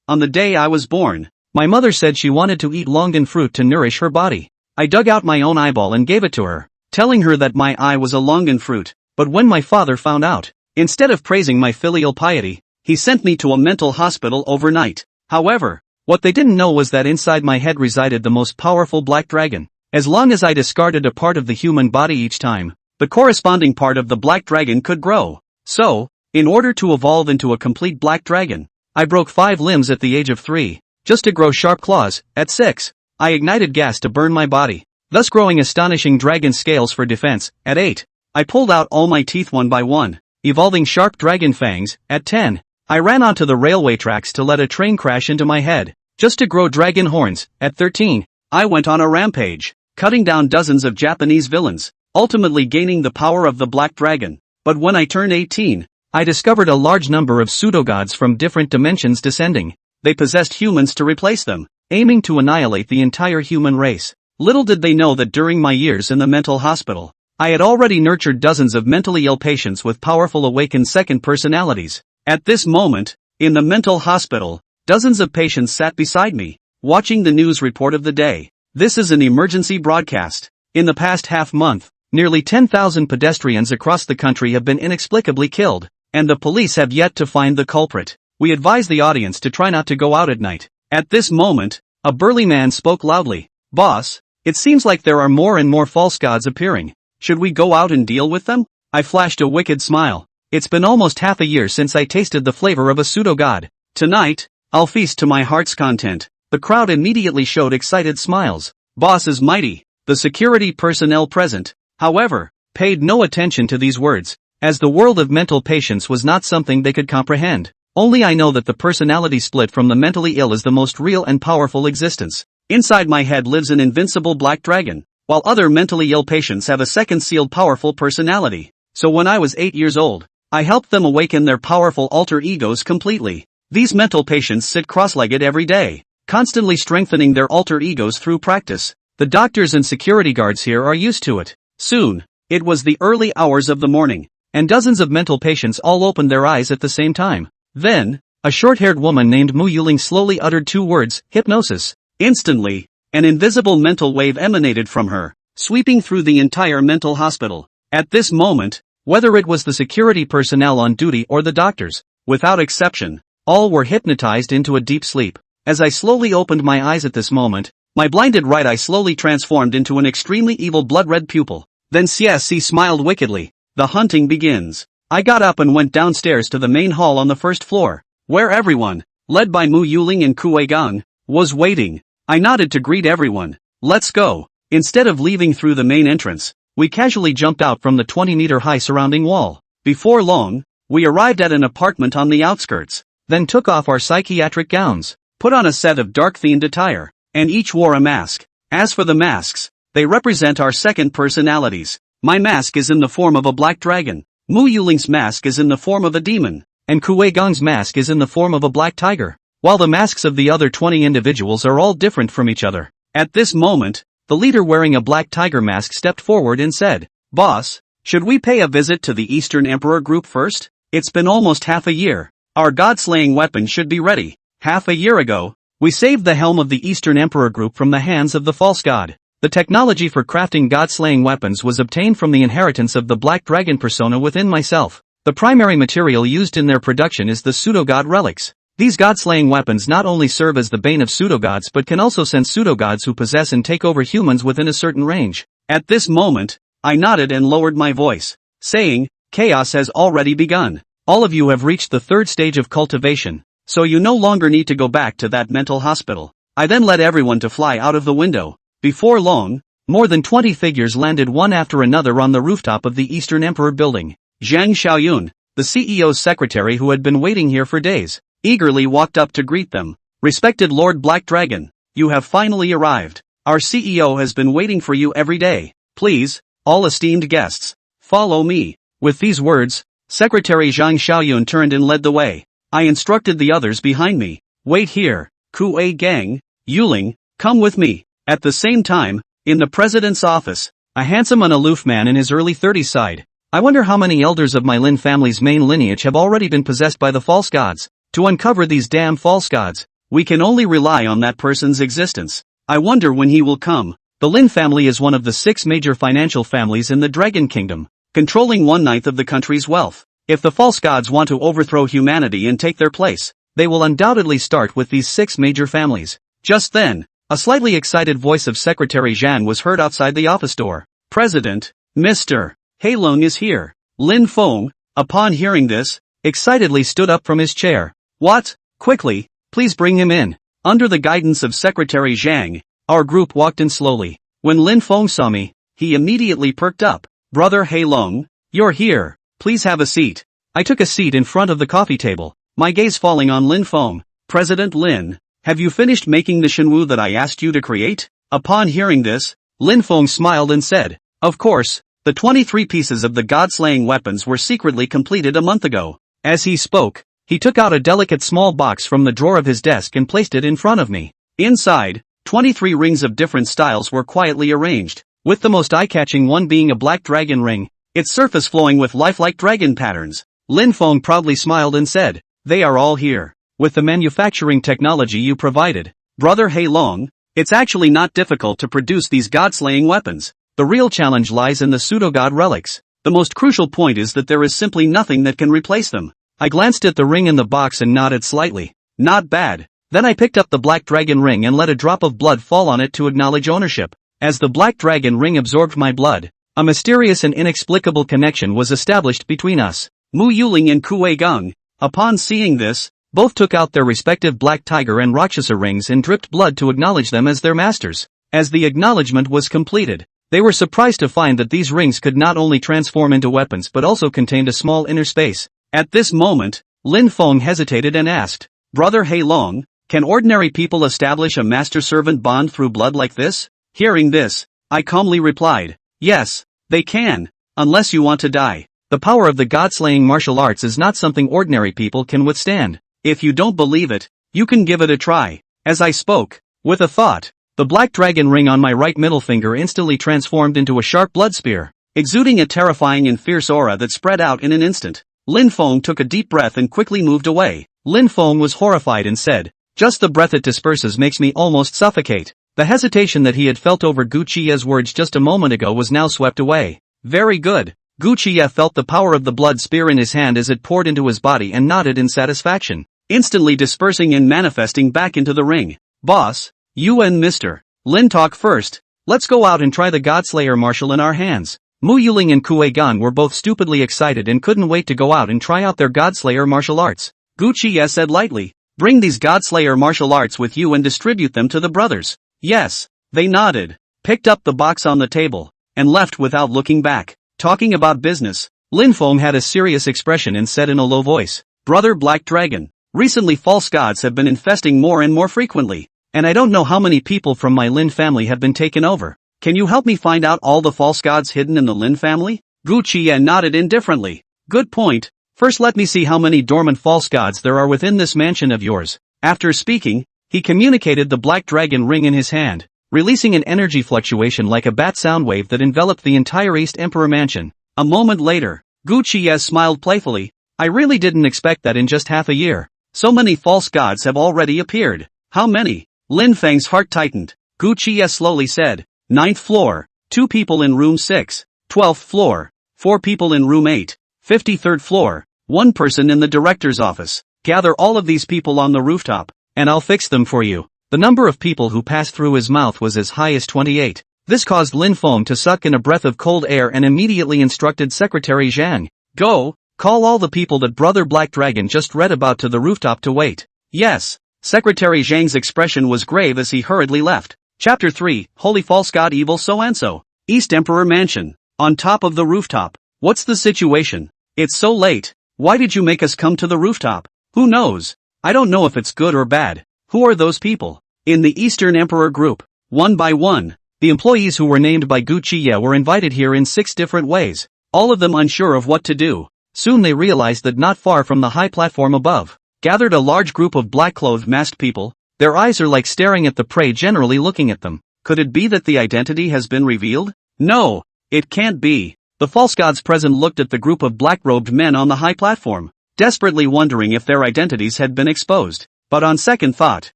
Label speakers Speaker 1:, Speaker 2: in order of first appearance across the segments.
Speaker 1: on the day I was born. My mother said she wanted to eat longan fruit to nourish her body. I dug out my own eyeball and gave it to her, telling her that my eye was a longan fruit. But when my father found out, instead of praising my filial piety, he sent me to a mental hospital overnight. However, what they didn't know was that inside my head resided the most powerful black dragon. As long as I discarded a part of the human body each time, the corresponding part of the black dragon could grow. So, in order to evolve into a complete black dragon, I broke 5 limbs at the age of 3, just to grow sharp claws. At 6, I ignited gas to burn my body, thus growing astonishing dragon scales for defense. At 8, I pulled out all my teeth one by one, evolving sharp dragon fangs. At 10, I ran onto the railway tracks to let a train crash into my head, just to grow dragon horns. At 13, I went on a rampage, cutting down dozens of Japanese villains, ultimately gaining the power of the black dragon. But when I turned 18, I discovered a large number of pseudo-gods from different dimensions descending. They possessed humans to replace them, aiming to annihilate the entire human race. Little did they know that during my years in the mental hospital, I had already nurtured dozens of mentally ill patients with powerful awakened second personalities. At this moment, in the mental hospital, dozens of patients sat beside me, watching the news report of the day. This is an emergency broadcast. In the past half-month, nearly 10,000 pedestrians across the country have been inexplicably killed, and the police have yet to find the culprit. We advise the audience to try not to go out at night. At this moment, a burly man spoke loudly. Boss, it seems like there are more and more false gods appearing. Should we go out and deal with them? I flashed a wicked smile. It's been almost half a year since I tasted the flavor of a pseudo-god. Tonight, I'll feast to my heart's content. The crowd immediately showed excited smiles. Boss is mighty. The security personnel present, however, paid no attention to these words, as the world of mental patients was not something they could comprehend. Only I know that the personality split from the mentally ill is the most real and powerful existence. Inside my head lives an invincible black dragon, while other mentally ill patients have a second sealed powerful personality. So when I was 8 years old, I helped them awaken their powerful alter egos completely. These mental patients sit cross-legged every day, constantly strengthening their alter egos through practice. The doctors and security guards here are used to it. Soon, it was the early hours of the morning, and dozens of mental patients all opened their eyes at the same time. Then, a short-haired woman named Mu Yuling slowly uttered 2 words, hypnosis. Instantly, an invisible mental wave emanated from her, sweeping through the entire mental hospital. At this moment, whether it was the security personnel on duty or the doctors, without exception, all were hypnotized into a deep sleep. As I slowly opened my eyes at this moment, my blinded right eye slowly transformed into an extremely evil blood-red pupil. Then CSC smiled wickedly. The hunting begins. I got up and went downstairs to the main hall on the first floor, where everyone, led by Mu Yuling and Kue Gang, was waiting. I nodded to greet everyone. Let's go. Instead of leaving through the main entrance, we casually jumped out from the 20-meter-high surrounding wall. Before long, we arrived at an apartment on the outskirts, then took off our psychiatric gowns, put on a set of dark-themed attire, and each wore a mask. As for the masks, they represent our second personalities. My mask is in the form of a black dragon, Mu Yuling's mask is in the form of a demon, and Kue Gang's mask is in the form of a black tiger, while the masks of the other 20 individuals are all different from each other. At this moment, the leader wearing a black tiger mask stepped forward and said, Boss, should we pay a visit to the Eastern Emperor group first? It's been almost half a year. Our god-slaying weapon should be ready. Half a year ago, we saved the helm of the Eastern Emperor group from the hands of the false god. The technology for crafting god-slaying weapons was obtained from the inheritance of the black dragon persona within myself. The primary material used in their production is the pseudo-god relics. These god-slaying weapons not only serve as the bane of pseudo-gods but can also send pseudo-gods who possess and take over humans within a certain range. At this moment, I nodded and lowered my voice, saying, chaos has already begun. All of you have reached the 3rd stage of cultivation, so you no longer need to go back to that mental hospital. I then led everyone to fly out of the window. Before long, more than 20 figures landed one after another on the rooftop of the Eastern Emperor building. Zhang Xiaoyun, the CEO's secretary who had been waiting here for days, eagerly walked up to greet them. Respected Lord Black Dragon, you have finally arrived. Our CEO has been waiting for you every day. Please, all esteemed guests, follow me. With these words, Secretary Zhang Xiaoyun turned and led the way. I instructed the others behind me. Wait here, Kue Gang, Yuling, come with me. At the same time, in the president's office, a handsome and aloof man in his early 30s sighed. I wonder how many elders of my Lin family's main lineage have already been possessed by the false gods. To uncover these damn false gods, We can only rely on that person's existence. I wonder when he will come. The Lin family is one of the 6 major financial families in the Dragon Kingdom, controlling 1/9 of the country's wealth. If the false gods want to overthrow humanity and take their place, they will undoubtedly start with these 6 major families. Just then, a slightly excited voice of Secretary Zhang was heard outside the office door. President, Mr. Heilong is here. Lin Feng, upon hearing this, excitedly stood up from his chair. What? Quickly, please bring him in. Under the guidance of Secretary Zhang, our group walked in slowly. When Lin Feng saw me, he immediately perked up. Brother Heilong, you're here. Please have a seat. I took a seat in front of the coffee table, my gaze falling on Lin Feng. President Lin, have you finished making the shenwu that I asked you to create? Upon hearing this, Lin Feng smiled and said, of course, the 23 pieces of the god-slaying weapons were secretly completed a month ago. As he spoke, he took out a delicate small box from the drawer of his desk and placed it in front of me. Inside, 23 rings of different styles were quietly arranged, with the most eye-catching one being a black dragon ring, its surface flowing with lifelike dragon patterns. Lin Feng proudly smiled and said, they are all here. With the manufacturing technology you provided, Brother Heilong, it's actually not difficult to produce these god-slaying weapons. The real challenge lies in the pseudo-god relics. The most crucial point is that there is simply nothing that can replace them. I glanced at the ring in the box and nodded slightly. Not bad. Then I picked up the black dragon ring and let a drop of blood fall on it to acknowledge ownership. As the black dragon ring absorbed my blood, a mysterious and inexplicable connection was established between us. Mu Yuling and Kuei Geng. Upon seeing this, both took out their respective black tiger and Rakshasa rings and dripped blood to acknowledge them as their masters. As the acknowledgement was completed, they were surprised to find that these rings could not only transform into weapons but also contained a small inner space. At this moment, Lin Feng hesitated and asked, Brother Heilong, can ordinary people establish a master-servant bond through blood like this? Hearing this, I calmly replied, yes, they can, unless you want to die. The power of the god-slaying martial arts is not something ordinary people can withstand. If you don't believe it, you can give it a try. As I spoke, with a thought, the black dragon ring on my right middle finger instantly transformed into a sharp blood spear, exuding a terrifying and fierce aura that spread out in an instant. Lin Feng took a deep breath and quickly moved away. Lin Feng was horrified and said, just the breath it disperses makes me almost suffocate. The hesitation that he had felt over Gu Qiye's words just a moment ago was now swept away. Very good. Gu Qiye felt the power of the blood spear in his hand as it poured into his body and nodded in satisfaction, instantly dispersing and manifesting back into the ring. Boss, you and Mr. Lin talk first. Let's go out and try the Godslayer martial in our hands. Mu Yuling and Kuei Gan were both stupidly excited and couldn't wait to go out and try out their Godslayer martial arts. Gu Qiye said lightly, bring these Godslayer martial arts with you and distribute them to the brothers. Yes. They nodded, picked up the box on the table, and left without looking back. Talking about business, Lin Feng had a serious expression and said in a low voice, Brother Black Dragon, recently false gods have been infesting more and more frequently, and I don't know how many people from my Lin family have been taken over. Can you help me find out all the false gods hidden in the Lin family? Gu Qiye nodded indifferently. Good point. First let me see how many dormant false gods there are within this mansion of yours. After speaking, he communicated the black dragon ring in his hand, releasing an energy fluctuation like a bat sound wave that enveloped the entire East Emperor mansion. A moment later, Gu Qiye smiled playfully. I really didn't expect that in just half a year. So many false gods have already appeared. How many? Lin Feng's heart tightened. Gu Qiye slowly said, 9th floor, 2 people in room 6, 12th floor, 4 people in room 8, 53rd floor, 1 person in the director's office. Gather all of these people on the rooftop, and I'll fix them for you. The number of people who passed through his mouth was as high as 28. This caused Lin Feng to suck in a breath of cold air and immediately instructed Secretary Zhang, go, call all the people that Brother Black Dragon just read about to the rooftop to wait. Yes. Secretary Zhang's expression was grave as he hurriedly left. Chapter 3, Holy False God Evil So-and-so. East Emperor Mansion. On top of the rooftop. What's the situation? It's so late. Why did you make us come to the rooftop? Who knows? I don't know if it's good or bad. Who are those people? In the Eastern Emperor group. One by one, the employees who were named by Gu Qiye were invited here in 6 different ways, all of them unsure of what to do. Soon they realized that not far from the high platform above, gathered a large group of black-clothed masked people. Their eyes are like staring at the prey generally looking at them. Could it be that the identity has been revealed? No, it can't be. The false gods present looked at the group of black-robed men on the high platform, desperately wondering if their identities had been exposed. But on second thought,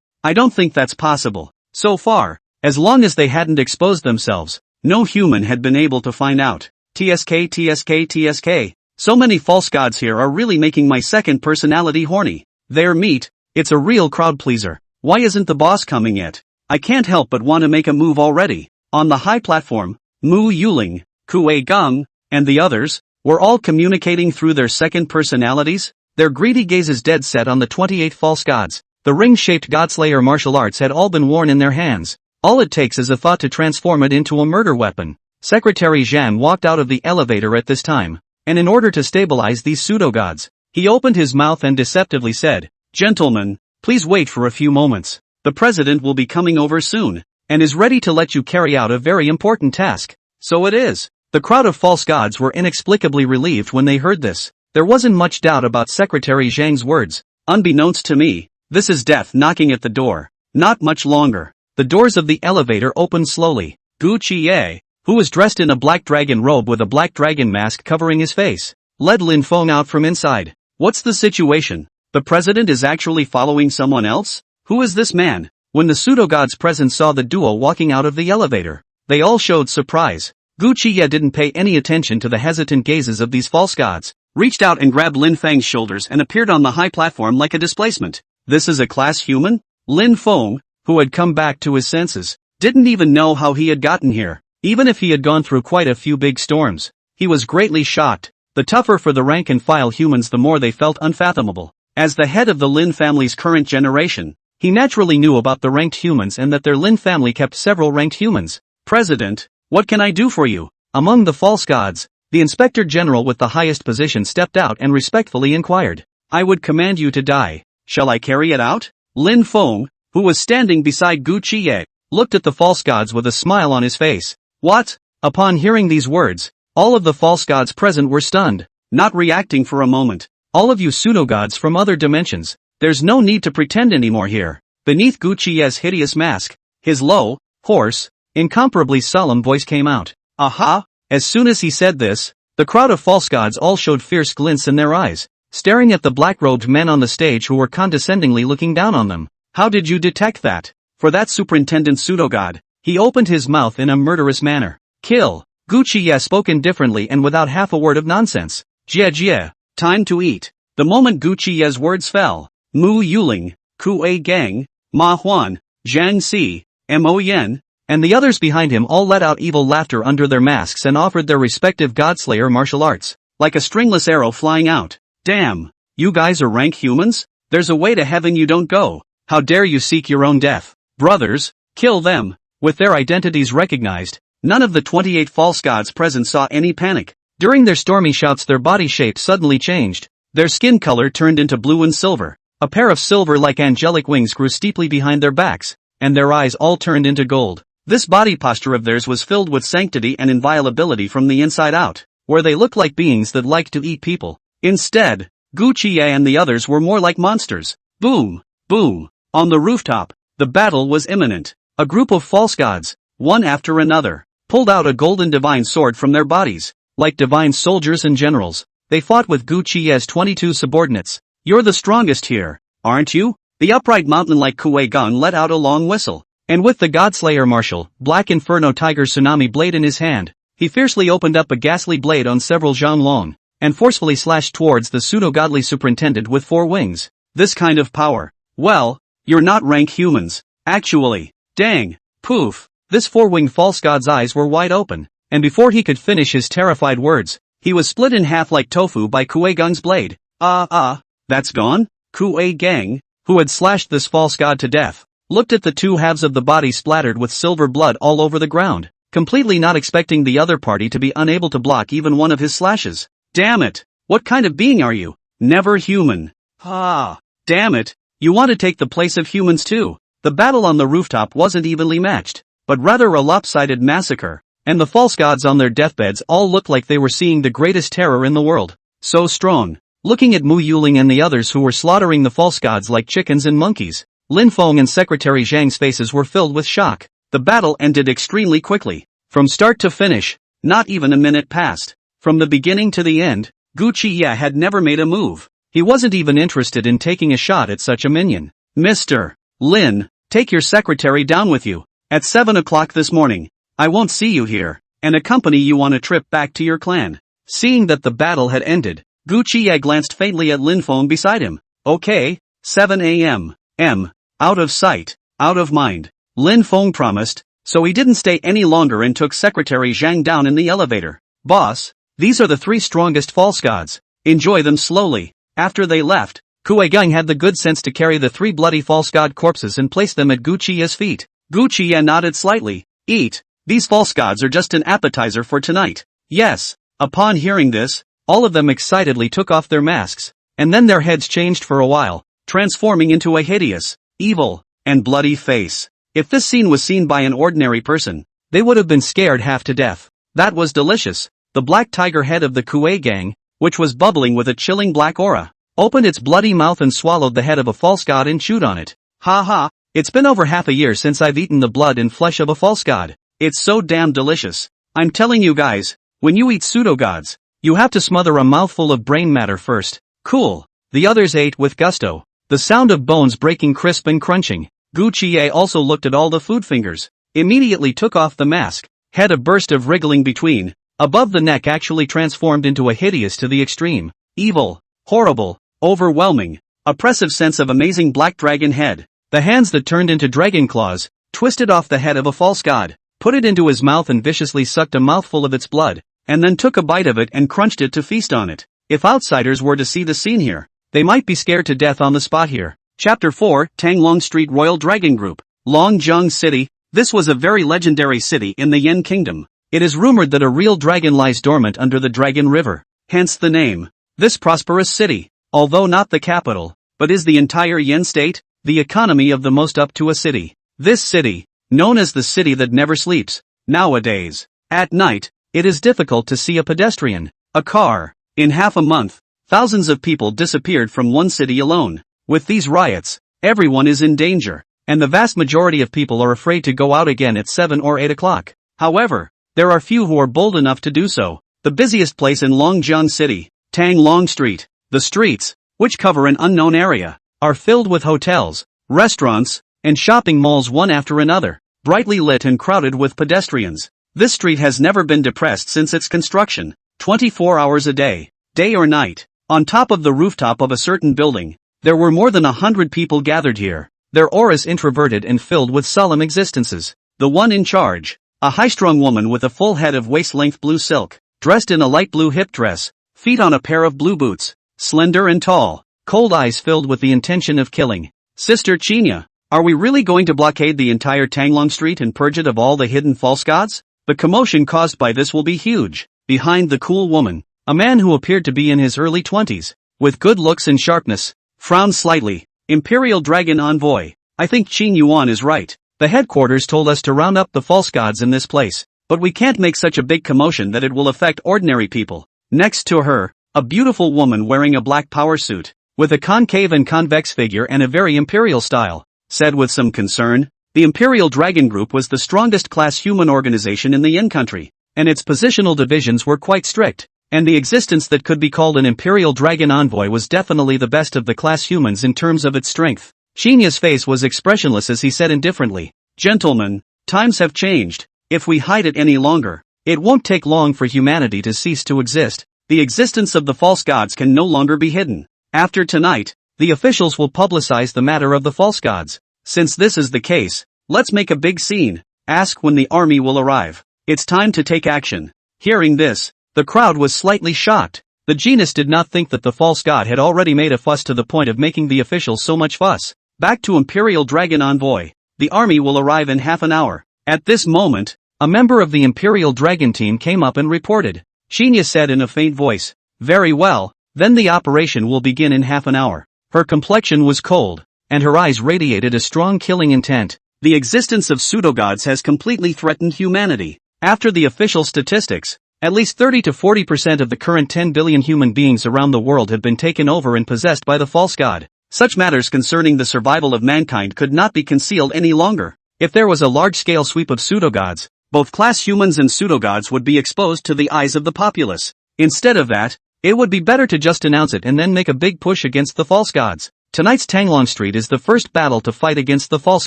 Speaker 1: I don't think that's possible. So far, as long as they hadn't exposed themselves, no human had been able to find out. TSK TSK TSK. So many false gods here are really making my second personality horny. Their meat, it's a real crowd pleaser. Why isn't the boss coming yet? I can't help but want to make a move already. On the high platform, Mu Yuling, Kue Gong, and the others, were all communicating through their second personalities, their greedy gazes dead set on the 28 false gods. The ring-shaped Godslayer martial arts had all been worn in their hands. All it takes is a thought to transform it into a murder weapon. Secretary Zhang walked out of the elevator at this time, and in order to stabilize these pseudo-gods, he opened his mouth and deceptively said, "Gentlemen, please wait for a few moments. The president will be coming over soon, and is ready to let you carry out a very important task." So it is. The crowd of false gods were inexplicably relieved when they heard this. There wasn't much doubt about Secretary Zhang's words. Unbeknownst to me, this is death knocking at the door. Not much longer. The doors of the elevator opened slowly. Gu Qiye, who was dressed in a black dragon robe with a black dragon mask covering his face, led Lin Feng out from inside. What's the situation? The president is actually following someone else? Who is this man? When the pseudo-gods present saw the duo walking out of the elevator, they all showed surprise. Gu Qiye didn't pay any attention to the hesitant gazes of these false gods, reached out and grabbed Lin Feng's shoulders and appeared on the high platform like a displacement. This is a class human? Lin Feng, who had come back to his senses, didn't even know how he had gotten here. Even if he had gone through quite a few big storms, he was greatly shocked. The tougher for the rank-and-file humans, the more they felt unfathomable. As the head of the Lin family's current generation, he naturally knew about the ranked humans and that their Lin family kept several ranked humans. "President, what can I do for you?" Among the false gods, the inspector general with the highest position stepped out and respectfully inquired. "I would command you to die. Shall I carry it out?" Lin Feng, who was standing beside Gu Qiye, looked at the false gods with a smile on his face. "What?" Upon hearing these words, all of the false gods present were stunned, not reacting for a moment. "All of you pseudo-gods from other dimensions, there's no need to pretend anymore here." Beneath Gu Qiye's hideous mask, his low, hoarse, incomparably solemn voice came out. "Aha!" As soon as he said this, the crowd of false gods all showed fierce glints in their eyes, staring at the black-robed men on the stage who were condescendingly looking down on them. "How did you detect that?" For that superintendent pseudo-god, he opened his mouth in a murderous manner. "Kill." Gu Qiye spoke indifferently and without half a word of nonsense. "Jie, time to eat." The moment Gu Qiye's words fell, Mu Yuling, Kue Gang, Ma Huan, Zhang Si, Mo Yen, and the others behind him all let out evil laughter under their masks and offered their respective Godslayer martial arts, like a stringless arrow flying out. "Damn! You guys are rank humans? There's a way to heaven you don't go. How dare you seek your own death? Brothers, kill them!" With their identities recognized, none of the 28 false gods present saw any panic. During their stormy shouts, their body shape suddenly changed. Their skin color turned into blue and silver. A pair of silver-like angelic wings grew steeply behind their backs, and their eyes all turned into gold. This body posture of theirs was filled with sanctity and inviolability from the inside out, where they looked like beings that liked to eat people. Instead, Gu Qiye and the others were more like monsters. Boom! Boom! On the rooftop, the battle was imminent. A group of false gods, one after another, pulled out a golden divine sword from their bodies. Like divine soldiers and generals, they fought with Gu Qiye's 22 subordinates. "You're the strongest here, aren't you?" The upright mountain-like Kue Gung let out a long whistle, and with the Godslayer martial, Black Inferno Tiger Tsunami blade in his hand, he fiercely opened up a ghastly blade on several Zhanglong, and forcefully slashed towards the pseudo-godly superintendent with 4 wings. This kind of power. Well, you're not rank humans, actually. Dang! Poof! This 4-winged false god's eyes were wide open, and before he could finish his terrified words, he was split in half like tofu by Kue Gung's blade. That's gone? Kue Gang, who had slashed this false god to death, looked at the 2 halves of the body splattered with silver blood all over the ground, completely not expecting the other party to be unable to block even one of his slashes. "Damn it! What kind of being are you? Never human." Damn it! You want to take the place of humans too. The battle on the rooftop wasn't evenly matched, but rather a lopsided massacre, and the false gods on their deathbeds all looked like they were seeing the greatest terror in the world. So strong. Looking at Mu Yuling and the others who were slaughtering the false gods like chickens and monkeys, Lin Feng and Secretary Zhang's faces were filled with shock. The battle ended extremely quickly. From start to finish, not even a minute passed. From the beginning to the end, Gu Qiye had never made a move. He wasn't even interested in taking a shot at such a minion. "Mr. Lin, Take your secretary down with you. At 7 o'clock this morning. I won't see you here, and accompany you on a trip back to your clan. Seeing that the battle had ended, Gu Qiye glanced faintly at Lin Feng beside him. Okay, 7 a.m. Out of sight, out of mind. Lin Feng promised, so he didn't stay any longer and took Secretary Zhang down in the elevator. Boss, these are the 3 strongest false gods. Enjoy them slowly. After they left, Kue Gang had the good sense to carry the 3 bloody false god corpses and place them at Gu Qiye's feet. Gu Qiye nodded slightly. Eat. These false gods are just an appetizer for tonight. Yes. Upon hearing this, all of them excitedly took off their masks, and then their heads changed for a while, transforming into a hideous, evil, and bloody face. If this scene was seen by an ordinary person, they would have been scared half to death. That was delicious. The black tiger head of the Kue Gang, which was bubbling with a chilling black aura, opened its bloody mouth and swallowed the head of a false god and chewed on it. Ha ha, it's been over half a year since I've eaten the blood and flesh of a false god. It's so damn delicious. I'm telling you guys, when you eat pseudo-gods, you have to smother a mouthful of brain matter first. Cool. The others ate with gusto. The sound of bones breaking crisp and crunching. Gu Qiye also looked at all the food fingers. Immediately took off the mask. Had a burst of wriggling between. Above the neck actually transformed into a hideous to the extreme. Evil. Horrible. Overwhelming. Oppressive sense of amazing black dragon head. The hands that turned into dragon claws, twisted off the head of a false god, put it into his mouth and viciously sucked a mouthful of its blood, and then took a bite of it and crunched it to feast on it. If outsiders were to see the scene here, they might be scared to death on the spot here. Chapter 4, Tanglong Street Royal Dragon Group. Longjiang City. This was a very legendary city in the Yen Kingdom. It is rumored that a real dragon lies dormant under the Dragon River, hence the name. This prosperous city, although not the capital, but is the entire Yen state, the economy of the most up to a city. This city, known as the city that never sleeps, nowadays, at night, it is difficult to see a pedestrian, a car. In half a month, thousands of people disappeared from one city alone. With these riots, everyone is in danger, and the vast majority of people are afraid to go out again at 7 or 8 o'clock. However, there are few who are bold enough to do so. The busiest place in Longjiang City, Tanglong Street. The streets, which cover an unknown area, are filled with hotels, restaurants, and shopping malls one after another, brightly lit and crowded with pedestrians. This street has never been depressed since its construction, 24 hours a day, day or night. On top of the rooftop of a certain building, there were more than 100 people gathered here, their auras introverted and filled with solemn existences. The one in charge, a high-strung woman with a full head of waist-length blue silk, dressed in a light blue hip dress, feet on a pair of blue boots, slender and tall, cold eyes filled with the intention of killing. Sister Chinya, are we really going to blockade the entire Tanglong Street and purge it of all the hidden false gods? The commotion caused by this will be huge. Behind the cool woman, a man who appeared to be in his early 20s, with good looks and sharpness, frowned slightly. Imperial Dragon Envoy, I think Qin Yuan is right. The headquarters told us to round up the false gods in this place, but we can't make such a big commotion that it will affect ordinary people. Next to her, a beautiful woman wearing a black power suit, with a concave and convex figure and a very imperial style, said with some concern. The Imperial Dragon Group was the strongest class human organization in the Yin country, and its positional divisions were quite strict, and the existence that could be called an Imperial Dragon Envoy was definitely the best of the class humans in terms of its strength. Shinya's face was expressionless as he said indifferently, "Gentlemen, times have changed. If we hide it any longer, it won't take long for humanity to cease to exist. The existence of the false gods can no longer be hidden. After tonight, the officials will publicize the matter of the false gods. Since this is the case, let's make a big scene. Ask when the army will arrive. It's time to take action." Hearing this, the crowd was slightly shocked. The genius did not think that the false god had already made a fuss to the point of making the officials so much fuss. Back to Imperial Dragon Envoy. The army will arrive in half an hour. At this moment, a member of the Imperial Dragon team came up and reported. Shinya said in a faint voice, "Very well, then the operation will begin in half an hour." Her complexion was cold, and her eyes radiated a strong killing intent. The existence of pseudogods has completely threatened humanity. After the official statistics, at least 30 to 40% of the current 10 billion human beings around the world have been taken over and possessed by the false god. Such matters concerning the survival of mankind could not be concealed any longer. If there was a large-scale sweep of pseudogods, both class humans and pseudogods would be exposed to the eyes of the populace. Instead of that, it would be better to just announce it and then make a big push against the false gods. Tonight's Tanglong Street is the first battle to fight against the false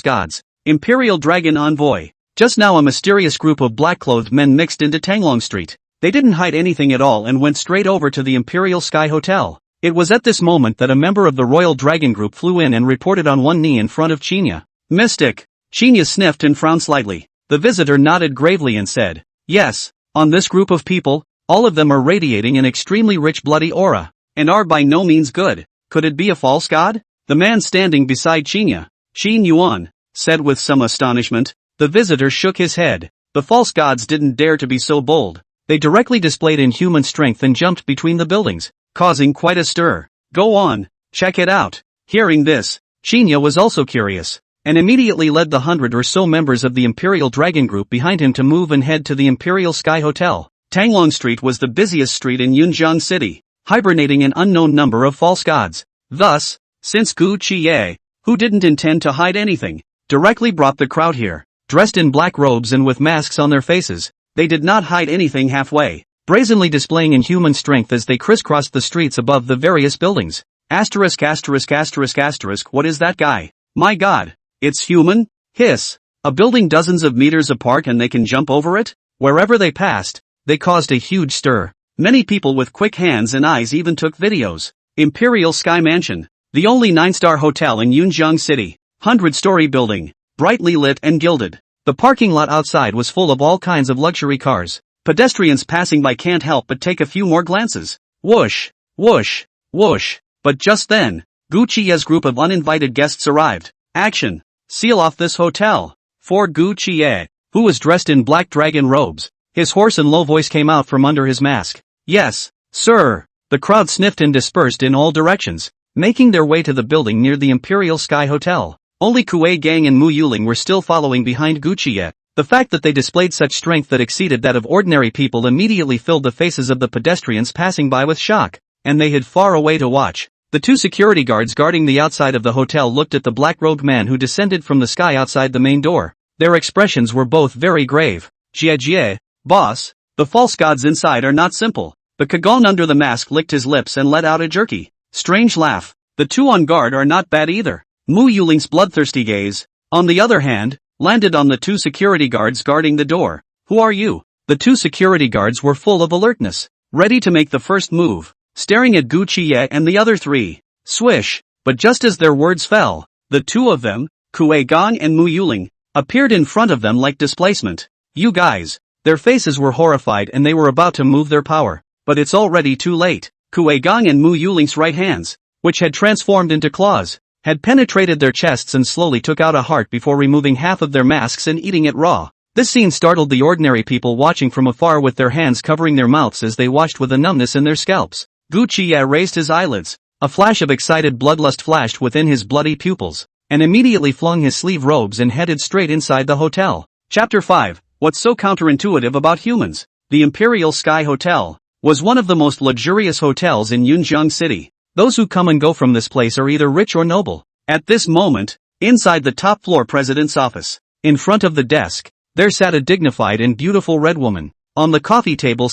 Speaker 1: gods. Imperial Dragon Envoy. Just now a mysterious group of black-clothed men mixed into Tanglong Street. They didn't hide anything at all and went straight over to the Imperial Sky Hotel. It was at this moment that a member of the Royal Dragon Group flew in and reported on one knee in front of Chinya. Mystic. Chinya sniffed and frowned slightly. The visitor nodded gravely and said, "Yes, on this group of people, all of them are radiating an extremely rich bloody aura, and are by no means good. Could it be a false god?" The man standing beside Chinya, Xin Yuan, said with some astonishment. The visitor shook his head. The false gods didn't dare to be so bold. They directly displayed inhuman strength and jumped between the buildings, causing quite a stir. "Go on, check it out." Hearing this, Chinya was also curious, and immediately led the 100 or so members of the Imperial Dragon Group behind him to move and head to the Imperial Sky Hotel. Tanglong Street was the busiest street in Yunjiang City, hibernating an unknown number of false gods. Thus, since Gu Qiye, who didn't intend to hide anything, directly brought the crowd here, dressed in black robes and with masks on their faces, they did not hide anything halfway, brazenly displaying inhuman strength as they crisscrossed the streets above the various buildings. Asterisk asterisk asterisk asterisk, what is that guy? My god, it's human? Hiss. A building dozens of meters apart and they can jump over it? Wherever they passed, they caused a huge stir. Many people with quick hands and eyes even took videos. Imperial Sky Mansion, the only 9-star hotel in Yunjiang City, 100-story building, brightly lit and gilded. The parking lot outside was full of all kinds of luxury cars. Pedestrians passing by can't help but take a few more glances. Whoosh, whoosh, whoosh. But just then, Gu Qiye's group of uninvited guests arrived. Action! Seal off this hotel. For Gu Qiye, who was dressed in black dragon robes, his hoarse and low voice came out from under his mask. Yes, sir. The crowd sniffed and dispersed in all directions, making their way to the building near the Imperial Sky Hotel. Only Kuei Gang and Mu Yuling were still following behind Gu Qiye. The fact that they displayed such strength that exceeded that of ordinary people immediately filled the faces of the pedestrians passing by with shock, and they hid far away to watch. The two security guards guarding the outside of the hotel looked at the black-robed man who descended from the sky outside the main door. Their expressions were both very grave. Jie, boss, the false gods inside are not simple. The Kagon under the mask licked his lips and let out a jerky, strange laugh. The two on guard are not bad either. Mu Yuling's bloodthirsty gaze, on the other hand, landed on the two security guards guarding the door. Who are you? The two security guards were full of alertness, ready to make the first move, staring at Gu Qiye and the other three. Swish! But just as their words fell, the two of them, Kuei Gang and Mu Yuling, appeared in front of them like displacement. You guys! Their faces were horrified and they were about to move their power. But it's already too late. Kuei Gang and Mu Yuling's right hands, which had transformed into claws, had penetrated their chests and slowly took out a heart before removing half of their masks and eating it raw. This scene startled the ordinary people watching from afar with their hands covering their mouths as they watched with a numbness in their scalps. Gu Qiye raised his eyelids. A flash of excited bloodlust flashed within his bloody pupils, and immediately flung his sleeve robes and headed straight inside the hotel. Chapter 5. What's so counterintuitive about humans? The Imperial Sky Hotel was one of the most luxurious hotels in Yunjiang City. Those who come and go from this place are either rich or noble. At this moment, inside the top floor president's office, in front of the desk, there sat a dignified and beautiful red woman. On the coffee table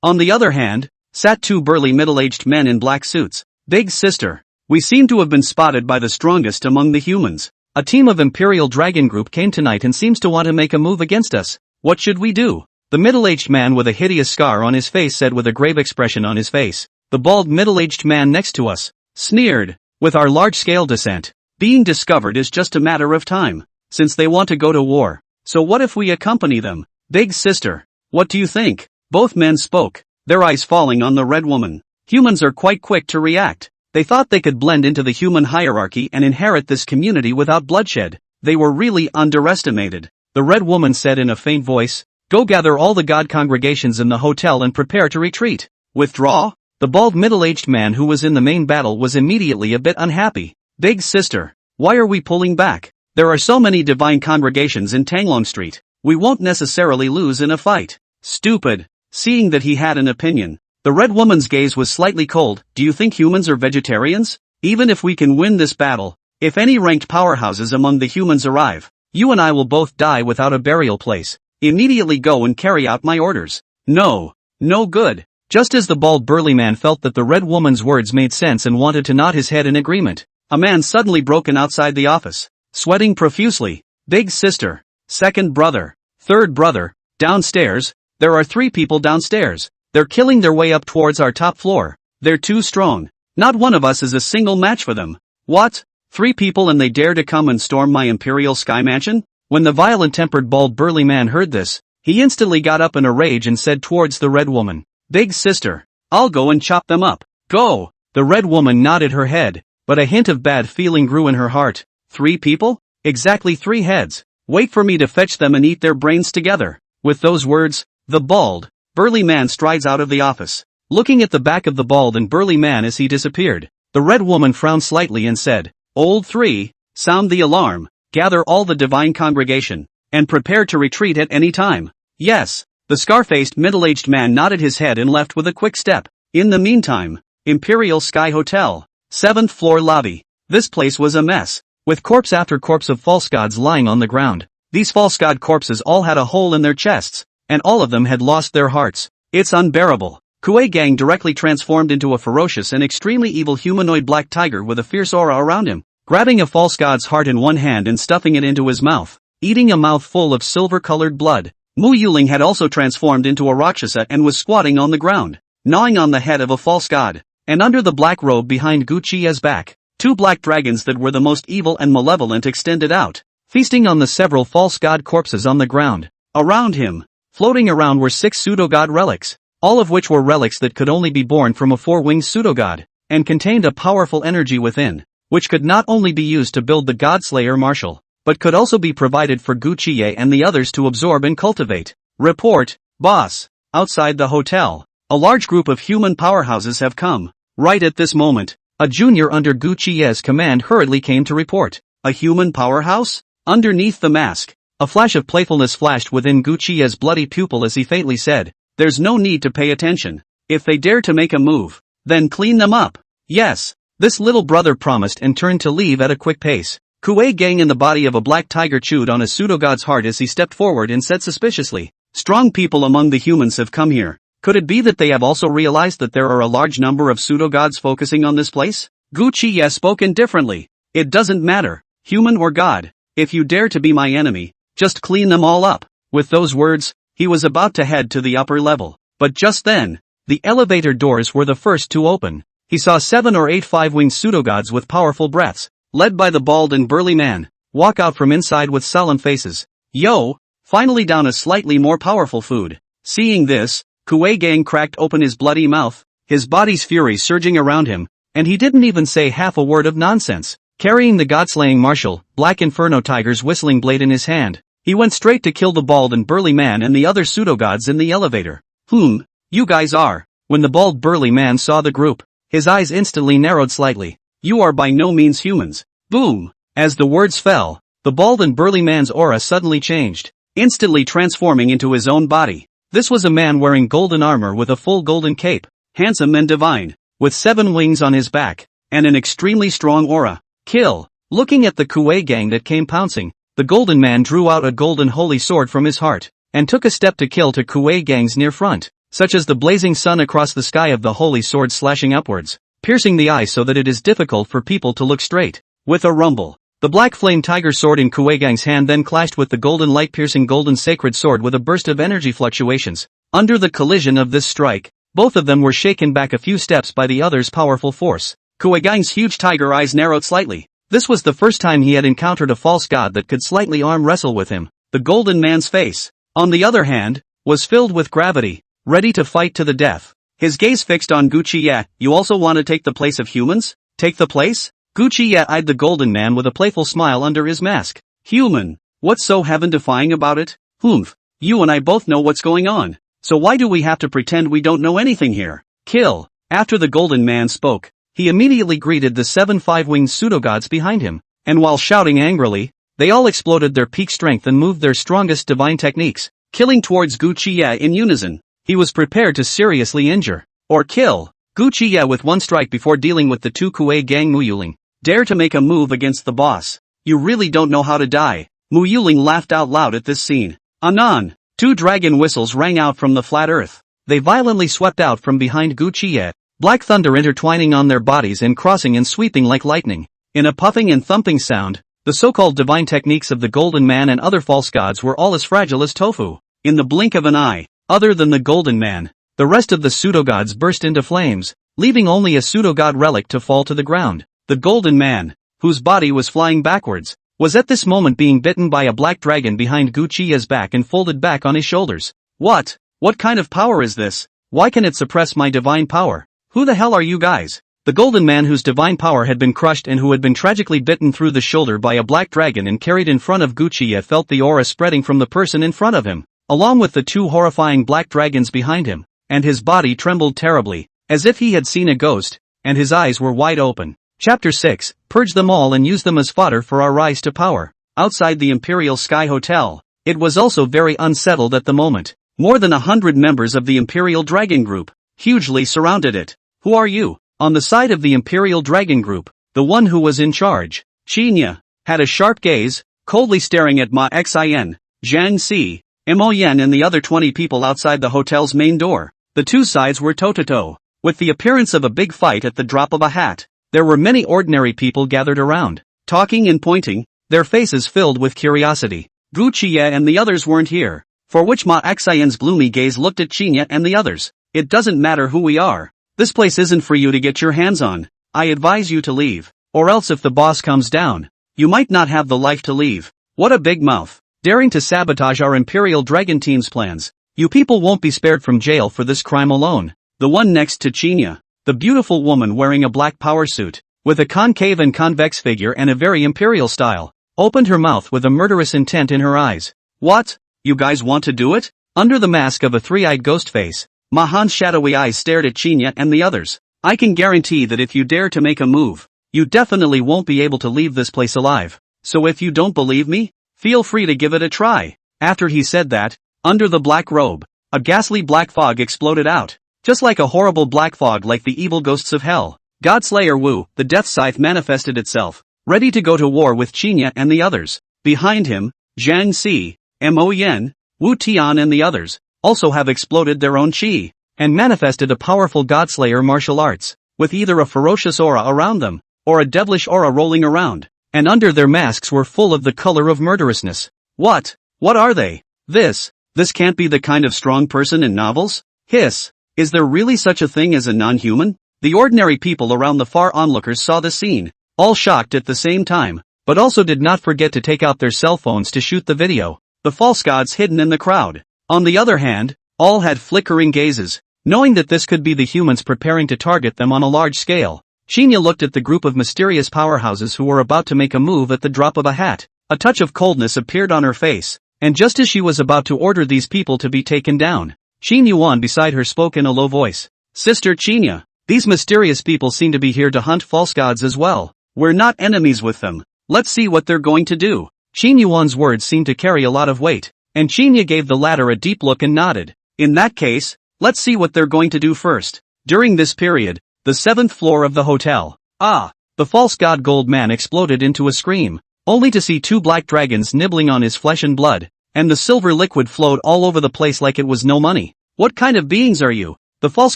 Speaker 1: on the other hand, sat two burly middle-aged men in black suits. Big sister, we seem to have been spotted by the strongest among the humans. A team of Imperial Dragon Group came tonight and seems to want to make a move against us. What should we do? The middle-aged man with a hideous scar on his face said with a grave expression on his face. The bald middle-aged man next to us sneered. With our large-scale descent, being discovered is just a matter of time, since they want to go to war. So what if we accompany them? Big sister, what do you think? Both men spoke, their eyes falling on the red woman. Humans are quite quick to react. They thought they could blend into the human hierarchy and inherit this community without bloodshed. They were really underestimated. The red woman said in a faint voice, "Go gather all the god congregations in the hotel and prepare to retreat." Withdraw? The bald middle-aged man who was in the main battle was immediately a bit unhappy. Big sister, why are we pulling back? There are so many divine congregations in Tanglong Street. We won't necessarily lose in a fight. Stupid. Seeing that he had an opinion, the red woman's gaze was slightly cold. Do you think humans are vegetarians? Even if we can win this battle, if any ranked powerhouses among the humans arrive, you and I will both die without a burial place. Immediately go and carry out my orders. No. No good. Just as the bald burly man felt that the red woman's words made sense and wanted to nod his head in agreement, a man suddenly broke in outside the office, sweating profusely. Big sister, second brother, third brother, downstairs, there are 3 people downstairs. They're killing their way up towards our top floor. They're too strong. Not one of us is a single match for them. What? 3 people and they dare to come and storm my imperial sky mansion? When the violent-tempered bald burly man heard this, he instantly got up in a rage and said towards the red woman, "Big sister, I'll go and chop them up." "Go!" The red woman nodded her head, but a hint of bad feeling grew in her heart. 3 people? Exactly 3 heads. Wait for me to fetch them and eat their brains together. With those words, the bald, burly man strides out of the office. Looking at the back of the bald and burly man as he disappeared, the red woman frowned slightly and said, "Old 3, sound the alarm, gather all the divine congregation, and prepare to retreat at any time." "Yes." The scar-faced middle-aged man nodded his head and left with a quick step. In the meantime, Imperial Sky Hotel, 7th floor lobby. This place was a mess, with corpse after corpse of false gods lying on the ground. These false god corpses all had a hole in their chests, and all of them had lost their hearts. It's unbearable. Kuei Gang directly transformed into a ferocious and extremely evil humanoid black tiger with a fierce aura around him, grabbing a false god's heart in one hand and stuffing it into his mouth, eating a mouthful of silver-colored blood. Mu Yuling had also transformed into a Rakshasa and was squatting on the ground, gnawing on the head of a false god, and under the black robe behind Guchiye's back, 2 black dragons that were the most evil and malevolent extended out, feasting on the several false god corpses on the ground. Around him, floating around were 6 pseudo-god relics, all of which were relics that could only be born from a 4-winged pseudo-god, and contained a powerful energy within, which could not only be used to build the Godslayer martial, but could also be provided for Guchiye and the others to absorb and cultivate. Report, boss. Outside the hotel, a large group of human powerhouses have come. Right at this moment, a junior under Guchiye's command hurriedly came to report. A human powerhouse? Underneath the mask, a flash of playfulness flashed within Guchiye's bloody pupil as he faintly said, "There's no need to pay attention. If they dare to make a move, then clean them up." Yes, this little brother promised and turned to leave at a quick pace. Kuei Gang in the body of a black tiger chewed on a pseudo-god's heart as he stepped forward and said suspiciously, "Strong people among the humans have come here. Could it be that they have also realized that there are a large number of pseudo-gods focusing on this place?" Guchiye spoke indifferently. "It doesn't matter, human or god. If you dare to be my enemy, just clean them all up." With those words, he was about to head to the upper level. But just then, the elevator doors were the first to open. He saw 7 or 8 5-winged pseudo-gods with powerful breaths, led by the bald and burly man, walk out from inside with sullen faces. "Yo, finally down a slightly more powerful food." Seeing this, Kuei Gang cracked open his bloody mouth, his body's fury surging around him, and he didn't even say half a word of nonsense. Carrying the god-slaying martial, Black Inferno Tiger's whistling blade in his hand, he went straight to kill the bald and burly man and the other pseudo-gods in the elevator. You guys are." When the bald burly man saw the group, his eyes instantly narrowed slightly. "You are by no means humans." Boom! As the words fell, the bald and burly man's aura suddenly changed, instantly transforming into his own body. This was a man wearing golden armor with a full golden cape, handsome and divine, with 7 wings on his back, and an extremely strong aura. Kill! Looking at the Kuei Gang that came pouncing, the golden man drew out a golden holy sword from his heart, and took a step to kill to Kuei Gang's near front, such as the blazing sun across the sky of the holy sword slashing upwards, piercing the eye so that it is difficult for people to look straight. With a rumble, the black flame tiger sword in Kuei Gang's hand then clashed with the golden light-piercing golden sacred sword with a burst of energy fluctuations. Under the collision of this strike, both of them were shaken back a few steps by the other's powerful force. Kuei Gang's huge tiger eyes narrowed slightly. This was the first time he had encountered a false god that could slightly arm wrestle with him. The golden man's face, on the other hand, was filled with gravity, ready to fight to the death. His gaze fixed on Guchiye. "You also want to take the place of humans? Take the place?" Guchiye eyed the golden man with a playful smile under his mask. "Human? What's so heaven-defying about it? You and I both know what's going on. So why do we have to pretend we don't know anything here? Kill!" After the golden man spoke, he immediately greeted the 7 5-winged pseudo-gods behind him, and while shouting angrily, they all exploded their peak strength and moved their strongest divine techniques, killing towards Guchiye in unison. He was prepared to seriously injure, or kill, Guchiye with one strike before dealing with the 2 Kuei Gang. "Mu Yuling, dare to make a move against the boss. You really don't know how to die." Mu Yuling laughed out loud at this scene. Anon! 2 dragon whistles rang out from the flat earth. They violently swept out from behind Guchiye, black thunder intertwining on their bodies and crossing and sweeping like lightning. In a puffing and thumping sound, the so-called divine techniques of the Golden Man and other false gods were all as fragile as tofu. In the blink of an eye, other than the Golden Man, the rest of the pseudo-gods burst into flames, leaving only a pseudo-god relic to fall to the ground. The Golden Man, whose body was flying backwards, was at this moment being bitten by a black dragon behind Guchiya's back and folded back on his shoulders. What? What kind of power is this? Why can it suppress my divine power? Who the hell are you guys? The Golden Man, whose divine power had been crushed and who had been tragically bitten through the shoulder by a black dragon and carried in front of Guchiya, felt the aura spreading from the person in front of him, along with the two horrifying black dragons behind him, and his body trembled terribly, as if he had seen a ghost, and his eyes were wide open. Chapter 6, Purge them all and use them as fodder for our rise to power. Outside the Imperial Sky Hotel, it was also very unsettled at the moment. More than 100 members of the Imperial Dragon Group hugely surrounded it. Who are you? On the side of the Imperial Dragon Group, the one who was in charge, Qinya, had a sharp gaze, coldly staring at Ma Xin, Zhang Si, Mo Yen and the other 20 people outside the hotel's main door. The two sides were toe-to-toe, with the appearance of a big fight at the drop of a hat. There were many ordinary people gathered around, talking and pointing, their faces filled with curiosity. Guchiya and the others weren't here, for which Ma Xian's gloomy gaze looked at Qinya and the others. It doesn't matter who we are. This place isn't for you to get your hands on. I advise you to leave, or else if the boss comes down, you might not have the life to leave. What a big mouth, daring to sabotage our Imperial Dragon Team's plans. You people won't be spared from jail for this crime alone. The one next to Qinya, the beautiful woman wearing a black power suit, with a concave and convex figure and a very imperial style, opened her mouth with a murderous intent in her eyes. What? You guys want to do it? Under the mask of a three-eyed ghost face, Mahan's shadowy eyes stared at Qinya and the others. I can guarantee that if you dare to make a move, you definitely won't be able to leave this place alive. So if you don't believe me, feel free to give it a try. After he said that, under the black robe, a ghastly black fog exploded out. Just like a horrible black fog like the evil ghosts of hell, Godslayer Wu, the Death Scythe, manifested itself, ready to go to war with Qinya and the others. Behind him, Zhang Si, Mo Yen, Wu Tian and the others also have exploded their own chi, and manifested a powerful Godslayer martial arts, with either a ferocious aura around them, or a devilish aura rolling around, and under their masks were full of the color of murderousness. What? What are they? This can't be the kind of strong person in novels? Hiss. Is there really such a thing as a non-human? The ordinary people around the far onlookers saw the scene, all shocked at the same time, but also did not forget to take out their cell phones to shoot the video. The false gods hidden in the crowd, on the other hand, all had flickering gazes, knowing that this could be the humans preparing to target them on a large scale. Qinya looked at the group of mysterious powerhouses who were about to make a move at the drop of a hat. A touch of coldness appeared on her face, and just as she was about to order these people to be taken down, Qin Yuan beside her spoke in a low voice. Sister Qinya, these mysterious people seem to be here to hunt false gods as well. We're not enemies with them. Let's see what they're going to do. Qin Yuan's words seemed to carry a lot of weight, and Qinya gave the latter a deep look and nodded. In that case, let's see what they're going to do first. During this period, the 7th floor of the hotel. The false god Gold Man exploded into a scream, only to see two black dragons nibbling on his flesh and blood, and the silver liquid flowed all over the place like it was no money. What kind of beings are you? The false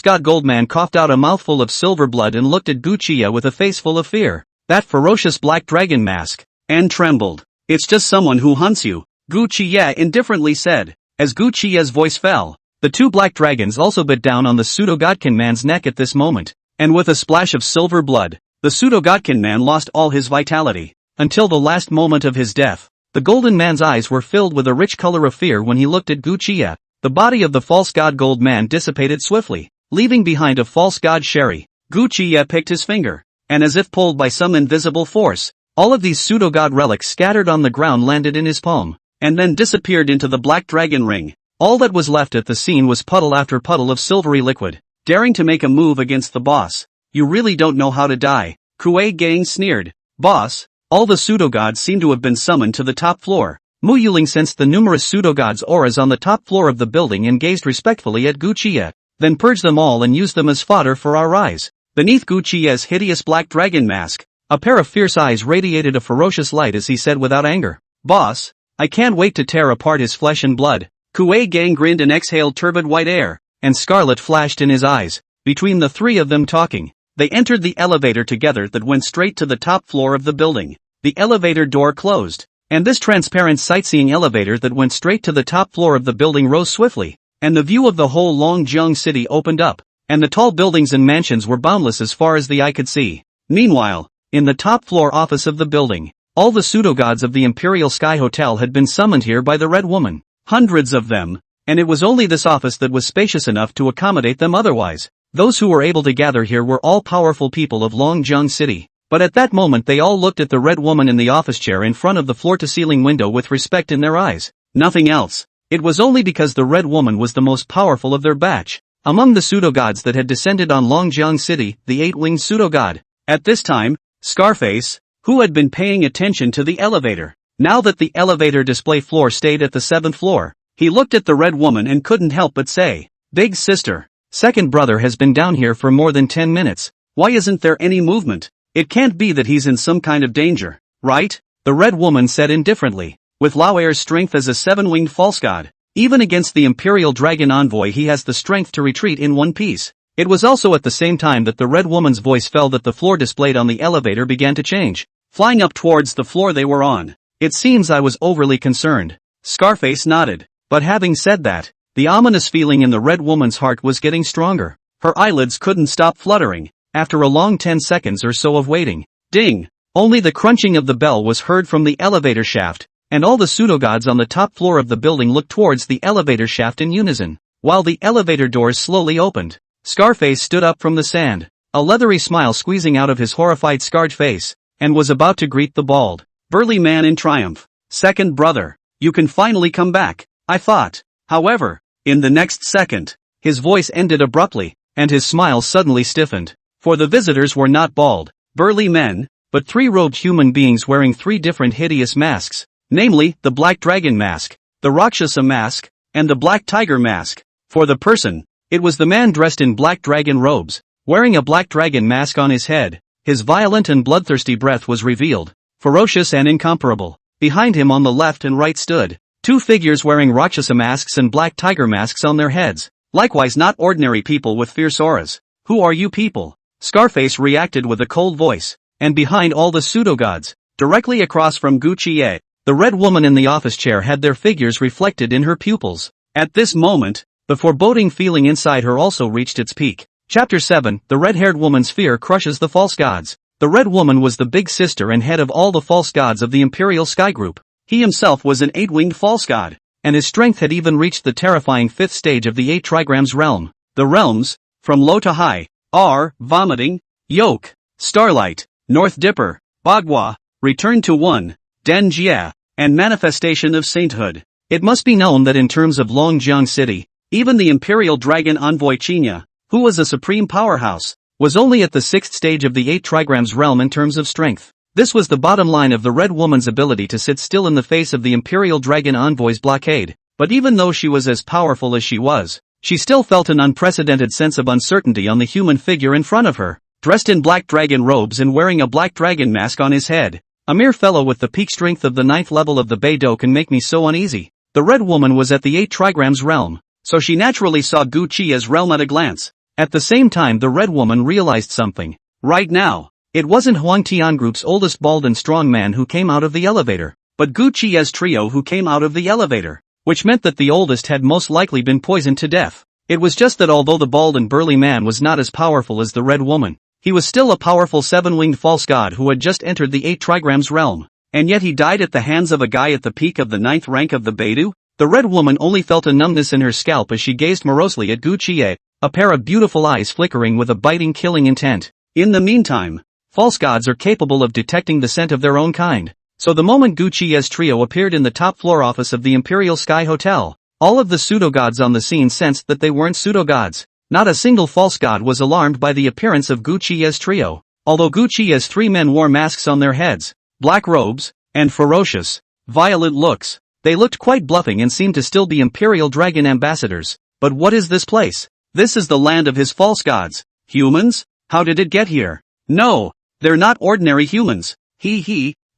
Speaker 1: god Goldman coughed out a mouthful of silver blood and looked at Guchiya with a face full of fear. That ferocious black dragon mask, and trembled. It's just someone who hunts you, Guchiya indifferently said. As Guchiya's voice fell, the two black dragons also bit down on the pseudo-godkin man's neck at this moment, and with a splash of silver blood, the pseudo-godkin man lost all his vitality, until the last moment of his death. The golden man's eyes were filled with a rich color of fear when he looked at Guchiya. The body of the false god Gold Man dissipated swiftly, leaving behind a false god Sherry. Guchiya picked his finger, and as if pulled by some invisible force, all of these pseudo-god relics scattered on the ground landed in his palm, and then disappeared into the black dragon ring. All that was left at the scene was puddle after puddle of silvery liquid. Daring to make a move against the boss, you really don't know how to die, Kuei Gang sneered. Boss? All the pseudo-gods seem to have been summoned to the top floor. Mu Yuling sensed the numerous pseudo-gods' auras on the top floor of the building and gazed respectfully at Guchiya. Then purge them all and use them as fodder for our rise. Beneath Guchiya's hideous black dragon mask, a pair of fierce eyes radiated a ferocious light as he said without anger. Boss, I can't wait to tear apart his flesh and blood. Kuei Gang grinned and exhaled turbid white air, and scarlet flashed in his eyes. Between the three of them talking, They entered the elevator together that went straight to the top floor of the building. The elevator door closed, and this transparent sightseeing elevator that went straight to the top floor of the building rose swiftly, and the view of the whole Longjiang city opened up, and the tall buildings and mansions were boundless as far as the eye could see. Meanwhile, in the top floor office of the building, all the pseudo-gods of the Imperial Sky Hotel had been summoned here by the Red Woman. Hundreds of them, and it was only this office that was spacious enough to accommodate them otherwise. Those who were able to gather here were all powerful people of Longjiang City. But at that moment they all looked at the Red Woman in the office chair in front of the floor-to-ceiling window with respect in their eyes. Nothing else. It was only because the Red Woman was the most powerful of their batch. Among the pseudo-gods that had descended on Longjiang City, the eight-winged pseudo-god. At this time, Scarface, who had been paying attention to the elevator. Now that the elevator display floor stayed at the 7th floor, he looked at the Red Woman and couldn't help but say, "Big sister, second brother has been down here for more than 10 minutes. Why isn't there any movement? It can't be that he's in some kind of danger, right?" The Red Woman said indifferently. With Lao Er's strength as a 7-winged false god, even against the Imperial Dragon Envoy he has the strength to retreat in one piece. It was also at the same time that the Red Woman's voice fell that the floor displayed on the elevator began to change, flying up towards the floor they were on. "It seems I was overly concerned." Scarface nodded. But having said that, the ominous feeling in the Red Woman's heart was getting stronger. Her eyelids couldn't stop fluttering, after a long 10 seconds or so of waiting. Ding! Only the crunching of the bell was heard from the elevator shaft, and all the pseudo-gods on the top floor of the building looked towards the elevator shaft in unison. While the elevator doors slowly opened, Scarface stood up from the sand, a leathery smile squeezing out of his horrified scarred face, and was about to greet the bald, burly man in triumph. "Second brother, you can finally come back, I thought." However, in the next second, his voice ended abruptly, and his smile suddenly stiffened. For the visitors were not bald, burly men, but 3 robed human beings wearing 3 different hideous masks, namely, the Black Dragon Mask, the Rakshasa Mask, and the Black Tiger Mask. For the person, it was the man dressed in black dragon robes, wearing a black dragon mask on his head. His violent and bloodthirsty breath was revealed, ferocious and incomparable. Behind him on the left and right stood 2 figures wearing Rakshasa masks and black tiger masks on their heads, likewise not ordinary people with fierce auras. "Who are you people?" Scarface reacted with a cold voice. And behind all the pseudo-gods, directly across from Gu Chie, the Red Woman in the office chair had their figures reflected in her pupils. At this moment, the foreboding feeling inside her also reached its peak. Chapter 7, The Red-Haired Woman's Fear Crushes the False Gods. The Red Woman was the big sister and head of all the false gods of the Imperial Sky Group. He himself was an 8-winged false god, and his strength had even reached the terrifying 5th stage of the 8 trigrams realm. The realms, from low to high, are Vomiting, Yoke, Starlight, North Dipper, Bagua, Return to One, Den Jia, and Manifestation of Sainthood. It must be known that in terms of Longjiang City, even the Imperial Dragon Envoy Qinya, who was a supreme powerhouse, was only at the 6th stage of the 8 trigrams realm in terms of strength. This was the bottom line of the Red Woman's ability to sit still in the face of the Imperial Dragon Envoy's blockade. But even though she was as powerful as she was, she still felt an unprecedented sense of uncertainty on the human figure in front of her, dressed in black dragon robes and wearing a black dragon mask on his head. "A mere fellow with the peak strength of the 9th level of the Beidou can make me so uneasy." The Red Woman was at the 8 trigrams realm, so she naturally saw Gu Chia's realm at a glance. At the same time the Red Woman realized something. Right now, it wasn't Huang Tian Group's oldest bald and strong man who came out of the elevator, but Gu Chia's trio who came out of the elevator, which meant that the oldest had most likely been poisoned to death. It was just that although the bald and burly man was not as powerful as the Red Woman, he was still a powerful 7-winged false god who had just entered the 8 trigrams realm, and yet he died at the hands of a guy at the peak of the 9th rank of the Beidou. The Red Woman only felt a numbness in her scalp as she gazed morosely at Gu Chie, a pair of beautiful eyes flickering with a biting killing intent. In the meantime, false gods are capable of detecting the scent of their own kind. So the moment Gu Chie's trio appeared in the top floor office of the Imperial Sky Hotel, all of the pseudo-gods on the scene sensed that they weren't pseudo-gods. Not a single false god was alarmed by the appearance of Gu Chie's trio. Although Gu Chie's 3 men wore masks on their heads, black robes, and ferocious, violent looks, they looked quite bluffing and seemed to still be Imperial Dragon ambassadors. But what is this place? This is the land of his false gods. Humans? How did it get here? No, they're not ordinary humans.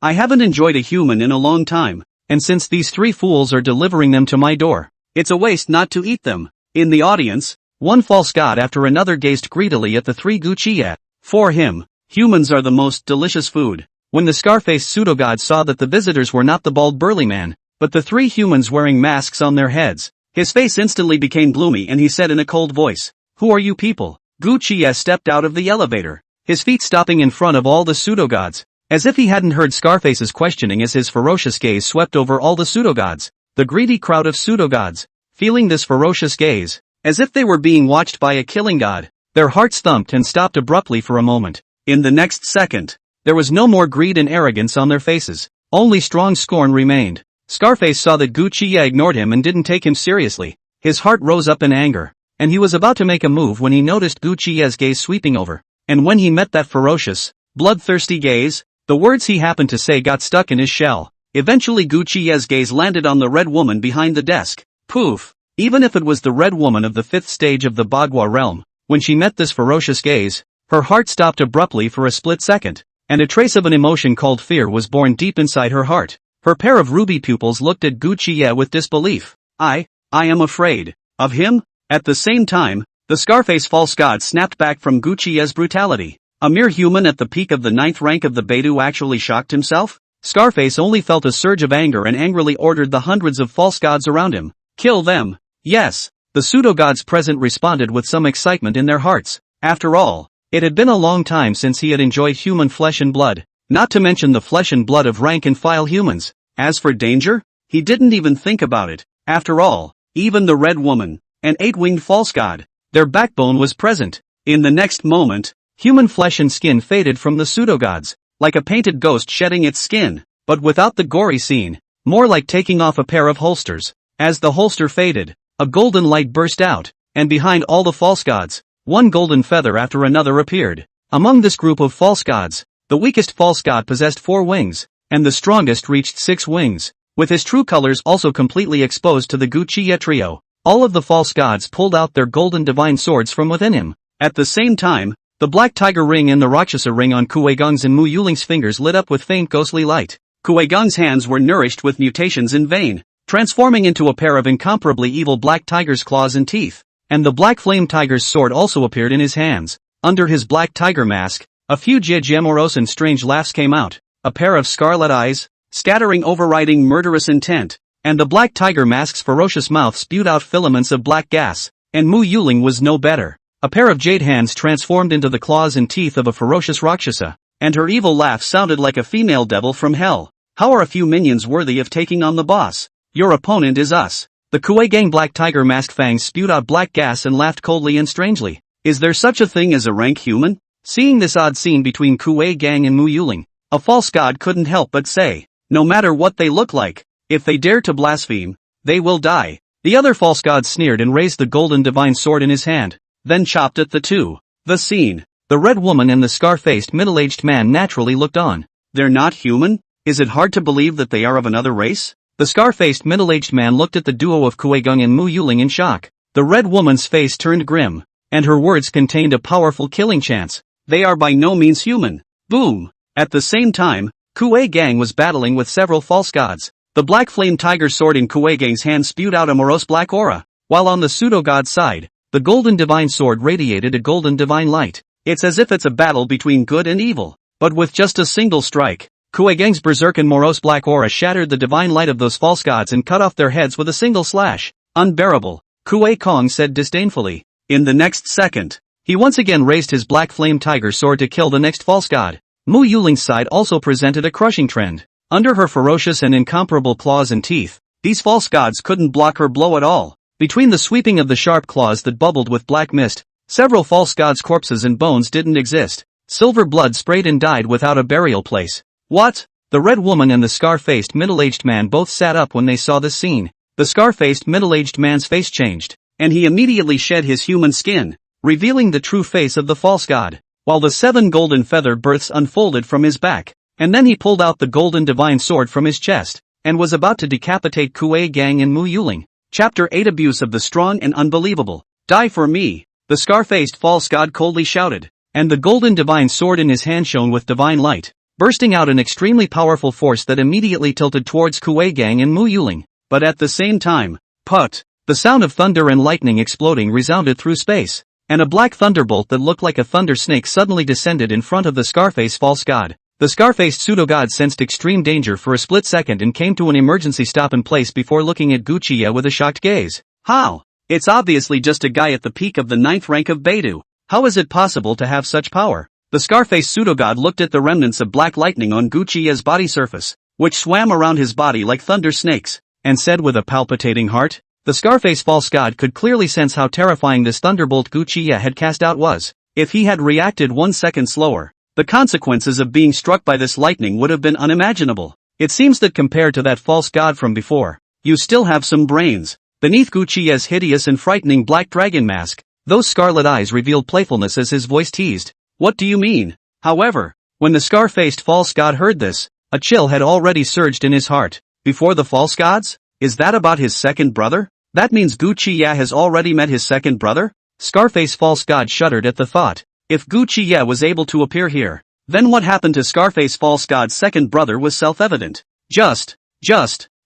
Speaker 1: I haven't enjoyed a human in a long time, and since these 3 fools are delivering them to my door, it's a waste not to eat them. In the audience, one false god after another gazed greedily at the 3 Gu Chie, For him, humans are the most delicious food. When the scar-faced pseudo-god saw that the visitors were not the bald burly man, but the three humans wearing masks on their heads, his face instantly became gloomy and he said in a cold voice, "Who are you people?" Gu Chie stepped out of the elevator, his feet stopping in front of all the pseudo-gods, as if he hadn't heard Scarface's questioning as his ferocious gaze swept over all the pseudo-gods. The greedy crowd of pseudo-gods, feeling this ferocious gaze, as if they were being watched by a killing god, their hearts thumped and stopped abruptly for a moment. In the next second, there was no more greed and arrogance on their faces, only strong scorn remained. Scarface saw that Gu Chie ignored him and didn't take him seriously. His heart rose up in anger, and he was about to make a move when he noticed Gu Chie's gaze sweeping over. And when he met that ferocious, bloodthirsty gaze, the words he happened to say got stuck in his shell. Eventually Gu Chie's gaze landed on the red woman behind the desk. Poof! Even if it was the red woman of the 5th stage of the Bagua realm, when she met this ferocious gaze, her heart stopped abruptly for a split second, and a trace of an emotion called fear was born deep inside her heart. Her pair of ruby pupils looked at Gu Chie with disbelief. I am afraid of him? At the same time, the Scarface false god snapped back from Gu Chie's brutality. A mere human at the peak of the 9th rank of the Beidou actually shocked himself? Scarface only felt a surge of anger and angrily ordered the hundreds of false gods around him. Kill them! Yes! The pseudo-gods present responded with some excitement in their hearts. After all, it had been a long time since he had enjoyed human flesh and blood, not to mention the flesh and blood of rank-and-file humans. As for danger, he didn't even think about it. After all, even the red woman, an 8-winged false god, their backbone was present. In the next moment, human flesh and skin faded from the pseudo-gods, like a painted ghost shedding its skin, but without the gory scene, more like taking off a pair of holsters. As the holster faded, a golden light burst out, and behind all the false gods, one golden feather after another appeared. Among this group of false gods, the weakest false god possessed 4 wings, and the strongest reached 6 wings, with his true colors also completely exposed to the Gu Chie trio. All of the false gods pulled out their golden divine swords from within him. At the same time, the black tiger ring and the Rakshasa ring on Kuei-gong's and Mu Yuling's fingers lit up with faint ghostly light. Kuei-gong's hands were nourished with mutations in vain, transforming into a pair of incomparably evil black tiger's claws and teeth, and the black flame tiger's sword also appeared in his hands. Under his black tiger mask, a few amorous and strange laughs came out, a pair of scarlet eyes, scattering overriding murderous intent, and the black tiger mask's ferocious mouth spewed out filaments of black gas, and Mu Yuling was no better. A pair of jade hands transformed into the claws and teeth of a ferocious Rakshasa, and her evil laugh sounded like a female devil from hell. How are a few minions worthy of taking on the boss? Your opponent is us. The Kuei-gang black tiger mask fangs spewed out black gas and laughed coldly and strangely. Is there such a thing as a rank human? Seeing this odd scene between Kuei-gang and Mu Yuling, a false god couldn't help but say, no matter what they look like, if they dare to blaspheme, they will die. The other false god sneered and raised the golden divine sword in his hand, then chopped at the two. The scene. The red woman and the scar-faced middle-aged man naturally looked on. They're not human? Is it hard to believe that they are of another race? The scar-faced middle-aged man looked at the duo of Kuei-gang and Mu Yuling in shock. The red woman's face turned grim, and her words contained a powerful killing chance. They are by no means human. Boom! At the same time, Kuei-gang was battling with several false gods. The black flame tiger sword in Kuei-gang's hand spewed out a morose black aura, while on the pseudo-god side, the golden divine sword radiated a golden divine light. It's as if it's a battle between good and evil, but with just a single strike. Kuei-gang's berserk and morose black aura shattered the divine light of those false gods and cut off their heads with a single slash. Unbearable, Kuei-kong said disdainfully. In the next second, he once again raised his black flame tiger sword to kill the next false god. Mu Yuling's side also presented a crushing trend. Under her ferocious and incomparable claws and teeth, these false gods couldn't block her blow at all. Between the sweeping of the sharp claws that bubbled with black mist, several false gods' corpses and bones didn't exist. Silver blood sprayed and died without a burial place. What? The red woman and the scar-faced middle-aged man both sat up when they saw this scene. The scar-faced middle-aged man's face changed, and he immediately shed his human skin, revealing the true face of the false god, while the 7 golden feather births unfolded from his back, and then he pulled out the golden divine sword from his chest, and was about to decapitate Kuei-gang and Mu Yuling. Chapter 8 Abuse of the Strong and Unbelievable. Die for me! The scar-faced false god coldly shouted, and the golden divine sword in his hand shone with divine light, bursting out an extremely powerful force that immediately tilted towards Kuei-gang and Mu Yuling. But at the same time, put! The sound of thunder and lightning exploding resounded through space. and a black thunderbolt that looked like a thunder snake suddenly descended in front of the Scarface false god. The scar-faced pseudo-god sensed extreme danger for a split second and came to an emergency stop in place before looking at Gucciya with a shocked gaze. How? It's obviously just a guy at the peak of the 9th rank of Beidou. How is it possible to have such power? The scar-faced pseudo-god looked at the remnants of black lightning on Gucciya's body surface, which swam around his body like thunder snakes, and said with a palpitating heart. The Scarface false god could clearly sense how terrifying this thunderbolt Gucciya had cast out was. If he had reacted 1 second slower, the consequences of being struck by this lightning would have been unimaginable. It seems that compared to that false god from before, you still have some brains. Beneath Gucciya's hideous and frightening black dragon mask, those scarlet eyes revealed playfulness as his voice teased. What do you mean? However, when the scar-faced false god heard this, a chill had already surged in his heart. Before the false gods? Is that about his second brother? That means Gucciya has already met his second brother? Scarface false god shuddered at the thought. If Gucciya was able to appear here, then what happened to Scarface false god's second brother was self-evident. Just,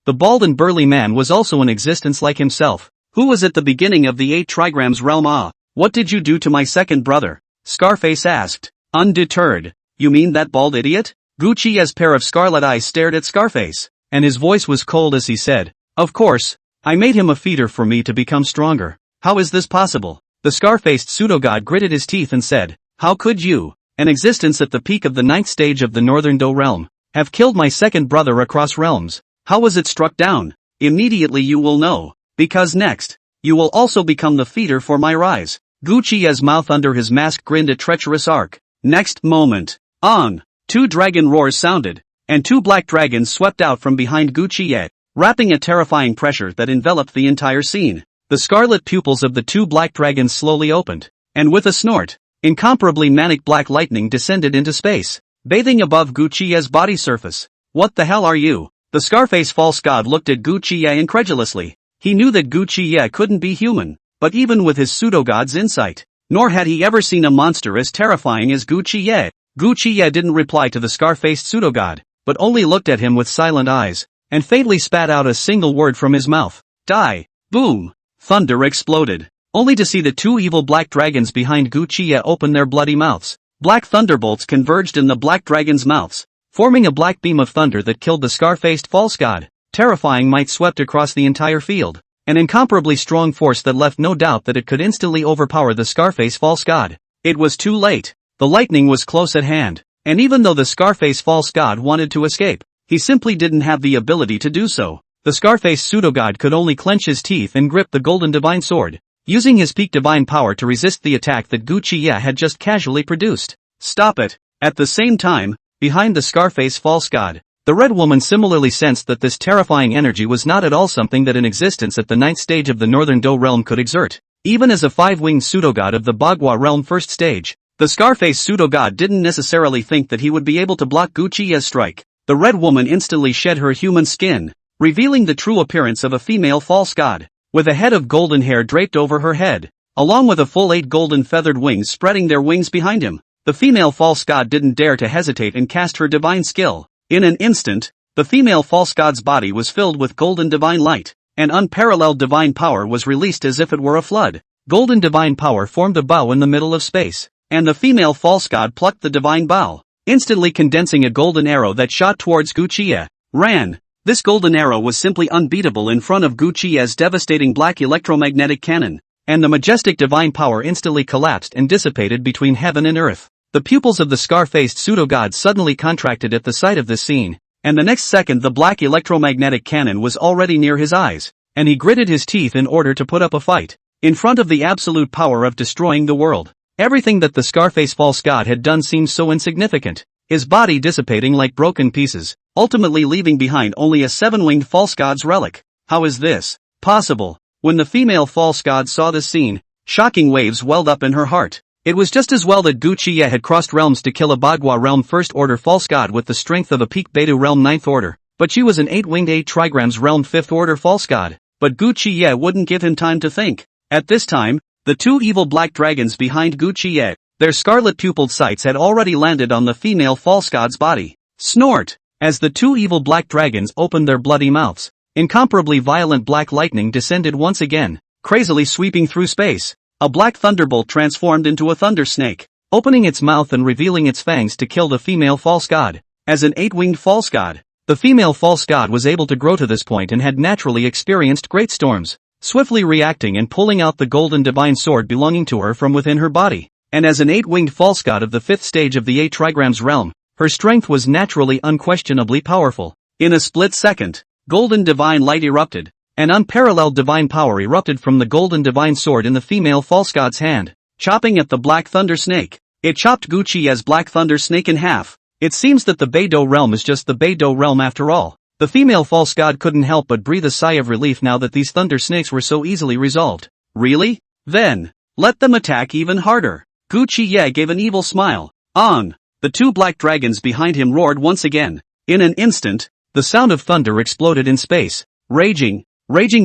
Speaker 1: the bald and burly man was also in existence like himself. Who was at the beginning of the 8 trigrams realm? What did you do to my second brother? Scarface asked, undeterred. You mean that bald idiot? Gucciya's pair of scarlet eyes stared at Scarface, and his voice was cold as he said, of course, I made him a feeder for me to become stronger. How is this possible? The scar-faced pseudo-god gritted his teeth and said, how could you, an existence at the peak of the 9th stage of the Northern Do realm, have killed my second brother across realms? How was it struck down? Immediately you will know, because next, you will also become the feeder for my rise. Gucciya's mouth under his mask grinned a treacherous arc. Next moment, 2 dragon roars sounded, and 2 black dragons swept out from behind Gucciya, wrapping a terrifying pressure that enveloped the entire scene. The scarlet pupils of the 2 black dragons slowly opened, and with a snort, incomparably manic black lightning descended into space, bathing above Gucciya's body surface. What the hell are you? The Scarface false god looked at Gucciya incredulously. He knew that Gucciya couldn't be human, but even with his pseudo-god's insight, nor had he ever seen a monster as terrifying as Gucciya. Gucciya didn't reply to the scar-faced pseudo-god, but only looked at him with silent eyes, and faintly spat out a single word from his mouth. Die! Boom! Thunder exploded, only to see the 2 evil black dragons behind Gucciya open their bloody mouths. Black thunderbolts converged in the black dragons' mouths, forming a black beam of thunder that killed the scar-faced false god. Terrifying might swept across the entire field, an incomparably strong force that left no doubt that it could instantly overpower the Scarface false god. It was too late. The lightning was close at hand, and even though the Scarface false god wanted to escape, he simply didn't have the ability to do so. The Scarface pseudo-god could only clench his teeth and grip the golden divine sword, using his peak divine power to resist the attack that Gucciya had just casually produced. Stop it! At the same time, behind the Scarface false god, the red woman similarly sensed that this terrifying energy was not at all something that an existence at the 9th stage of the Northern Do realm could exert. Even as a 5-winged pseudo-god of the Bagua realm 1st stage, the Scarface pseudo-god didn't necessarily think that he would be able to block Gucciya's strike. The red woman instantly shed her human skin, revealing the true appearance of a female false god, with a head of golden hair draped over her head, along with a full 8 golden feathered wings spreading their wings behind him. The female false god didn't dare to hesitate and cast her divine skill. In an instant, the female false god's body was filled with golden divine light, and unparalleled divine power was released as if it were a flood. Golden divine power formed a bow in the middle of space, and the female false god plucked the divine bow, instantly condensing a golden arrow that shot towards Gucciya. Ran. This golden arrow was simply unbeatable in front of Gucciya's devastating black electromagnetic cannon, and the majestic divine power instantly collapsed and dissipated between heaven and earth. The pupils of the scar-faced pseudo-god suddenly contracted at the sight of this scene, and the next second the black electromagnetic cannon was already near his eyes, and he gritted his teeth in order to put up a fight, in front of the absolute power of destroying the world. Everything that the Scarface false god had done seemed so insignificant, his body dissipating like broken pieces, ultimately leaving behind only a 7-winged false god's relic. How is this possible? When the female false god saw this scene, shocking waves welled up in her heart. It was just as well that Gucciya had crossed realms to kill a Bagua realm 1st order false god with the strength of a peak Beidou realm 9th order, but she was an 8-winged 8 trigrams realm 5th order false god. But Gucciya wouldn't give him time to think. At this time, the 2 evil black dragons behind Gucciya, their scarlet-pupiled sights had already landed on the female false god's body. Snort! As the 2 evil black dragons opened their bloody mouths, incomparably violent black lightning descended once again, crazily sweeping through space. a black thunderbolt transformed into a thunder snake, opening its mouth and revealing its fangs to kill the female false god. As an 8-winged false god, the female false god was able to grow to this point and had naturally experienced great storms, swiftly reacting and pulling out the golden divine sword belonging to her from within her body. And as an 8-winged false god of the 5th stage of the 8 trigrams realm, her strength was naturally unquestionably powerful. In a split second, golden divine light erupted. An unparalleled divine power erupted from the golden divine sword in the female false god's hand, chopping at the black thunder snake. It chopped Guqi's black thunder snake in half. It seems that the Beidou realm is just the Beidou realm after all. The female false god couldn't help but breathe a sigh of relief now that these thunder snakes were so easily resolved. Really? Then, let them attack even harder. Guqiye gave an evil smile. On! The 2 black dragons behind him roared once again. In an instant, the sound of thunder exploded in space. Raging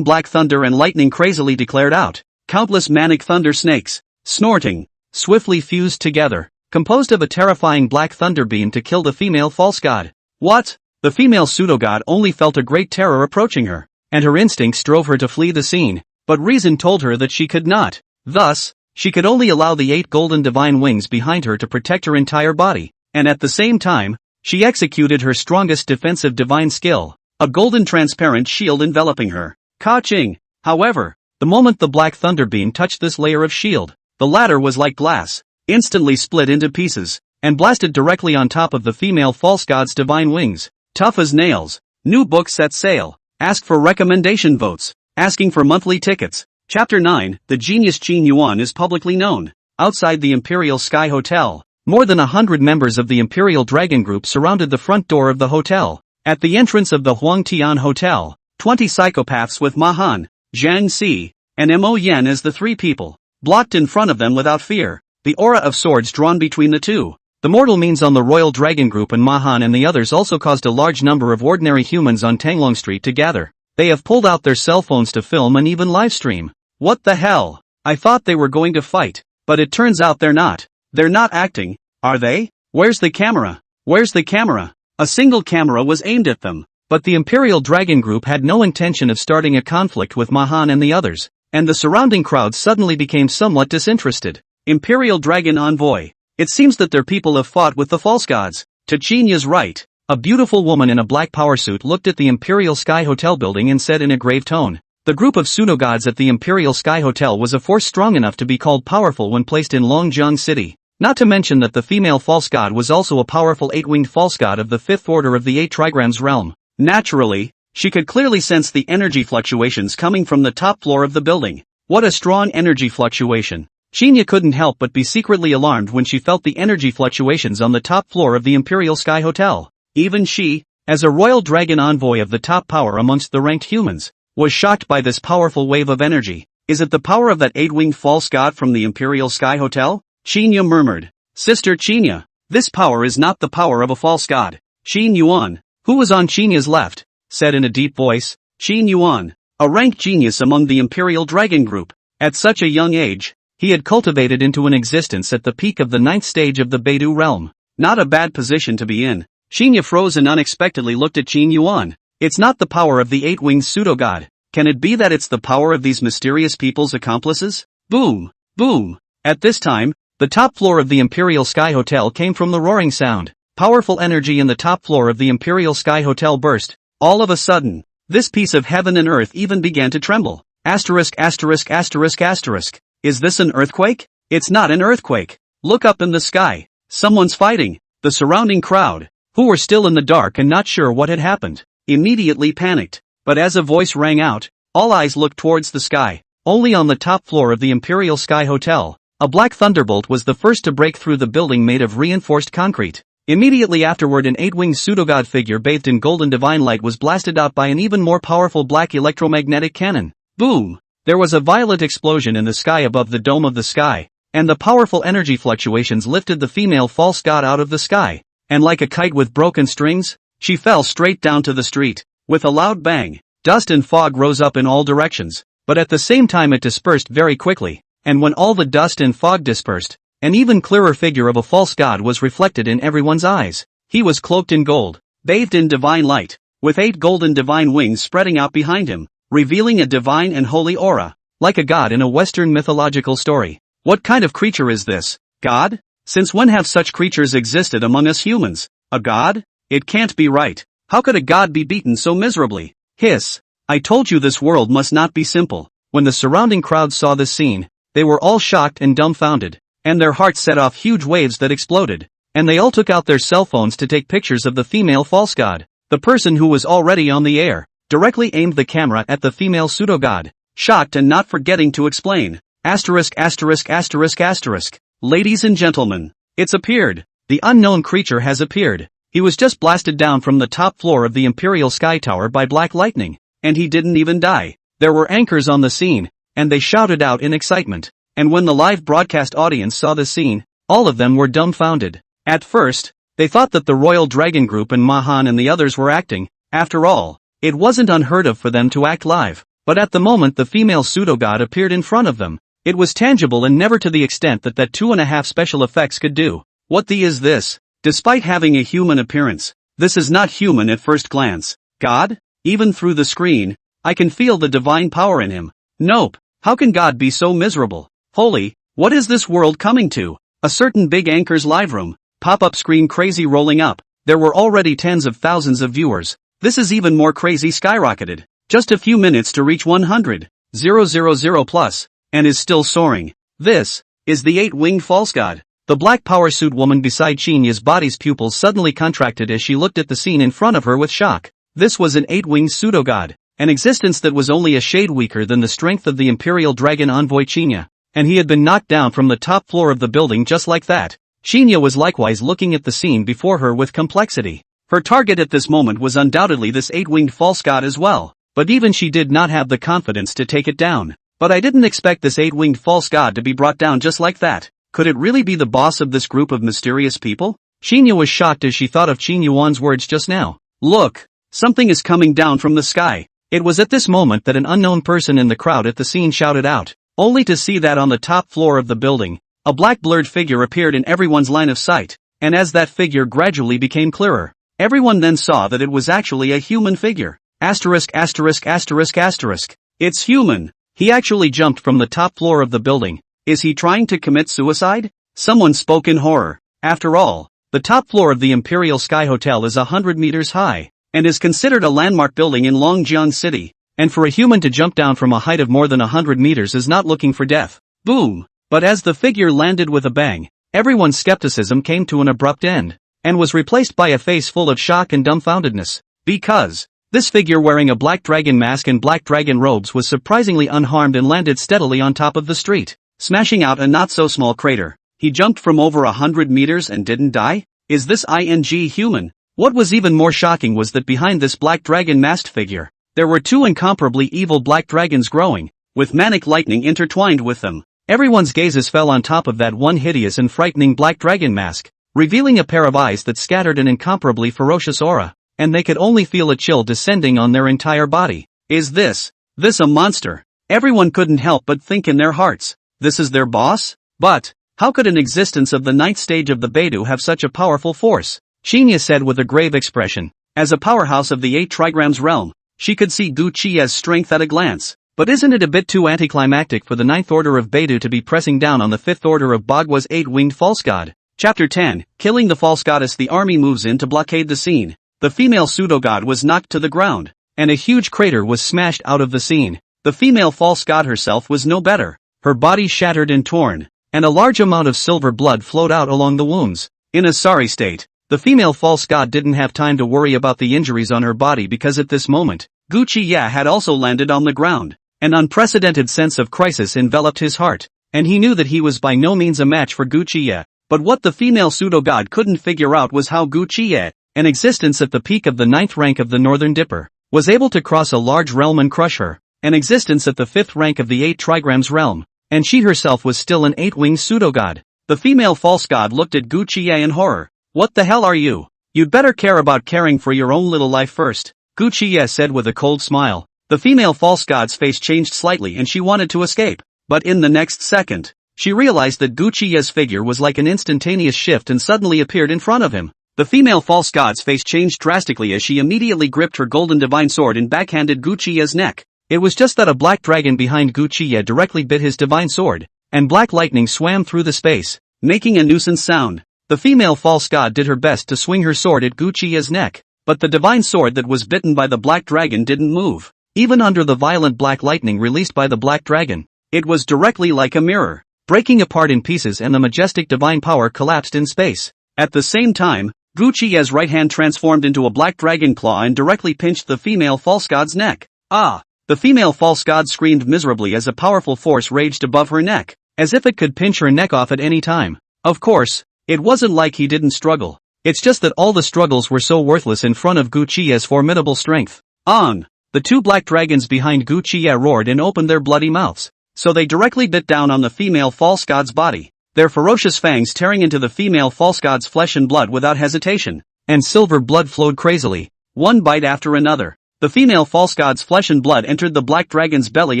Speaker 1: black thunder and lightning crazily declared out. Countless manic thunder snakes, snorting, swiftly fused together, composed of a terrifying black thunder beam to kill the female false god. What? The female pseudo-god only felt a great terror approaching her, and her instincts drove her to flee the scene, but reason told her that she could not. Thus, she could only allow the 8 golden divine wings behind her to protect her entire body, and at the same time, she executed her strongest defensive divine skill, a golden transparent shield enveloping her. Ka-ching! However, the moment the black thunder beam touched this layer of shield, the latter was like glass, instantly split into pieces, and blasted directly on top of the female false god's divine wings. Tough as nails. New book set sail. Ask for recommendation votes. Asking for monthly tickets. Chapter 9, The Genius Qin Yuan is publicly known. Outside the Imperial Sky Hotel, more than 100 members of the Imperial Dragon Group surrounded the front door of the hotel. At the entrance of the Huangtian Hotel, 20 psychopaths with Ma Han, Zhang Si, and Mo Yen as the 3 people, blocked in front of them without fear, the aura of swords drawn between the two. The mortal means on the Royal Dragon Group and Mahan and the others also caused a large number of ordinary humans on Tanglong Street to gather. They have pulled out their cell phones to film and even live stream. What the hell? I thought they were going to fight, but it turns out they're not. They're not acting, are they? Where's the camera? Where's the camera? A single camera was aimed at them, but the Imperial Dragon Group had no intention of starting a conflict with Mahan and the others, and the surrounding crowd suddenly became somewhat disinterested. Imperial Dragon Envoy. It seems that their people have fought with the false gods. Tachinya's right. A beautiful woman in a black power suit looked at the Imperial Sky Hotel building and said in a grave tone, the group of pseudo-gods at the Imperial Sky Hotel was a force strong enough to be called powerful when placed in Longjiang City. Not to mention that the female false god was also a powerful 8-winged false god of the 5th order of the 8 trigrams realm. Naturally, she could clearly sense the energy fluctuations coming from the top floor of the building. What a strong energy fluctuation. Qinya couldn't help but be secretly alarmed when she felt the energy fluctuations on the top floor of the Imperial Sky Hotel. Even she, as a royal dragon envoy of the top power amongst the ranked humans, was shocked by this powerful wave of energy. Is it the power of that 8-winged false god from the Imperial Sky Hotel? Qinya murmured. Sister Qinya, this power is not the power of a false god. Qin Yuan, who was on Qinya's left, said in a deep voice. Qin Yuan, a rank genius among the Imperial Dragon Group. At such a young age, he had cultivated into an existence at the peak of the 9th stage of the Beidou realm. Not a bad position to be in. Qinya froze and unexpectedly looked at Qin Yuan. It's not the power of the 8-winged pseudo-god. Can it be that it's the power of these mysterious people's accomplices? Boom! Boom! At this time, the top floor of the Imperial Sky Hotel came from the roaring sound. Powerful energy in the top floor of the Imperial Sky Hotel burst. All of a sudden, this piece of heaven and earth even began to tremble. Asterisk asterisk asterisk asterisk. Is this an earthquake? It's not an earthquake. Look up in the sky. Someone's fighting. The surrounding crowd, who were still in the dark and not sure what had happened, immediately panicked. But as a voice rang out, all eyes looked towards the sky. Only on the top floor of the Imperial Sky Hotel, a black thunderbolt was the first to break through the building made of reinforced concrete. Immediately afterward, an 8-winged pseudo-god figure bathed in golden divine light was blasted out by an even more powerful black electromagnetic cannon. Boom! There was a violent explosion in the sky above the dome of the sky, and the powerful energy fluctuations lifted the female false god out of the sky, and like a kite with broken strings, she fell straight down to the street. With a loud bang, dust and fog rose up in all directions, but at the same time it dispersed very quickly, and when all the dust and fog dispersed, an even clearer figure of a false god was reflected in everyone's eyes. He was cloaked in gold, bathed in divine light, with 8 golden divine wings spreading out behind him, revealing a divine and holy aura. like a god in a Western mythological story. What kind of creature is this? God? Since when have such creatures existed among us humans? A god? It can't be right. How could a god be beaten so miserably? Hiss. I told you this world must not be simple. When the surrounding crowd saw this scene, they were all shocked and dumbfounded, and their hearts set off huge waves that exploded, and they all took out their cell phones to take pictures of the female false god. The person who was already on the air directly aimed the camera at the female pseudo-god, shocked and not forgetting to explain. Asterisk asterisk asterisk asterisk. Ladies and gentlemen, it's appeared. The unknown creature has appeared. He was just blasted down from the top floor of the Imperial Sky Tower by black lightning, and he didn't even die. There were anchors on the scene, and they shouted out in excitement. And when the live broadcast audience saw the scene, all of them were dumbfounded. At first, they thought that the Royal Dragon Group and Mahan and the others were acting. After all, it wasn't unheard of for them to act live. But at the moment the female pseudo-god appeared in front of them, it was tangible and never to the extent that 2.5 special effects could do. What the is this? Despite having a human appearance, this is not human at first glance. God? Even through the screen, I can feel the divine power in him. Nope. How can God be so miserable? Holy, what is this world coming to? A certain big anchor's live room, pop-up screen crazy rolling up. There were already tens of thousands of viewers. This is even more crazy skyrocketed. Just a few minutes to reach 100,000 plus, and is still soaring. This is the 8-winged false god. The black power suit woman beside Chinya's body's pupils suddenly contracted as she looked at the scene in front of her with shock. This was an 8-winged pseudo-god, an existence that was only a shade weaker than the strength of the Imperial Dragon envoy Chinya, and he had been knocked down from the top floor of the building just like that. Chinya was likewise looking at the scene before her with complexity. Her target at this moment was undoubtedly this 8-winged false god as well, but even she did not have the confidence to take it down. But I didn't expect this 8-winged false god to be brought down just like that. Could it really be the boss of this group of mysterious people? Chinya was shocked as she thought of Qin Yuan's words just now. Look! Something is coming down from the sky. It was at this moment that an unknown person in the crowd at the scene shouted out, only to see that on the top floor of the building, a black blurred figure appeared in everyone's line of sight, and as that figure gradually became clearer, everyone then saw that it was actually a human figure. Asterisk asterisk asterisk asterisk. It's human. He actually jumped from the top floor of the building. Is he trying to commit suicide? Someone spoke in horror. After all, the top floor of the Imperial Sky Hotel is 100 meters high, and is considered a landmark building in Longjiang City, and for a human to jump down from a height of more than 100 meters is not looking for death. Boom! But as the figure landed with a bang, everyone's skepticism came to an abrupt end, and was replaced by a face full of shock and dumbfoundedness, because this figure wearing a black dragon mask and black dragon robes was surprisingly unharmed and landed steadily on top of the street, smashing out a not-so-small crater. He jumped from over 100 meters and didn't die? Is this human? What was even more shocking was that behind this black dragon masked figure, there were two incomparably evil black dragons growing, with manic lightning intertwined with them. Everyone's gazes fell on top of that one hideous and frightening black dragon mask, revealing a pair of eyes that scattered an incomparably ferocious aura, and they could only feel a chill descending on their entire body. Is this a monster? Everyone couldn't help but think in their hearts, this is their boss? But how could an existence of the 9th stage of the Beidou have such a powerful force? Xinya said with a grave expression. As a powerhouse of the 8 trigrams realm, she could see Gu Qi's strength at a glance. But isn't it a bit too anticlimactic for the 9th order of Beidou to be pressing down on the 5th order of Baghua's 8-winged false god? Chapter 10, Killing the false goddess. The army moves in to blockade the scene. The female pseudo-god was knocked to the ground, and a huge crater was smashed out of the scene. The female false god herself was no better. Her body shattered and torn, and a large amount of silver blood flowed out along the wounds. In a sorry state, the female false god didn't have time to worry about the injuries on her body because at this moment, Gu Qiya had also landed on the ground. An unprecedented sense of crisis enveloped his heart, and he knew that he was by no means a match for Gu Qiya. But what the female pseudo-god couldn't figure out was how Gu Qiya, an existence at the peak of the 9th rank of the Northern Dipper, was able to cross a large realm and crush her, an existence at the 5th rank of the 8 trigrams realm, and she herself was still an 8-winged pseudo-god. The female false god looked at Gu Qiya in horror. What the hell are you? You'd better care about caring for your own little life first, Gu Qiya said with a cold smile. The female false god's face changed slightly and she wanted to escape, but in the next second, she realized that Gu Qiya's figure was like an instantaneous shift and suddenly appeared in front of him. The female false god's face changed drastically as she immediately gripped her golden divine sword and backhanded Gu Qiya's neck. It was just that a black dragon behind Guchiye directly bit his divine sword, and black lightning swam through the space, making a nuisance sound. The female false god did her best to swing her sword at Guchiye's neck, but the divine sword that was bitten by the black dragon didn't move, even under the violent black lightning released by the black dragon. It was directly like a mirror, breaking apart in pieces, and the majestic divine power collapsed in space. At the same time, Guchiye's right hand transformed into a black dragon claw and directly pinched the female false god's neck. Ah! The female false god screamed miserably as a powerful force raged above her neck, as if it could pinch her neck off at any time. Of course, it wasn't like he didn't struggle. It's just that all the struggles were so worthless in front of Guchiye's formidable strength. On! The two black dragons behind Guchiye roared and opened their bloody mouths, so they directly bit down on the female false god's body, their ferocious fangs tearing into the female false god's flesh and blood without hesitation, and silver blood flowed crazily, one bite after another. The female false god's flesh and blood entered the black dragon's belly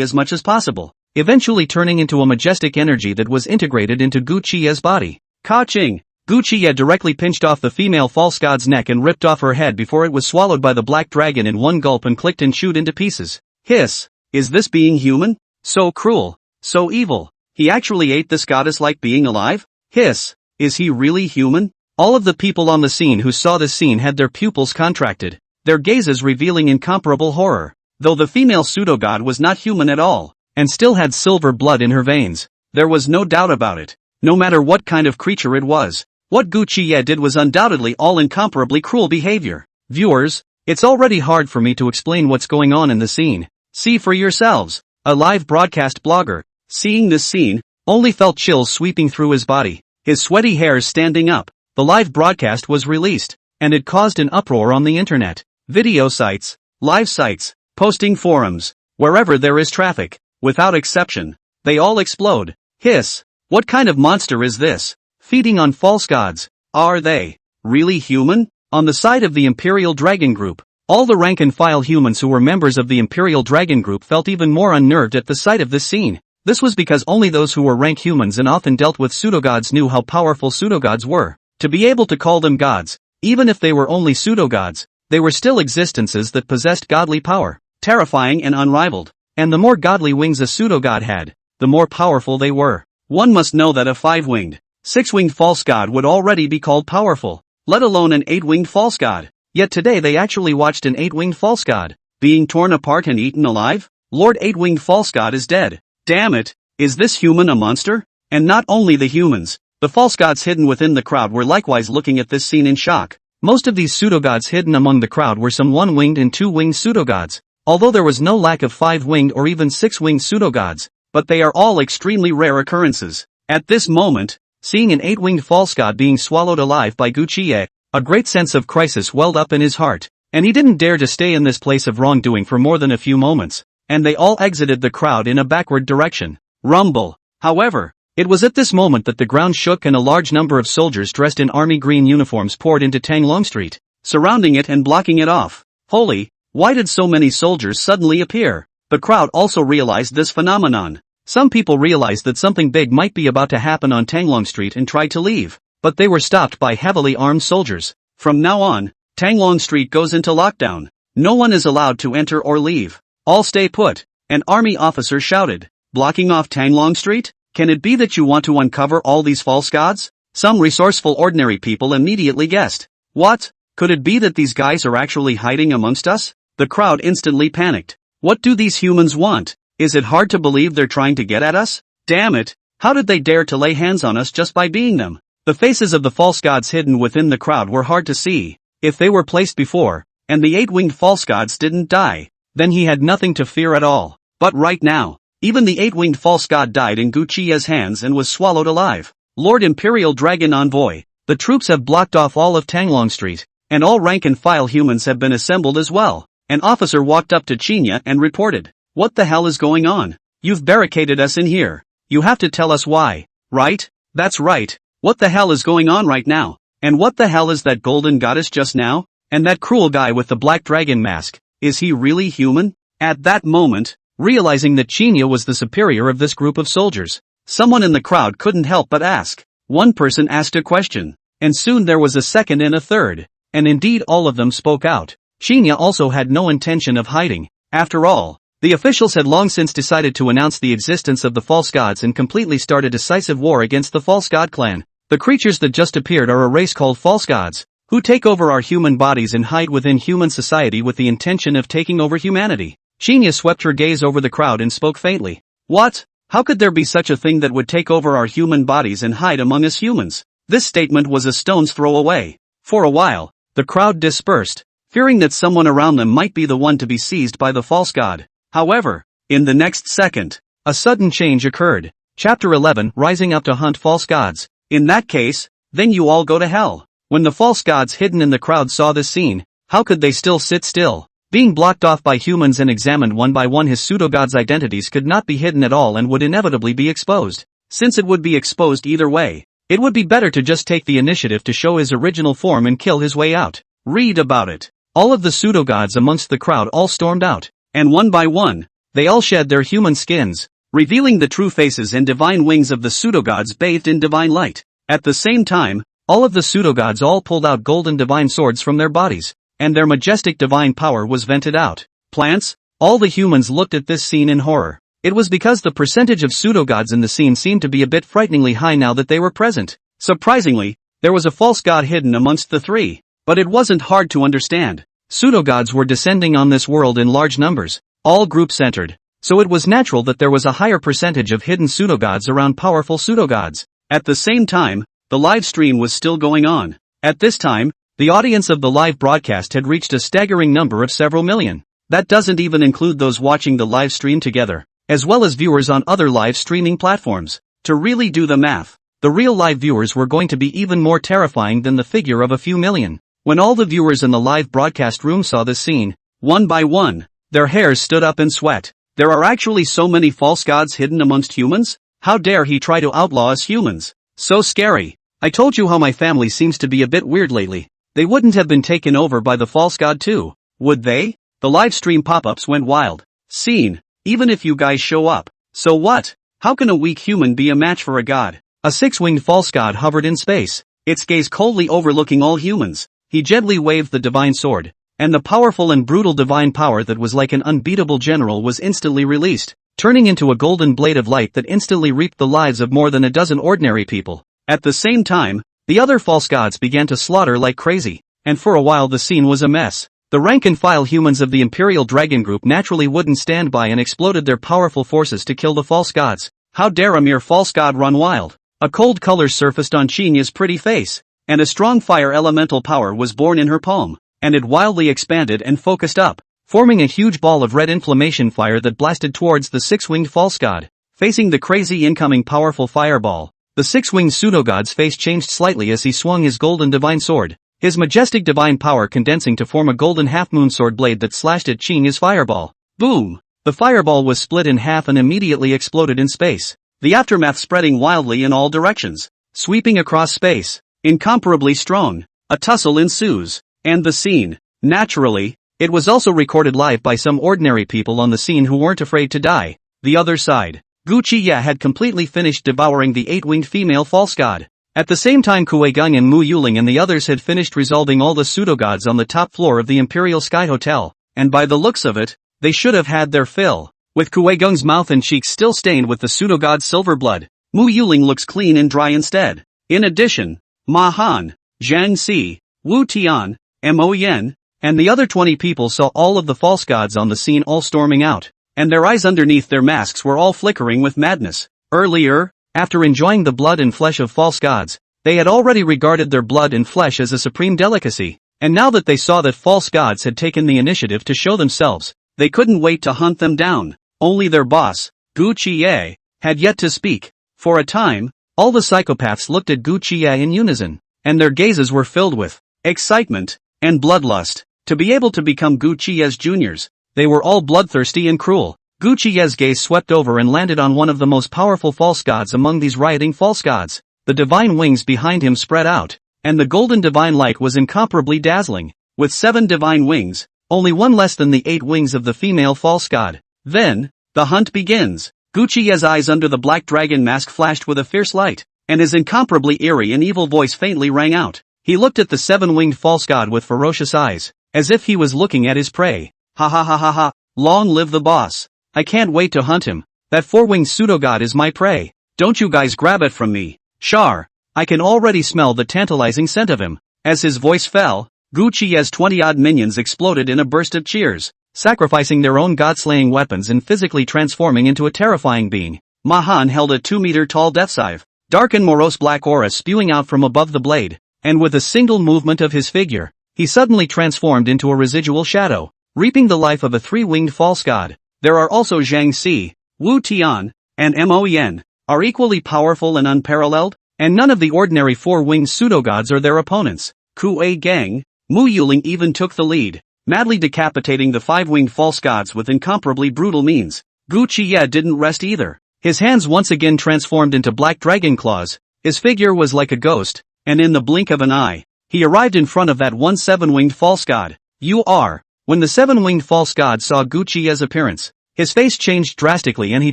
Speaker 1: as much as possible, eventually turning into a majestic energy that was integrated into Guchiye's body. Ka-ching! Guchiye directly pinched off the female false god's neck and ripped off her head before it was swallowed by the black dragon in one gulp and clicked and chewed into pieces. Hiss! Is this being human? So cruel. So evil. He actually ate this goddess like being alive? Hiss! Is he really human? All of the people on the scene who saw this scene had their pupils contracted, their gazes revealing incomparable horror. Though the female pseudo-god was not human at all, and still had silver blood in her veins, there was no doubt about it. No matter what kind of creature it was, what Guchiye did was undoubtedly all incomparably cruel behavior. Viewers, it's already hard for me to explain what's going on in the scene. See for yourselves. A live broadcast blogger, seeing this scene, only felt chills sweeping through his body, his sweaty hairs standing up. The live broadcast was released, and it caused an uproar on the internet. Video sites, live sites, posting forums, wherever there is traffic, without exception, they all explode. Hiss! What kind of monster is this? Feeding on false gods. Are they really human? On the side of the Imperial Dragon Group, all the rank-and-file humans who were members of the Imperial Dragon Group felt even more unnerved at the sight of this scene. This was because only those who were rank humans and often dealt with pseudogods knew how powerful pseudogods were. To be able to call them gods, even if they were only pseudogods, they were still existences that possessed godly power, terrifying and unrivaled. And the more godly wings a pseudogod had, the more powerful they were. One must know that a 5-winged, 6-winged false god would already be called powerful, let alone an 8-winged false god. Yet today they actually watched an 8-winged false god being torn apart and eaten alive. Lord 8-winged false god is dead. Damn it, is this human a monster? And not only the humans, the false gods hidden within the crowd were likewise looking at this scene in shock. Most of these pseudogods hidden among the crowd were some 1-winged and 2-winged pseudogods, although there was no lack of 5-winged or even 6-winged pseudogods, but they are all extremely rare occurrences. At this moment, seeing an 8-winged false god being swallowed alive by Guchiye, a great sense of crisis welled up in his heart, and he didn't dare to stay in this place of wrongdoing for more than a few moments, and they all exited the crowd in a backward direction. Rumble. However, it was at this moment that the ground shook and a large number of soldiers dressed in army green uniforms poured into Tanglong Street, surrounding it and blocking it off. Holy, why did so many soldiers suddenly appear? The crowd also realized this phenomenon. Some people realized that something big might be about to happen on Tanglong Street and tried to leave, but they were stopped by heavily armed soldiers. From now on, Tanglong Street goes into lockdown. No one is allowed to enter or leave. All stay put. An army officer shouted. Blocking off Tanglong Street? Can it be that you want to uncover all these false gods? Some resourceful ordinary people immediately guessed. What? Could it be that these guys are actually hiding amongst us? The crowd instantly panicked. What do these humans want? Is it hard to believe they're trying to get at us? Damn it! How did they dare to lay hands on us just by being them? The faces of the false gods hidden within the crowd were hard to see. If they were placed before, and the 8-winged false gods didn't die, then he had nothing to fear at all. But right now, even the 8-winged false god died in Guchiye's hands and was swallowed alive. Lord Imperial Dragon Envoy, the troops have blocked off all of Tanglong Street, and all rank-and-file humans have been assembled as well. An officer walked up to Chinya and reported. What the hell is going on? You've barricaded us in here. You have to tell us why, right? That's right. What the hell is going on right now? And what the hell is that golden goddess just now? And that cruel guy with the black dragon mask, is he really human? At that moment, realizing that Chinya was the superior of this group of soldiers, someone in the crowd couldn't help but ask. One person asked a question, and soon there was a second and a third, and indeed all of them spoke out. Chinya also had no intention of hiding. After all, The officials had long since decided to announce the existence of the false gods and completely start a decisive war against the false god clan. The creatures that just appeared are a race called false gods, who take over our human bodies and hide within human society with the intention of taking over humanity. Shinya swept her gaze over the crowd and spoke faintly. What? How could there be such a thing that would take over our human bodies and hide among us humans? This statement was a stone's throw away. For a while, the crowd dispersed, fearing that someone around them might be the one to be seized by the false god. However, in the next second, a sudden change occurred. Chapter 11, Rising Up to Hunt False Gods. In that case, then you all go to hell. When the false gods hidden in the crowd saw this scene, how could they still sit still? Being blocked off by humans and examined one by one, his pseudo-gods' identities could not be hidden at all and would inevitably be exposed. Since it would be exposed either way, it would be better to just take the initiative to show his original form and kill his way out. Read about it. All of the pseudo-gods amongst the crowd all stormed out, and one by one, they all shed their human skins, revealing the true faces and divine wings of the pseudo-gods bathed in divine light. At the same time, all of the pseudo-gods all pulled out golden divine swords from their bodies, and their majestic divine power was vented out. Plants? All the humans looked at this scene in horror. It was because the percentage of pseudo-gods in the scene seemed to be a bit frighteningly high now that they were present. Surprisingly, there was a false god hidden amongst the three. But it wasn't hard to understand. Pseudo-gods were descending on this world in large numbers, all group-centered, so it was natural that there was a higher percentage of hidden pseudo-gods around powerful pseudo-gods. At the same time, the live stream was still going on. At this time, the audience of the live broadcast had reached a staggering number of several million. That doesn't even include those watching the live stream together, as well as viewers on other live streaming platforms. To really do the math, the real live viewers were going to be even more terrifying than the figure of a few million. When all the viewers in the live broadcast room saw this scene, one by one, their hairs stood up in sweat. There are actually so many false gods hidden amongst humans? How dare he try to outlaw us humans? So scary. I told you how my family seems to be a bit weird lately. They wouldn't have been taken over by the false god too, would they? The live stream pop-ups went wild. Scene. Even if you guys show up. So what? How can a weak human be a match for a god? A six-winged false god hovered in space, its gaze coldly overlooking all humans. He gently waved the divine sword, and the powerful and brutal divine power that was like an unbeatable general was instantly released, turning into a golden blade of light that instantly reaped the lives of more than a dozen ordinary people. At the same time, the other false gods began to slaughter like crazy, and for a while the scene was a mess. The rank-and-file humans of the Imperial Dragon Group naturally wouldn't stand by and exploded their powerful forces to kill the false gods. How dare a mere false god run wild? A cold color surfaced on Shinya's pretty face, and a strong fire elemental power was born in her palm, and it wildly expanded and focused up, forming a huge ball of red inflammation fire that blasted towards the six-winged false god. Facing the crazy incoming powerful fireball, the six-winged pseudo-god's face changed slightly as he swung his golden divine sword, his majestic divine power condensing to form a golden half-moon sword blade that slashed at Shinya's fireball. Boom! The fireball was split in half and immediately exploded in space, the aftermath spreading wildly in all directions, sweeping across space. Incomparably strong. A tussle ensues. And the scene. Naturally, it was also recorded live by some ordinary people on the scene who weren't afraid to die. The other side. Guqiya had completely finished devouring the eight-winged female false god. At the same time Kuei-gung and Mu Yuling and the others had finished resolving all the pseudo-gods on the top floor of the Imperial Sky Hotel, and by the looks of it, they should have had their fill. With Kuei-gung's mouth and cheeks still stained with the pseudo-god's silver blood, Mu Yuling looks clean and dry instead. In addition, Ma Han, Zhang Si, Wu Tian, Mo Yen, and the other 20 people saw all of the false gods on the scene all storming out, and their eyes underneath their masks were all flickering with madness. Earlier, after enjoying the blood and flesh of false gods, they had already regarded their blood and flesh as a supreme delicacy, and now that they saw that false gods had taken the initiative to show themselves, they couldn't wait to hunt them down. Only their boss, Gu Qiye, had yet to speak. For a time, all the psychopaths looked at Gu Qiye in unison, and their gazes were filled with excitement and bloodlust. To be able to become Gu Qiye's juniors, they were all bloodthirsty and cruel. Gu Qiye's gaze swept over and landed on one of the most powerful false gods among these rioting false gods. The divine wings behind him spread out, and the golden divine light was incomparably dazzling. With 7 divine wings, only one less than the 8 wings of the female false god. Then, the hunt begins. Gu Qiye's eyes under the black dragon mask flashed with a fierce light, and his incomparably eerie and evil voice faintly rang out. He looked at the 7-winged false god with ferocious eyes, as if he was looking at his prey. Ha ha ha ha ha. Long live the boss. I can't wait to hunt him. That four-winged pseudo-god is my prey. Don't you guys grab it from me. Char. I can already smell the tantalizing scent of him. As his voice fell, Gucci's 20-odd minions exploded in a burst of cheers, sacrificing their own god-slaying weapons and physically transforming into a terrifying being. Mahan held a 2-meter-tall death scythe, dark and morose black aura spewing out from above the blade, and with a single movement of his figure, he suddenly transformed into a residual shadow, reaping the life of a 3-winged false god. There are also Zhang Si, Wu Tian, and Mo Yen, are equally powerful and unparalleled, and none of the ordinary 4-winged pseudo-gods are their opponents. Kuei Gang, Mu Yuling even took the lead, madly decapitating the 5-winged false gods with incomparably brutal means. Gucci didn't rest either. His hands once again transformed into black dragon claws, his figure was like a ghost, and in the blink of an eye, he arrived in front of that one 7-winged false god. When the 7-winged false god saw Gucci's appearance, his face changed drastically and he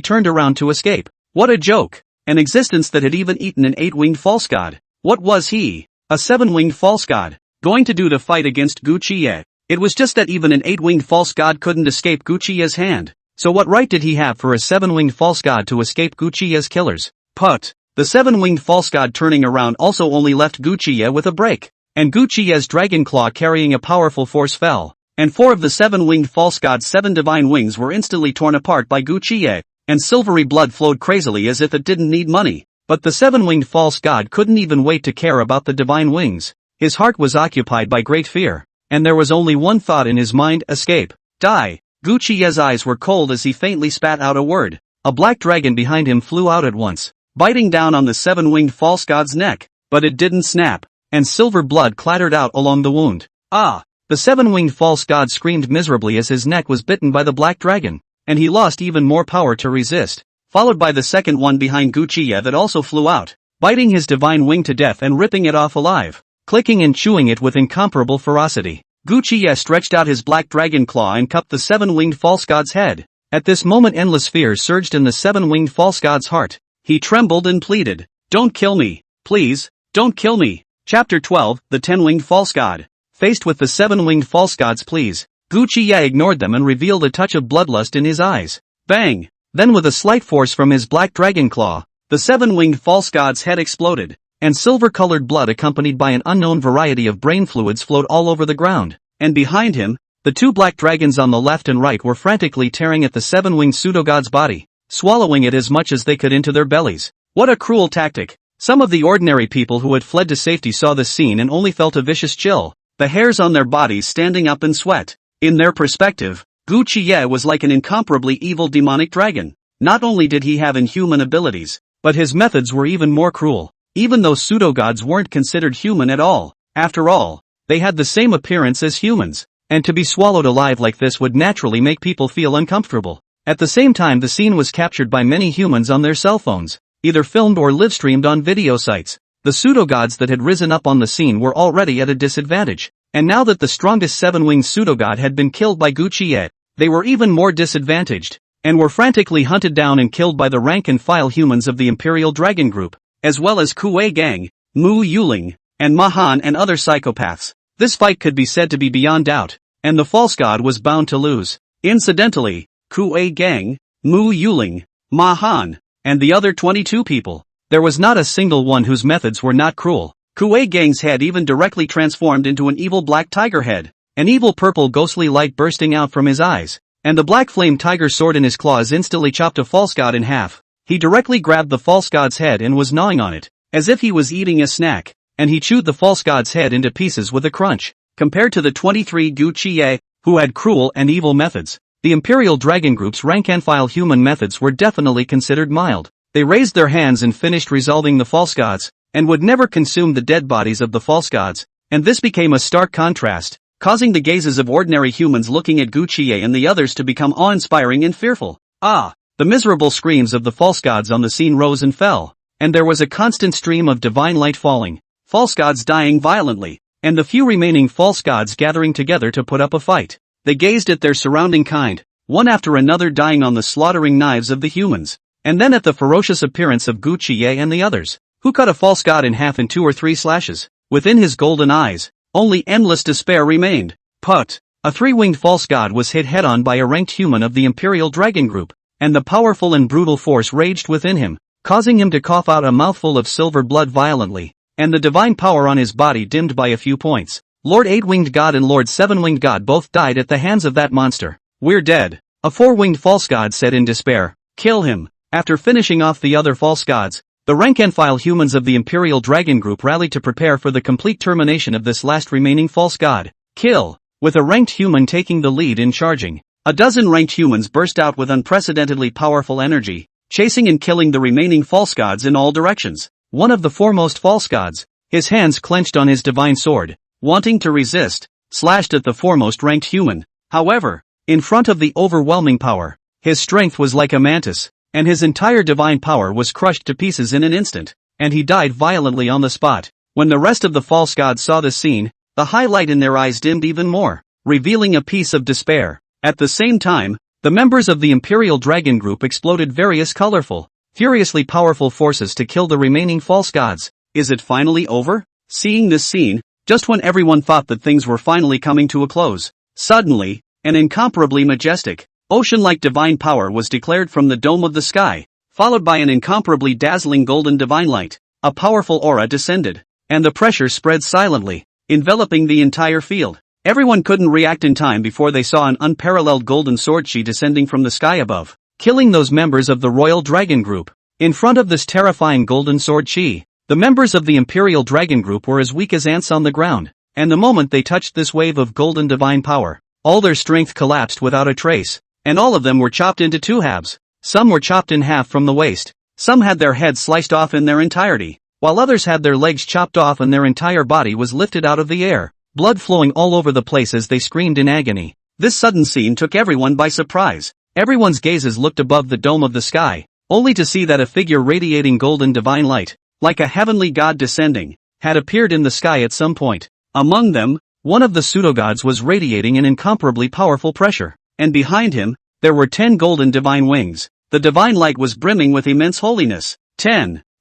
Speaker 1: turned around to escape. What a joke! An existence that had even eaten an 8-winged false god. What was he? A 7-winged false god, going to do to fight against Gucci? It was just that even an 8-winged false god couldn't escape Gucci's hand. So what right did he have for a 7-winged false god to escape Gucci's killers? Put. The 7-winged false god turning around also only left Gucci with a break, and Gucci's dragon claw carrying a powerful force fell, and 4 of the 7-winged false god's 7 divine wings were instantly torn apart by Gucci, and silvery blood flowed crazily as if it didn't need money. But the 7-winged false god couldn't even wait to care about the divine wings. His heart was occupied by great fear, and there was only one thought in his mind: escape. Die. Gucci's eyes were cold as he faintly spat out a word. A black dragon behind him flew out at once, biting down on the 7-winged false god's neck, but it didn't snap, and silver blood clattered out along the wound. Ah! The 7-winged false god screamed miserably as his neck was bitten by the black dragon, and he lost even more power to resist, followed by the second one behind Gucci that also flew out, biting his divine wing to death and ripping it off alive, clicking and chewing it with incomparable ferocity. Gucci stretched out his black dragon claw and cupped the 7-winged false god's head. At this moment endless fear surged in the 7-winged false god's heart. He trembled and pleaded, "Don't kill me, please, don't kill me." Chapter 12, The 10-Winged False God. Faced with the 7-winged false god's pleas, Gucci ignored them and revealed a touch of bloodlust in his eyes. Bang! Then with a slight force from his black dragon claw, the 7-winged false god's head exploded, and silver-colored blood accompanied by an unknown variety of brain fluids flowed all over the ground, and behind him, the 2 black dragons on the left and right were frantically tearing at the 7-winged pseudo-god's body, swallowing it as much as they could into their bellies. What a cruel tactic! Some of the ordinary people who had fled to safety saw this scene and only felt a vicious chill, the hairs on their bodies standing up in sweat. In their perspective, Gucci was like an incomparably evil demonic dragon. Not only did he have inhuman abilities, but his methods were even more cruel. Even though pseudo-gods weren't considered human at all, after all, they had the same appearance as humans, and to be swallowed alive like this would naturally make people feel uncomfortable. At the same time, the scene was captured by many humans on their cell phones, either filmed or live-streamed on video sites. The pseudo-gods that had risen up on the scene were already at a disadvantage, and now that the strongest 7-winged pseudo-god had been killed by Gucci, they were even more disadvantaged, and were frantically hunted down and killed by the rank-and-file humans of the Imperial Dragon Group, as well as Kuei Gang, Mu Yuling, and Mahan and other psychopaths. This fight could be said to be beyond doubt, and the false god was bound to lose. Incidentally, Kuei Gang, Mu Yuling, Mahan, and the other 22 people, there was not a single one whose methods were not cruel. Kuei Gang's head even directly transformed into an evil black tiger head, an evil purple ghostly light bursting out from his eyes, and the black flame tiger sword in his claws instantly chopped a false god in half. He directly grabbed the false god's head and was gnawing on it, as if he was eating a snack, and he chewed the false god's head into pieces with a crunch. Compared to the 23 Gucci, who had cruel and evil methods, the Imperial Dragon Group's rank-and-file human methods were definitely considered mild. They raised their hands and finished resolving the false gods, and would never consume the dead bodies of the false gods, and this became a stark contrast, causing the gazes of ordinary humans looking at Gucci and the others to become awe-inspiring and fearful. Ah! The miserable screams of the false gods on the scene rose and fell, and there was a constant stream of divine light falling, false gods dying violently, and the few remaining false gods gathering together to put up a fight. They gazed at their surrounding kind, one after another dying on the slaughtering knives of the humans, and then at the ferocious appearance of Gucci and the others, who cut a false god in half in 2 or 3 slashes. Within his golden eyes, only endless despair remained. Put! A three-winged false god was hit head-on by a ranked human of the Imperial Dragon Group, and the powerful and brutal force raged within him, causing him to cough out a mouthful of silver blood violently, and the divine power on his body dimmed by a few points. Lord Eight-Winged God and Lord Seven-Winged God both died at the hands of that monster. We're dead. A four-winged false god said in despair. Kill him. After finishing off the other false gods, the rank-and-file humans of the Imperial Dragon Group rallied to prepare for the complete termination of this last remaining false god. Kill. With a ranked human taking the lead in charging, a dozen ranked humans burst out with unprecedentedly powerful energy, chasing and killing the remaining false gods in all directions. One of the foremost false gods, his hands clenched on his divine sword, wanting to resist, slashed at the foremost ranked human. However, in front of the overwhelming power, his strength was like a mantis, and his entire divine power was crushed to pieces in an instant, and he died violently on the spot. When the rest of the false gods saw this scene, the highlight in their eyes dimmed even more, revealing a piece of despair. At the same time, the members of the Imperial Dragon Group exploded various colorful, furiously powerful forces to kill the remaining false gods. Is it finally over? Seeing this scene, just when everyone thought that things were finally coming to a close, suddenly, an incomparably majestic, ocean-like divine power was declared from the dome of the sky, followed by an incomparably dazzling golden divine light. A powerful aura descended, and the pressure spread silently, enveloping the entire field. Everyone couldn't react in time before they saw an unparalleled golden sword chi descending from the sky above, killing those members of the Royal Dragon Group. In front of this terrifying golden sword chi, the members of the Imperial Dragon Group were as weak as ants on the ground, and the moment they touched this wave of golden divine power, all their strength collapsed without a trace, and all of them were chopped into two halves. Some were chopped in half from the waist, some had their heads sliced off in their entirety, while others had their legs chopped off and their entire body was lifted out of the air, blood flowing all over the place as they screamed in agony. This sudden scene took everyone by surprise. Everyone's gazes looked above the dome of the sky, only to see that a figure radiating golden divine light, like a heavenly god descending, had appeared in the sky at some point. Among them, one of the pseudogods was radiating an incomparably powerful pressure, and behind him, there were 10 golden divine wings. The divine light was brimming with immense holiness.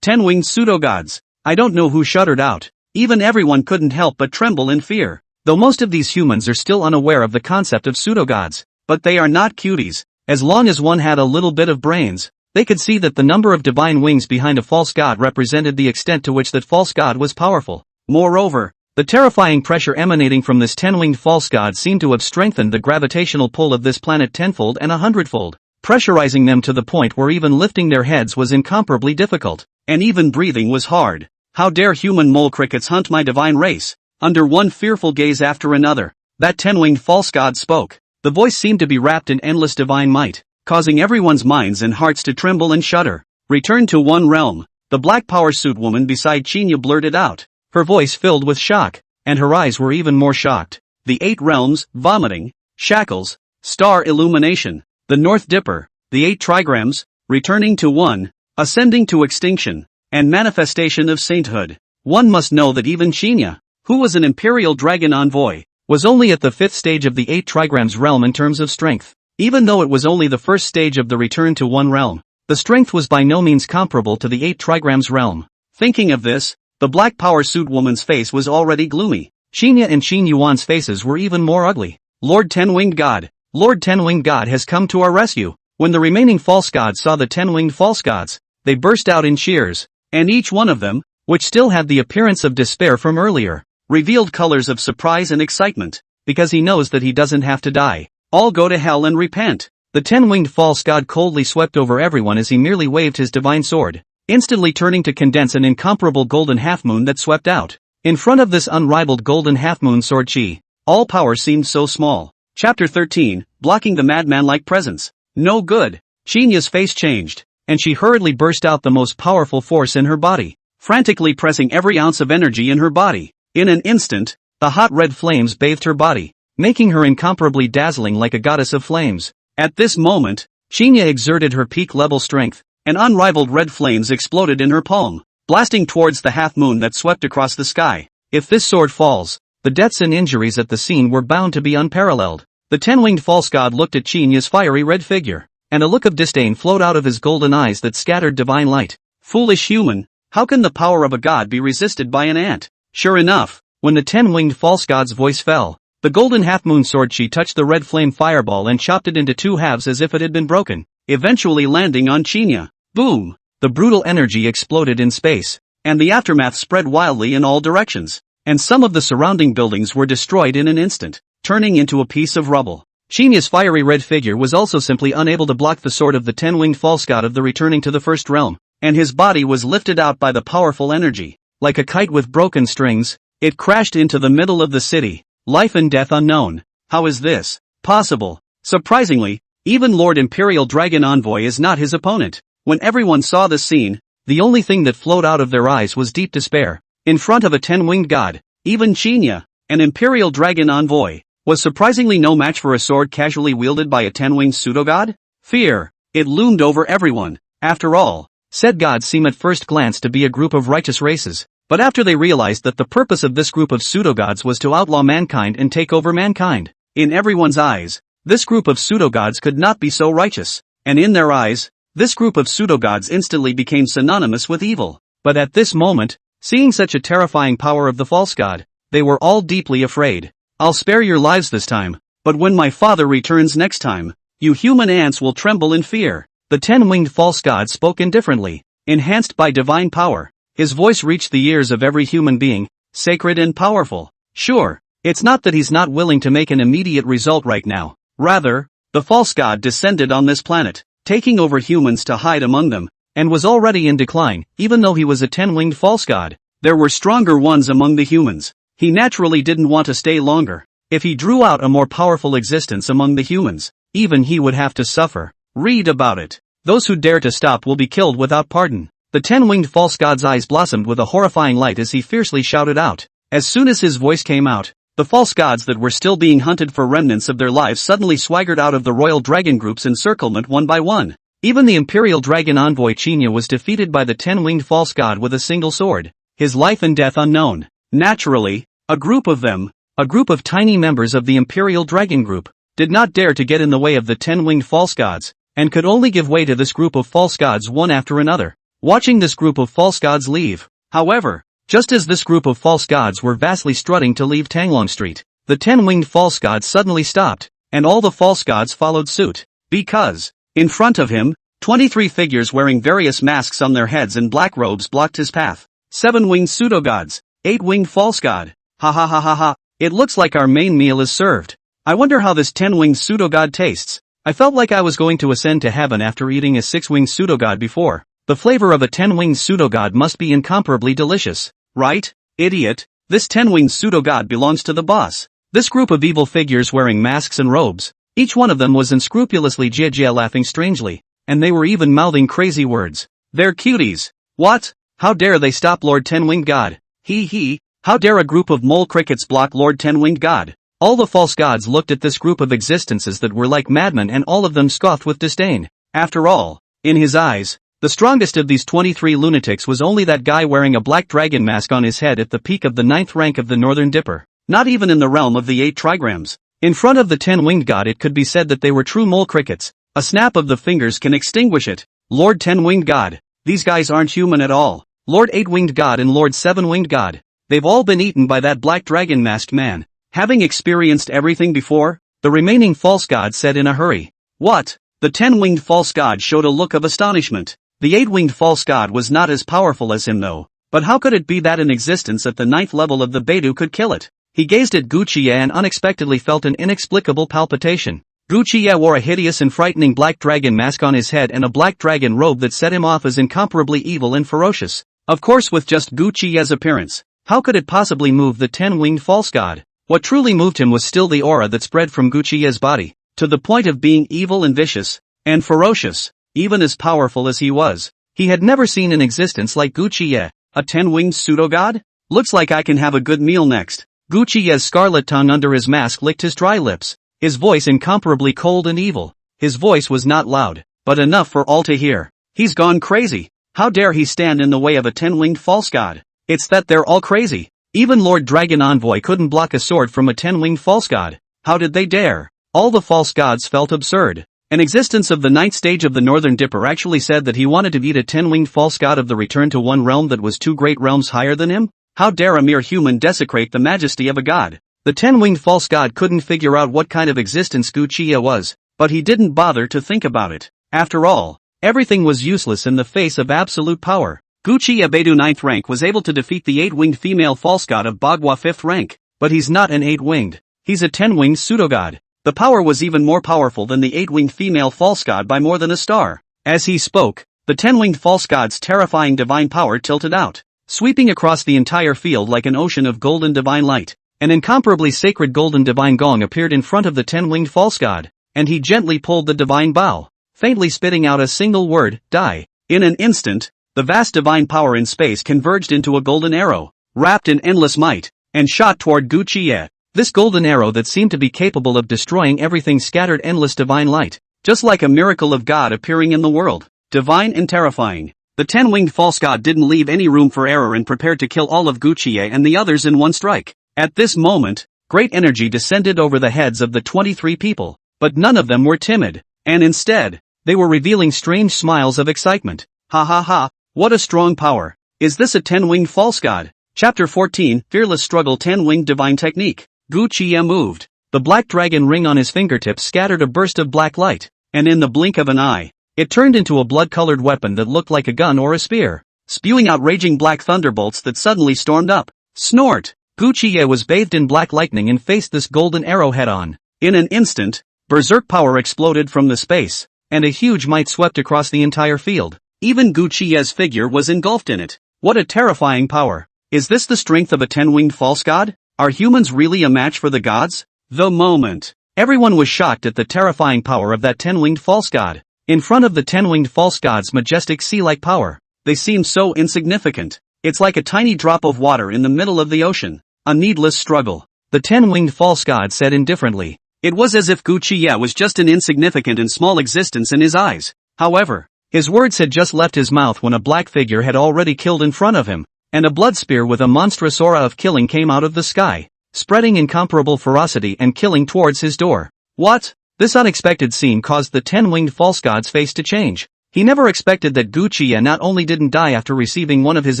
Speaker 1: 10-winged pseudogods. I don't know who shuddered out. Even everyone couldn't help but tremble in fear. Though most of these humans are still unaware of the concept of pseudogods, but they are not cuties. As long as one had a little bit of brains, they could see that the number of divine wings behind a false god represented the extent to which that false god was powerful. Moreover, the terrifying pressure emanating from this 10-winged false god seemed to have strengthened the gravitational pull of this planet tenfold and 100-fold, pressurizing them to the point where even lifting their heads was incomparably difficult, and even breathing was hard. How dare human mole crickets hunt my divine race? Under one fearful gaze after another, that 10-winged false god spoke. The voice seemed to be wrapped in endless divine might, causing everyone's minds and hearts to tremble and shudder. Return to one realm, the black power suit woman beside Chinya blurted out, her voice filled with shock, and her eyes were even more shocked. The 8 realms, vomiting, shackles, star illumination, the North Dipper, the 8 trigrams, returning to one, ascending to extinction, and manifestation of sainthood. One must know that even Chinya, who was an imperial dragon envoy, was only at the 5th stage of the 8 trigrams realm in terms of strength. Even though it was only the first stage of the return to one realm, the strength was by no means comparable to the 8 trigrams realm. Thinking of this, the black power suit woman's face was already gloomy. Chinya and Qin Yuan's faces were even more ugly. Lord 10-winged God, Lord 10-winged God has come to our rescue. When the remaining false gods saw the 10-winged false gods, they burst out in cheers, and each one of them, which still had the appearance of despair from earlier, revealed colors of surprise and excitement, because he knows that he doesn't have to die. All go to hell and repent. The 10-winged false god coldly swept over everyone as he merely waved his divine sword, instantly turning to condense an incomparable golden half-moon that swept out. In front of this unrivaled golden half-moon sword chi, all power seemed so small. Chapter 13, blocking the madman-like presence. No good. Chinya's face changed, and she hurriedly burst out the most powerful force in her body, frantically pressing every ounce of energy in her body. In an instant, the hot red flames bathed her body, making her incomparably dazzling like a goddess of flames. At this moment, Chinya exerted her peak-level strength, and unrivaled red flames exploded in her palm, blasting towards the half-moon that swept across the sky. If this sword falls, the deaths and injuries at the scene were bound to be unparalleled. The 10-winged false god looked at Chinya's fiery red figure, and a look of disdain flowed out of his golden eyes that scattered divine light. Foolish human, how can the power of a god be resisted by an ant? Sure enough, when the 10-winged false god's voice fell, The golden half-moon sword she touched the red flame fireball and chopped it into two halves as if it had been broken, eventually landing on Chinya. Boom! The brutal energy exploded in space, and the aftermath spread wildly in all directions, and some of the surrounding buildings were destroyed in an instant, turning into a piece of rubble. Chinya's fiery red figure was also simply unable to block the sword of the 10-winged false god of the returning to the first realm, and his body was lifted out by the powerful energy. Like a kite with broken strings, it crashed into the middle of the city. Life and death unknown. How is this possible? Surprisingly, even Lord Imperial Dragon Envoy is not his opponent. When everyone saw this scene, the only thing that flowed out of their eyes was deep despair. In front of a 10-winged god, even Chinya, an Imperial Dragon Envoy, was surprisingly no match for a sword casually wielded by a 10-winged pseudo-god? Fear. It loomed over everyone. After all, said gods seem at first glance to be a group of righteous races, but after they realized that the purpose of this group of pseudo-gods was to outlaw mankind and take over mankind, in everyone's eyes, this group of pseudo-gods could not be so righteous, and in their eyes, this group of pseudo-gods instantly became synonymous with evil. But at this moment, seeing such a terrifying power of the false god, they were all deeply afraid. I'll spare your lives this time, but when my father returns next time, you human ants will tremble in fear. The 10-winged false god spoke indifferently, enhanced by divine power. His voice reached the ears of every human being, sacred and powerful. Sure, it's not that he's not willing to make an immediate result right now. Rather, the false god descended on this planet, taking over humans to hide among them, and was already in decline. Even though he was a 10-winged false god, there were stronger ones among the humans. He naturally didn't want to stay longer. If he drew out a more powerful existence among the humans, even he would have to suffer. Read about it. Those who dare to stop will be killed without pardon. The 10-winged false god's eyes blossomed with a horrifying light as he fiercely shouted out. As soon as his voice came out, the false gods that were still being hunted for remnants of their lives suddenly swaggered out of the royal dragon group's encirclement one by one. Even the Imperial Dragon Envoy Chinya was defeated by the 10-winged false god with a single sword, his life and death unknown. Naturally, a group of tiny members of the Imperial Dragon Group, did not dare to get in the way of the 10-winged false gods, and could only give way to this group of false gods one after another. Watching this group of false gods leave, however, just as this group of false gods were vastly strutting to leave Tanglong Street, the 10-winged false god suddenly stopped, and all the false gods followed suit. Because, in front of him, 23 figures wearing various masks on their heads and black robes blocked his path. 7-winged pseudo-gods, 8-winged false god. Ha ha ha ha ha, it looks like our main meal is served. I wonder how this 10-winged pseudo-god tastes. I felt like I was going to ascend to heaven after eating a 6-winged pseudo-god before. The flavor of a 10-winged pseudo-god must be incomparably delicious. Right, idiot? This 10-winged pseudo-god belongs to the boss. This group of evil figures wearing masks and robes, each one of them was unscrupulously jia laughing strangely, and they were even mouthing crazy words. They're cuties. What? How dare they stop Lord 10-winged god? He. How dare a group of mole crickets block Lord 10-winged god? All the false gods looked at this group of existences that were like madmen and all of them scoffed with disdain. After all, in his eyes, the strongest of these 23 lunatics was only that guy wearing a black dragon mask on his head at the peak of the 9th rank of the Northern Dipper. Not even in the realm of the 8 trigrams. In front of the 10-winged god it could be said that they were true mole crickets. A snap of the fingers can extinguish it. Lord 10-winged god. These guys aren't human at all. Lord 8-winged god and Lord 7-winged god. They've all been eaten by that black dragon masked man. Having experienced everything before, the remaining false god said in a hurry. What? The 10-winged false god showed a look of astonishment. The 8-winged false god was not as powerful as him though, but how could it be that an existence at the 9th level of the Beidou could kill it? He gazed at Guqiye and unexpectedly felt an inexplicable palpitation. Guqiye wore a hideous and frightening black dragon mask on his head and a black dragon robe that set him off as incomparably evil and ferocious. Of course with just Guqiye's appearance, how could it possibly move the 10-winged false god? What truly moved him was still the aura that spread from Guqiye's body, to the point of being evil and vicious, and ferocious. Even as powerful as he was, he had never seen an existence like Guqiye, a 10-winged pseudo-god? Looks like I can have a good meal next. Guqiye's scarlet tongue under his mask licked his dry lips, his voice incomparably cold and evil. His voice was not loud, but enough for all to hear. He's gone crazy. How dare he stand in the way of a 10-winged false god? It's that they're all crazy. Even Lord Dragon Envoy couldn't block a sword from a 10-winged false god. How did they dare? All the false gods felt absurd. An existence of the 9th stage of the Northern Dipper actually said that he wanted to beat a 10-winged false god of the return to one realm that was 2 great realms higher than him? How dare a mere human desecrate the majesty of a god? The 10-winged false god couldn't figure out what kind of existence Guchie was, but he didn't bother to think about it. After all, everything was useless in the face of absolute power. Guchie Beidou 9th rank was able to defeat the 8-winged female false god of Bagua 5th rank, but he's not an 8-winged. He's a 10-winged pseudo-god. The power was even more powerful than the 8-winged female false god by more than a star. As he spoke, the 10-winged false god's terrifying divine power tilted out, sweeping across the entire field like an ocean of golden divine light. An incomparably sacred golden divine gong appeared in front of the 10-winged false god, and he gently pulled the divine bow, faintly spitting out a single word, die. In an instant, the vast divine power in space converged into a golden arrow, wrapped in endless might, and shot toward Guchie. This golden arrow that seemed to be capable of destroying everything scattered endless divine light, just like a miracle of God appearing in the world, divine and terrifying. The 10-winged false god didn't leave any room for error and prepared to kill all of Guchie and the others in one strike. At this moment, great energy descended over the heads of the 23 people, but none of them were timid, and instead, they were revealing strange smiles of excitement. Ha ha ha, what a strong power. Is this a 10-winged false god? Chapter 14, Fearless Struggle 10-winged divine technique. Guchie moved. The black dragon ring on his fingertips scattered a burst of black light, and in the blink of an eye, it turned into a blood-colored weapon that looked like a gun or a spear, spewing out raging black thunderbolts that suddenly stormed up. Snort! Guchie was bathed in black lightning and faced this golden arrow head-on. In an instant, berserk power exploded from the space, and a huge might swept across the entire field. Even Guchie's figure was engulfed in it. What a terrifying power. Is this the strength of a 10-winged false god? Are humans really a match for the gods? The moment. Everyone was shocked at the terrifying power of that 10-winged false god. In front of the 10-winged false god's majestic sea-like power, they seemed so insignificant. It's like a tiny drop of water in the middle of the ocean. A needless struggle. The 10-winged false god said indifferently. It was as if Guchie was just an insignificant and small existence in his eyes. However, his words had just left his mouth when a black figure had already killed in front of him, and a blood spear with a monstrous aura of killing came out of the sky, spreading incomparable ferocity and killing towards his door. What? This unexpected scene caused the 10-winged false god's face to change. He never expected that Guchie not only didn't die after receiving one of his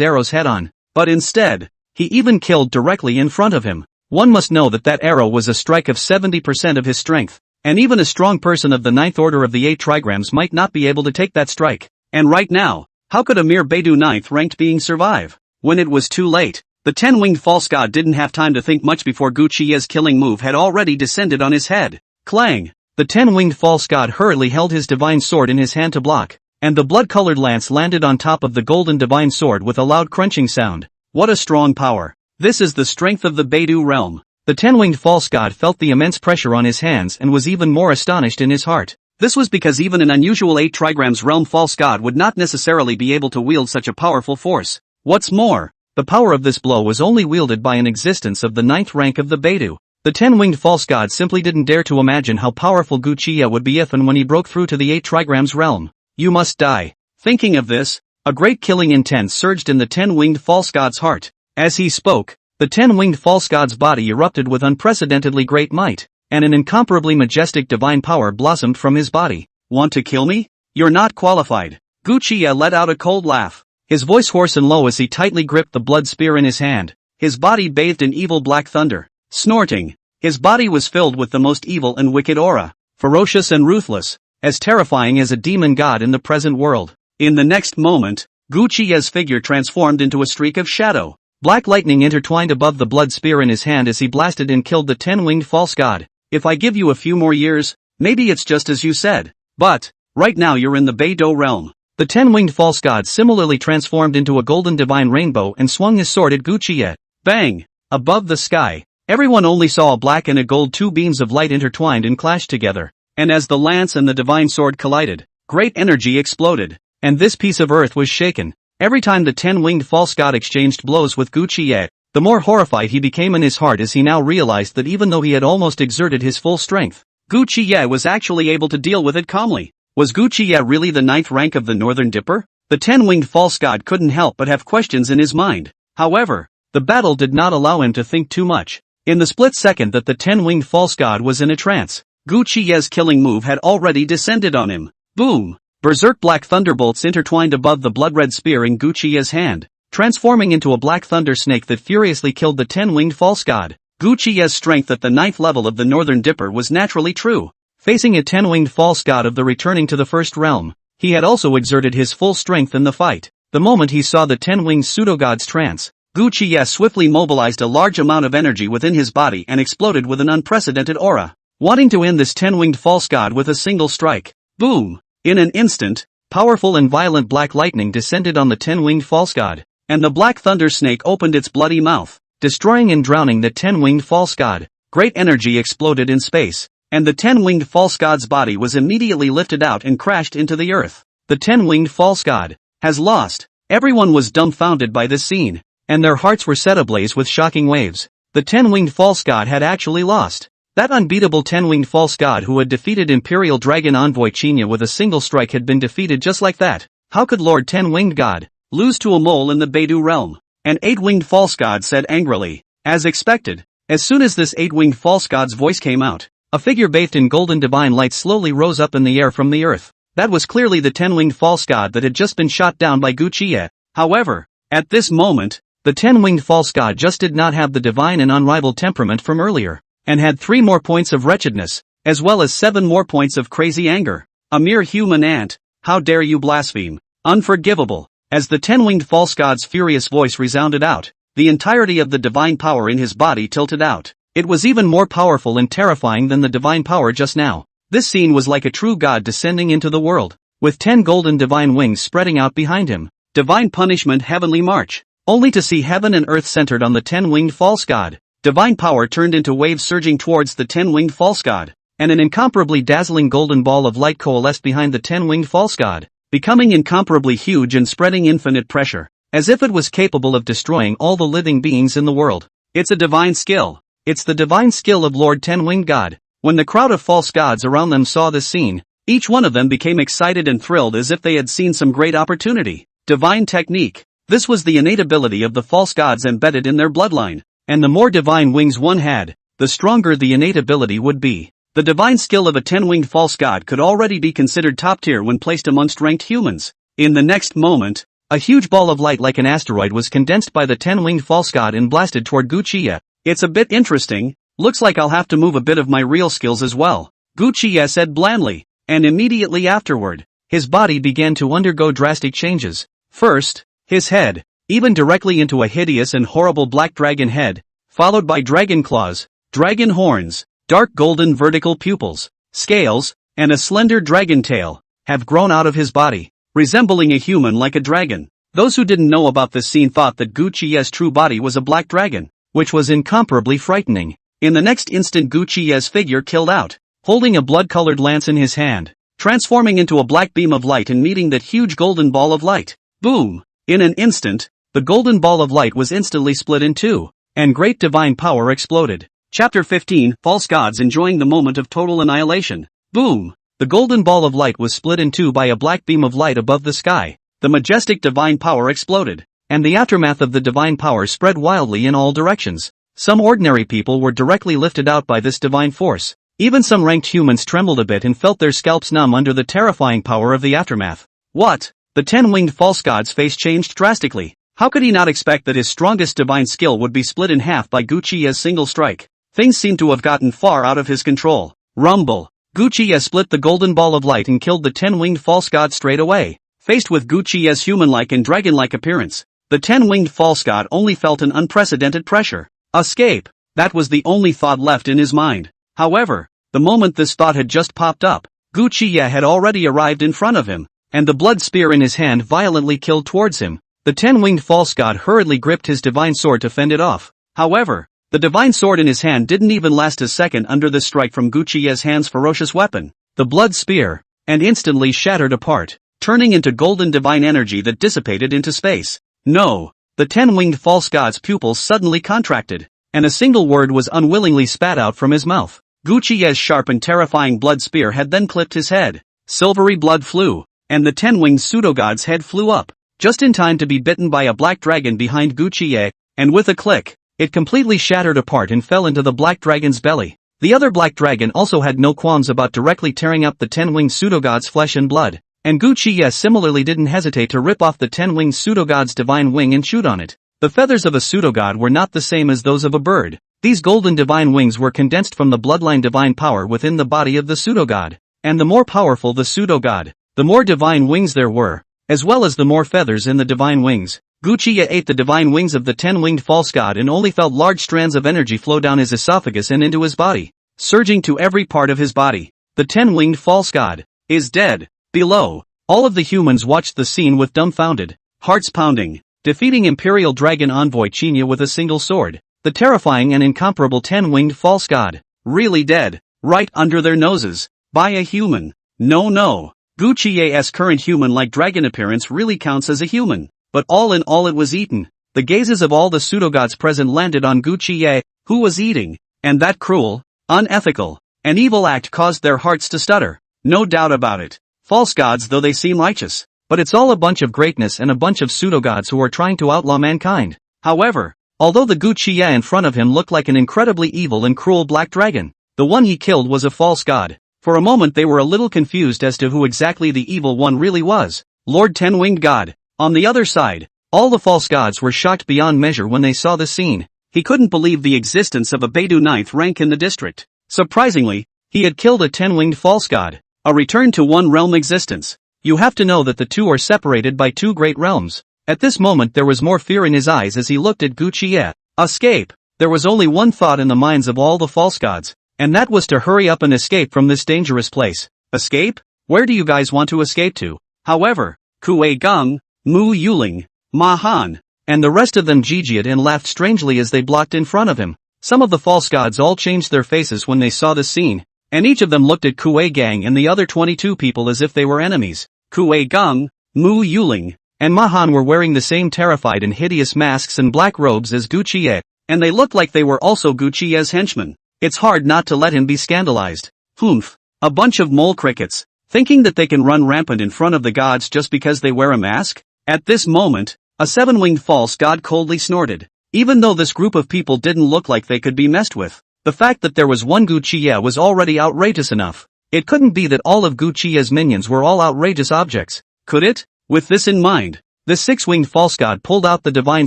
Speaker 1: arrows head-on, but instead, he even killed directly in front of him. One must know that that arrow was a strike of 70% of his strength, and even a strong person of the 9th order of the 8 trigrams might not be able to take that strike. And right now, how could a mere Beidou 9th ranked being survive? When it was too late, the 10-winged false god didn't have time to think much before Guchie's killing move had already descended on his head. Clang! The 10-winged false god hurriedly held his divine sword in his hand to block, and the blood-colored lance landed on top of the golden divine sword with a loud crunching sound. What a strong power. This is the strength of the Beidou realm. The 10-winged false god felt the immense pressure on his hands and was even more astonished in his heart. This was because even an unusual 8 trigrams realm false god would not necessarily be able to wield such a powerful force. What's more, the power of this blow was only wielded by an existence of the 9th rank of the Beidou. The 10-winged false god simply didn't dare to imagine how powerful Guchie would be if and when he broke through to the 8 trigrams realm. You must die. Thinking of this, a great killing intent surged in the 10-winged false god's heart. As he spoke, the 10-winged false god's body erupted with unprecedentedly great might, and an incomparably majestic divine power blossomed from his body. Want to kill me? You're not qualified. Guchie let out a cold laugh, his voice hoarse and low as he tightly gripped the blood spear in his hand, his body bathed in evil black thunder. Snorting, his body was filled with the most evil and wicked aura, ferocious and ruthless, as terrifying as a demon god in the present world. In the next moment, Guchie's figure transformed into a streak of shadow. Black lightning intertwined above the blood spear in his hand as he blasted and killed the 10-winged false god. If I give you a few more years, maybe it's just as you said. But, right now you're in the Beidou realm. The 10-winged false god similarly transformed into a golden divine rainbow and swung his sword at Guchie. Bang! Above the sky, everyone only saw a black and a gold, two beams of light intertwined and clashed together. And as the lance and the divine sword collided, great energy exploded, and this piece of earth was shaken. Every time the 10-winged false god exchanged blows with Guchie, the more horrified he became in his heart as he now realized that even though he had almost exerted his full strength, Guchie was actually able to deal with it calmly. Was Guchie really the 9th rank of the Northern Dipper? The 10-winged false god couldn't help but have questions in his mind. However, the battle did not allow him to think too much. In the split second that the 10-winged false god was in a trance, Guchie's killing move had already descended on him. Boom! Berserk black thunderbolts intertwined above the blood-red spear in Guchie's hand, transforming into a black thunder snake that furiously killed the 10-winged false god. Gu Qiye's strength at the 9th level of the Northern Dipper was naturally true. Facing a 10-winged false god of the returning to the first realm, he had also exerted his full strength in the fight. The moment he saw the 10-winged pseudo-god's trance, Gu Qiye swiftly mobilized a large amount of energy within his body and exploded with an unprecedented aura, wanting to end this 10-winged false god with a single strike. Boom! In an instant, powerful and violent black lightning descended on the 10-winged false god, and the black thunder snake opened its bloody mouth, destroying and drowning the 10-winged false god. Great energy exploded in space, and the 10-winged false god's body was immediately lifted out and crashed into the earth. The 10-winged false god has lost. Everyone was dumbfounded by this scene, and their hearts were set ablaze with shocking waves. The 10-winged false god had actually lost. That unbeatable 10-winged false god who had defeated Imperial Dragon Envoy Chinya with a single strike had been defeated just like that. How could Lord 10-winged god lose to a mole in the Beidou realm? An 8-winged false god said angrily. As expected, as soon as this 8-winged false god's voice came out, a figure bathed in golden divine light slowly rose up in the air from the earth. That was clearly the 10-winged false god that had just been shot down by Gu Qiye. However, at this moment, the 10-winged false god just did not have the divine and unrivaled temperament from earlier, and had 3 more points of wretchedness, as well as 7 more points of crazy anger. A mere human ant, how dare you blaspheme? Unforgivable. As the 10-winged false god's furious voice resounded out, the entirety of the divine power in his body tilted out. It was even more powerful and terrifying than the divine power just now. This scene was like a true god descending into the world, with 10 golden divine wings spreading out behind him. Divine punishment, heavenly march, only to see heaven and earth centered on the 10-winged false god. Divine power turned into waves surging towards the 10-winged false god, and an incomparably dazzling golden ball of light coalesced behind the 10-winged false god, becoming incomparably huge and spreading infinite pressure, as if it was capable of destroying all the living beings in the world. It's a divine skill. It's the divine skill of Lord 10-winged god. When the crowd of false gods around them saw this scene, each one of them became excited and thrilled as if they had seen some great opportunity. Divine technique. This was the innate ability of the false gods embedded in their bloodline. And the more divine wings one had, the stronger the innate ability would be. The divine skill of a 10-winged false god could already be considered top tier when placed amongst ranked humans. In the next moment, a huge ball of light like an asteroid was condensed by the 10-winged false god and blasted toward Gu Qiye. It's a bit interesting, looks like I'll have to move a bit of my real skills as well, Gu Qiye said blandly, and immediately afterward, his body began to undergo drastic changes. First, his head, even directly into a hideous and horrible black dragon head, followed by dragon claws, dragon horns, dark golden vertical pupils, scales, and a slender dragon tail, have grown out of his body, resembling a human like a dragon. Those who didn't know about this scene thought that Gu Qiye's true body was a black dragon, which was incomparably frightening. In the next instant Gu Qiye's figure killed out, holding a blood-colored lance in his hand, transforming into a black beam of light and meeting that huge golden ball of light. Boom! In an instant, the golden ball of light was instantly split in two, and great divine power exploded. Chapter 15, False Gods enjoying the moment of total annihilation. Boom! The golden ball of light was split in two by a black beam of light above the sky. The majestic divine power exploded, and the aftermath of the divine power spread wildly in all directions. Some ordinary people were directly lifted out by this divine force. Even some ranked humans trembled a bit and felt their scalps numb under the terrifying power of the aftermath. What? The 10-winged false god's face changed drastically. How could he not expect that his strongest divine skill would be split in half by Gu Qiye's single strike? Things seemed to have gotten far out of his control. Rumble. Gu Qiye split the golden ball of light and killed the 10-winged false god straight away. Faced with Gu Qiye's human-like and dragon-like appearance, the 10-winged false god only felt an unprecedented pressure. Escape. That was the only thought left in his mind. However, the moment this thought had just popped up, Gu Qiye had already arrived in front of him, and the blood spear in his hand violently killed towards him. The 10-winged false god hurriedly gripped his divine sword to fend it off. However, the divine sword in his hand didn't even last a second under the strike from Gu Qiye's hand's ferocious weapon, the blood spear, and instantly shattered apart, turning into golden divine energy that dissipated into space. No! The 10-winged false god's pupils suddenly contracted, and a single word was unwillingly spat out from his mouth. Gu Qiye's sharp and terrifying blood spear had then clipped his head. Silvery blood flew, and the 10-winged pseudo-god's head flew up, just in time to be bitten by a black dragon behind Gu Qiye, and with a click, it completely shattered apart and fell into the black dragon's belly. The other black dragon also had no qualms about directly tearing up the 10-winged pseudo-god's flesh and blood, and Gu Qiye similarly didn't hesitate to rip off the 10-winged pseudo-god's divine wing and shoot on it. The feathers of a pseudo-god were not the same as those of a bird. These golden divine wings were condensed from the bloodline divine power within the body of the pseudo-god. And the more powerful the pseudo-god, the more divine wings there were, as well as the more feathers in the divine wings. Guchiye ate the divine wings of the 10-winged false god and only felt large strands of energy flow down his esophagus and into his body, surging to every part of his body. The 10-winged false god is dead. Below, all of the humans watched the scene with dumbfounded hearts pounding. Defeating Imperial Dragon Envoy Chinya with a single sword. The terrifying and incomparable 10-winged false god. Really dead. Right under their noses. By a human. No. Guchiye's current human-like dragon appearance really counts as a human. But all in all it was eaten. The gazes of all the pseudo-gods present landed on Guchiye, who was eating. And that cruel, unethical, and evil act caused their hearts to stutter. No doubt about it. False gods though they seem righteous. But it's all a bunch of greatness and a bunch of pseudo-gods who are trying to outlaw mankind. However, although the Guchiye in front of him looked like an incredibly evil and cruel black dragon, the one he killed was a false god. For a moment they were a little confused as to who exactly the evil one really was. Lord 10-winged god. On the other side, all the false gods were shocked beyond measure when they saw the scene. He couldn't believe the existence of a Beidou 9th rank in the district. Surprisingly, he had killed a 10-winged false god. A return to one realm existence. You have to know that the two are separated by two great realms. At this moment there was more fear in his eyes as he looked at Guchiye. Escape. There was only one thought in the minds of all the false gods, and that was to hurry up and escape from this dangerous place. Escape? Where do you guys want to escape to? However, Kue Geng, Mu Yuling, Ma Han, and the rest of them jijied and laughed strangely as they blocked in front of him. Some of the false gods all changed their faces when they saw the scene, and each of them looked at Kue Geng and the other 22 people as if they were enemies. Kue Geng, Mu Yuling, and Ma Han were wearing the same terrified and hideous masks and black robes as Guchiye, and they looked like they were also Guchiye's henchmen. It's hard not to let him be scandalized. Humph. A bunch of mole crickets, thinking that they can run rampant in front of the gods just because they wear a mask? At this moment, a 7-winged false god coldly snorted. Even though this group of people didn't look like they could be messed with, the fact that there was one Guchiye was already outrageous enough. It couldn't be that all of Guchiye's minions were all outrageous objects, could it? With this in mind, the 6-winged false god pulled out the divine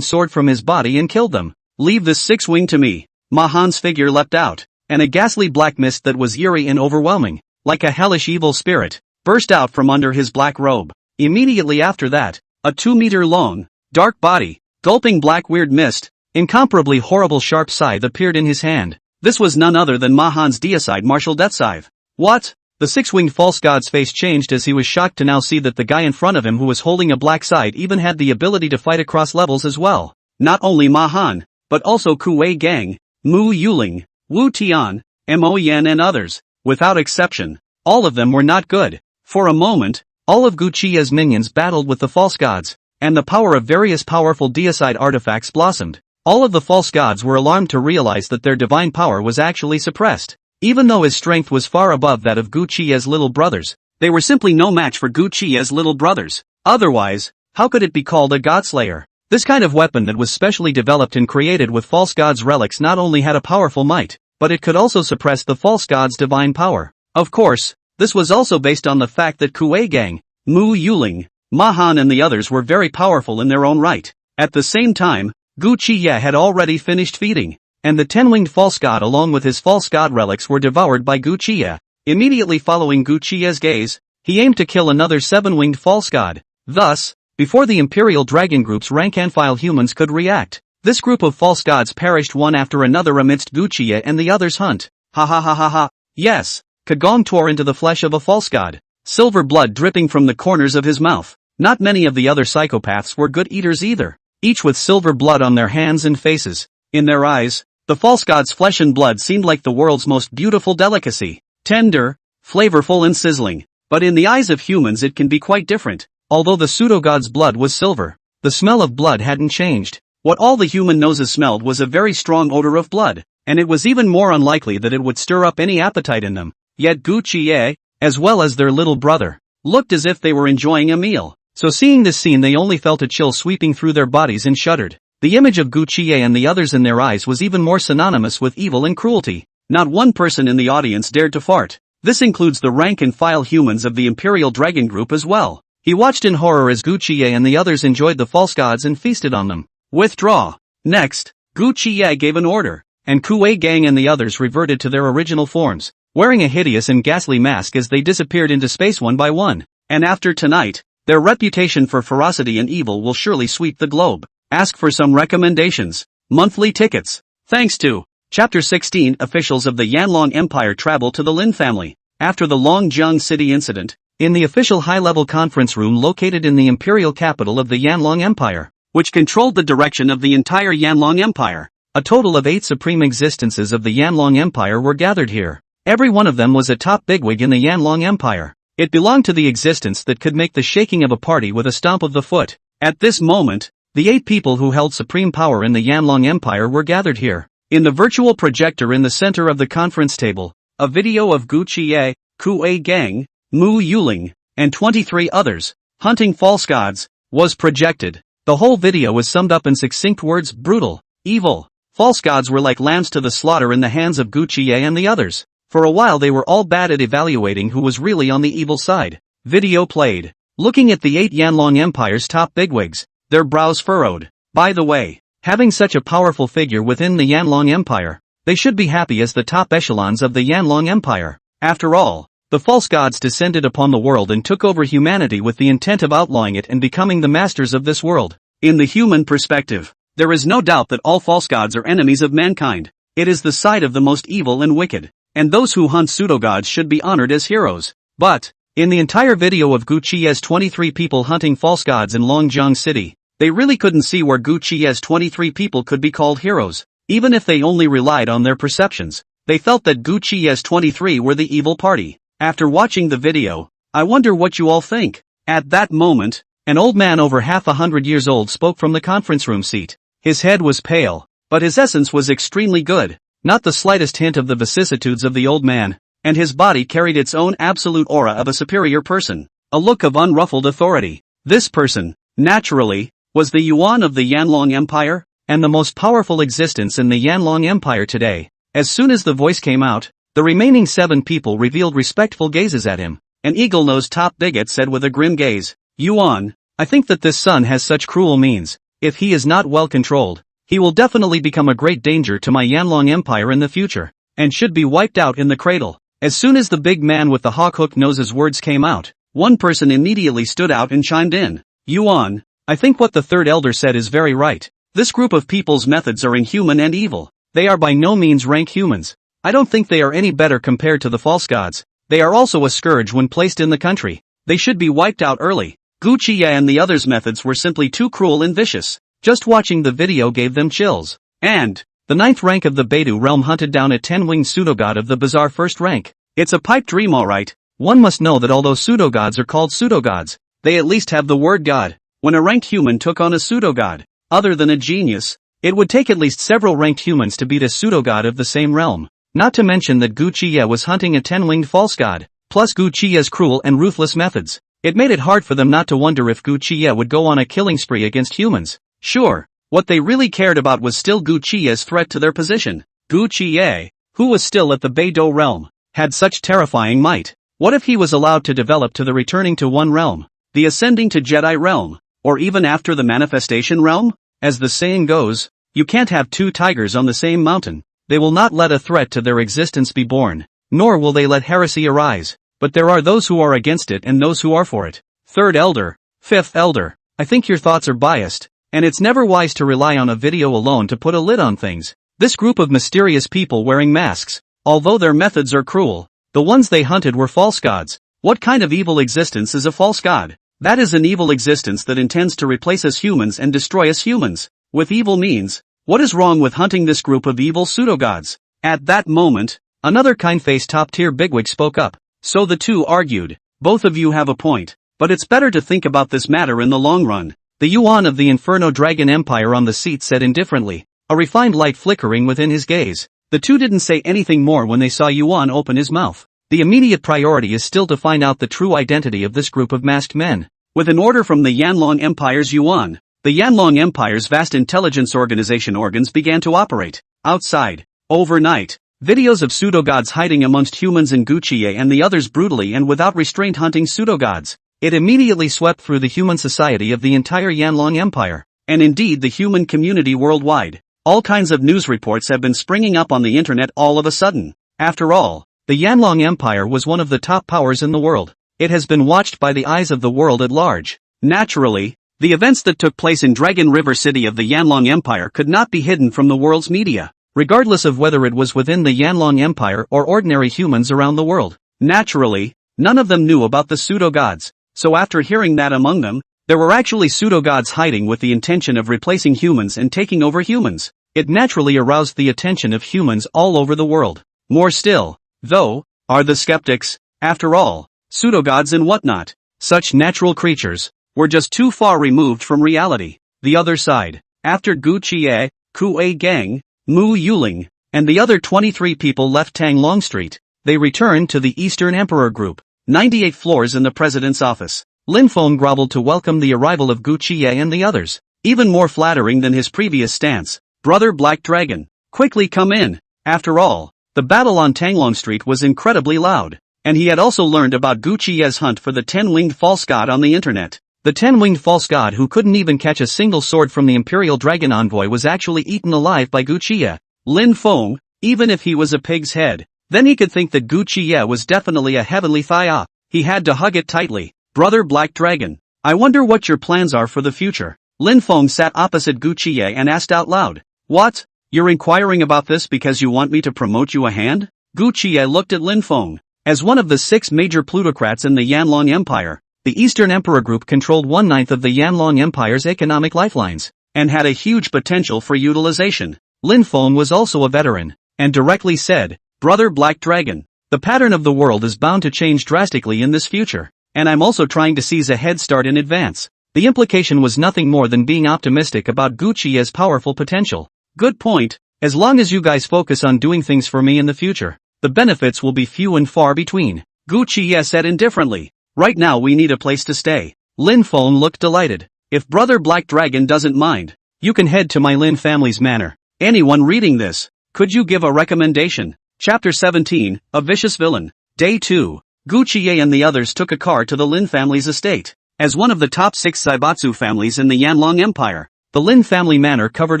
Speaker 1: sword from his body and killed them. Leave this 6-wing to me. Mahan's figure leapt out, and a ghastly black mist that was eerie and overwhelming, like a hellish evil spirit, burst out from under his black robe. Immediately after that, a 2-meter-long, dark body, gulping black weird mist, incomparably horrible sharp scythe appeared in his hand. This was none other than Mahan's deicide martial death scythe. What? The 6-winged false god's face changed as he was shocked to now see that the guy in front of him who was holding a black scythe even had the ability to fight across levels as well. Not only Mahan, but also Kue Geng, Mu Yuling, Wu Tian, Mo Yan and others. Without exception, all of them were not good. For a moment, all of Guchiye's minions battled with the false gods, and the power of various powerful deicide artifacts blossomed. All of the false gods were alarmed to realize that their divine power was actually suppressed. Even though his strength was far above that of Guchiye's little brothers, they were simply no match for Guchiye's little brothers. Otherwise, how could it be called a godslayer? This kind of weapon that was specially developed and created with false gods' relics not only had a powerful might, but it could also suppress the false gods' divine power. Of course, this was also based on the fact that Kue Geng, Mu Yuling, Mahan and the others were very powerful in their own right. At the same time, Guchiye had already finished feeding, and the 10-winged false god along with his false god relics were devoured by Guchiye. Immediately following Guchiye's gaze, he aimed to kill another 7-winged false god. Thus, before the Imperial Dragon Group's rank-and-file humans could react, this group of false gods perished one after another amidst Guchiye and the others' hunt. Ha ha ha ha ha. Yes, Kagong tore into the flesh of a false god, silver blood dripping from the corners of his mouth. Not many of the other psychopaths were good eaters either, each with silver blood on their hands and faces. In their eyes, the false god's flesh and blood seemed like the world's most beautiful delicacy, tender, flavorful and sizzling. But in the eyes of humans it can be quite different. Although the pseudo-god's blood was silver, the smell of blood hadn't changed. What all the human noses smelled was a very strong odor of blood, and it was even more unlikely that it would stir up any appetite in them. Yet Guchiye, as well as their little brother, looked as if they were enjoying a meal. So seeing this scene they only felt a chill sweeping through their bodies and shuddered. The image of Guchiye and the others in their eyes was even more synonymous with evil and cruelty. Not one person in the audience dared to fart. This includes the rank-and-file humans of the Imperial Dragon Group as well. He watched in horror as Guchiye and the others enjoyed the false gods and feasted on them. Withdraw. Next, Guchiye gave an order. and Kuei Gang and the others reverted to their original forms, wearing a hideous and ghastly mask as they disappeared into space one by one. And after tonight, their reputation for ferocity and evil will surely sweep the globe. Ask for some recommendations. Monthly tickets. Thanks to Chapter 16, officials of the Yanlong Empire travel to the Lin family. After the Longjiang City incident, in the official high-level conference room located in the imperial capital of the Yanlong Empire, which controlled the direction of the entire Yanlong Empire, a total of 8 supreme existences of the Yanlong Empire were gathered here. Every one of them was a top bigwig in the Yanlong Empire. It belonged to the existence that could make the shaking of a party with a stomp of the foot. At this moment, the 8 people who held supreme power in the Yanlong Empire were gathered here. In the virtual projector in the center of the conference table, a video of Gu Qiye, Kuei Gang, Mu Yuling, and 23 others, hunting false gods, was projected. The whole video was summed up in succinct words: brutal, evil. False gods were like lambs to the slaughter in the hands of Gu Qiye and the others. For a while they were all bad at evaluating who was really on the evil side. Video played. Looking at the 8 Yanlong Empire's top bigwigs, their brows furrowed. By the way, having such a powerful figure within the Yanlong Empire, they should be happy as the top echelons of the Yanlong Empire. After all, the false gods descended upon the world and took over humanity with the intent of outlawing it and becoming the masters of this world. In the human perspective, there is no doubt that all false gods are enemies of mankind. It is the side of the most evil and wicked, and those who hunt pseudo-gods should be honored as heroes. But, in the entire video of Gu Qiye's 23 people hunting false gods in Longjiang City, they really couldn't see where Gu Qiye's 23 people could be called heroes. Even if they only relied on their perceptions, they felt that Gu Qiye's 23 were the evil party. After watching the video, I wonder what you all think. At that moment, an old man over half 100 years old spoke from the conference room seat. His head was pale, but his essence was extremely good. Not the slightest hint of the vicissitudes of the old man, and his body carried its own absolute aura of a superior person, a look of unruffled authority. This person, naturally, was the Yuan of the Yanlong Empire, and the most powerful existence in the Yanlong Empire today. As soon as the voice came out, the remaining 7 people revealed respectful gazes at him. An eagle-nosed top bigot said with a grim gaze, "Yuan, I think that this son has such cruel means. If he is not well controlled, he will definitely become a great danger to my Yanlong Empire in the future, and should be wiped out in the cradle." As soon as the big man with the hawk-hooked nose's words came out, one person immediately stood out and chimed in. "Yuan, I think what the third elder said is very right. This group of people's methods are inhuman and evil. They are by no means rank humans. I don't think they are any better compared to the false gods. They are also a scourge when placed in the country. They should be wiped out early. Gu Qiye and the others' methods were simply too cruel and vicious. Just watching the video gave them chills." And the 9th rank of the Beidou realm hunted down a 10-winged pseudo-god of the bizarre 1st rank. It's a pipe dream, alright. One must know that although pseudo-gods are called pseudo-gods, they at least have the word god. When a ranked human took on a pseudo-god, other than a genius, it would take at least several ranked humans to beat a pseudo-god of the same realm. Not to mention that Gu Qiye was hunting a 10-winged false god, plus Gu Qiye's cruel and ruthless methods. It made it hard for them not to wonder if Gu Qiye would go on a killing spree against humans. Sure, what they really cared about was still Gu Qiye's threat to their position. Gu Qiye, who was still at the Beidou realm, had such terrifying might. What if he was allowed to develop to the returning to one realm, the ascending to Jedi realm, or even after the manifestation realm? As the saying goes, you can't have 2 tigers on the same mountain. They will not let a threat to their existence be born, nor will they let heresy arise. But there are those who are against it and those who are for it. 3rd elder, 5th elder, I think your thoughts are biased, and it's never wise to rely on a video alone to put a lid on things. This group of mysterious people wearing masks, although their methods are cruel, the ones they hunted were false gods. What kind of evil existence is a false god? That is an evil existence that intends to replace us humans and destroy us humans, with evil means. What is wrong with hunting this group of evil pseudo-gods? At that moment, another kind-faced top-tier bigwig spoke up. So the two argued. Both of you have a point, but it's better to think about this matter in the long run. The Yuan of the Inferno Dragon Empire on the seat said indifferently, a refined light flickering within his gaze. The two didn't say anything more when they saw Yuan open his mouth. The immediate priority is still to find out the true identity of this group of masked men. With an order from the Yanlong Empire's Yuan, the Yanlong Empire's vast intelligence organization organs began to operate. Outside, overnight, videos of pseudo-gods hiding amongst humans in Gu Qiye and the others brutally and without restraint hunting pseudo-gods. It immediately swept through the human society of the entire Yanlong Empire, and indeed the human community worldwide. All kinds of news reports have been springing up on the internet all of a sudden. After all, the Yanlong Empire was one of the top powers in the world. It has been watched by the eyes of the world at large. Naturally, the events that took place in Dragon River City of the Yanlong Empire could not be hidden from the world's media, regardless of whether it was within the Yanlong Empire or ordinary humans around the world. Naturally, none of them knew about the pseudo-gods, so after hearing that among them, there were actually pseudo-gods hiding with the intention of replacing humans and taking over humans. It naturally aroused the attention of humans all over the world. More still, though, are the skeptics. After all, pseudo-gods and whatnot, such natural creatures, were just too far removed from reality. The other side, after Gu Qie, Kuei Gang, Mu Yuling, and the other 23 people left Tang Long Street, they returned to the Eastern Emperor Group, 98 floors in the president's office. Lin Feng groveled to welcome the arrival of Gu Qie and the others. Even more flattering than his previous stance, Brother Black Dragon, quickly come in. After all, the battle on Tanglong Street was incredibly loud, and he had also learned about Gu Qie's hunt for the 10-winged false god on the internet. The 10-winged false god who couldn't even catch a single sword from the Imperial Dragon Envoy was actually eaten alive by Gu Qie. Lin Feng, even if he was a pig's head, then he could think that Gu Qie was definitely a heavenly thia. He had to hug it tightly. Brother Black Dragon, I wonder what your plans are for the future. Lin Feng sat opposite Gu Qie and asked out loud. What? You're inquiring about this because you want me to promote you a hand? Gu Qie looked at Lin Feng. As one of the 6 major plutocrats in the Yanlong Empire, the Eastern Emperor Group controlled 1/9 of the Yanlong Empire's economic lifelines, and had a huge potential for utilization. Lin Feng was also a veteran, and directly said, Brother Black Dragon, the pattern of the world is bound to change drastically in this future, and I'm also trying to seize a head start in advance. The implication was nothing more than being optimistic about Gu Qie's powerful potential. Good point. As long as you guys focus on doing things for me in the future, the benefits will be few and far between. Gu Qie said indifferently. Right now we need a place to stay. Lin Feng looked delighted. If Brother Black Dragon doesn't mind, you can head to my Lin family's manor. Anyone reading this, could you give a recommendation? Chapter 17, A Vicious Villain. Day 2. Gu Qie and the others took a car to the Lin family's estate. As one of the top 6 Saibatsu families in the Yanlong Empire, the Lin family manor covered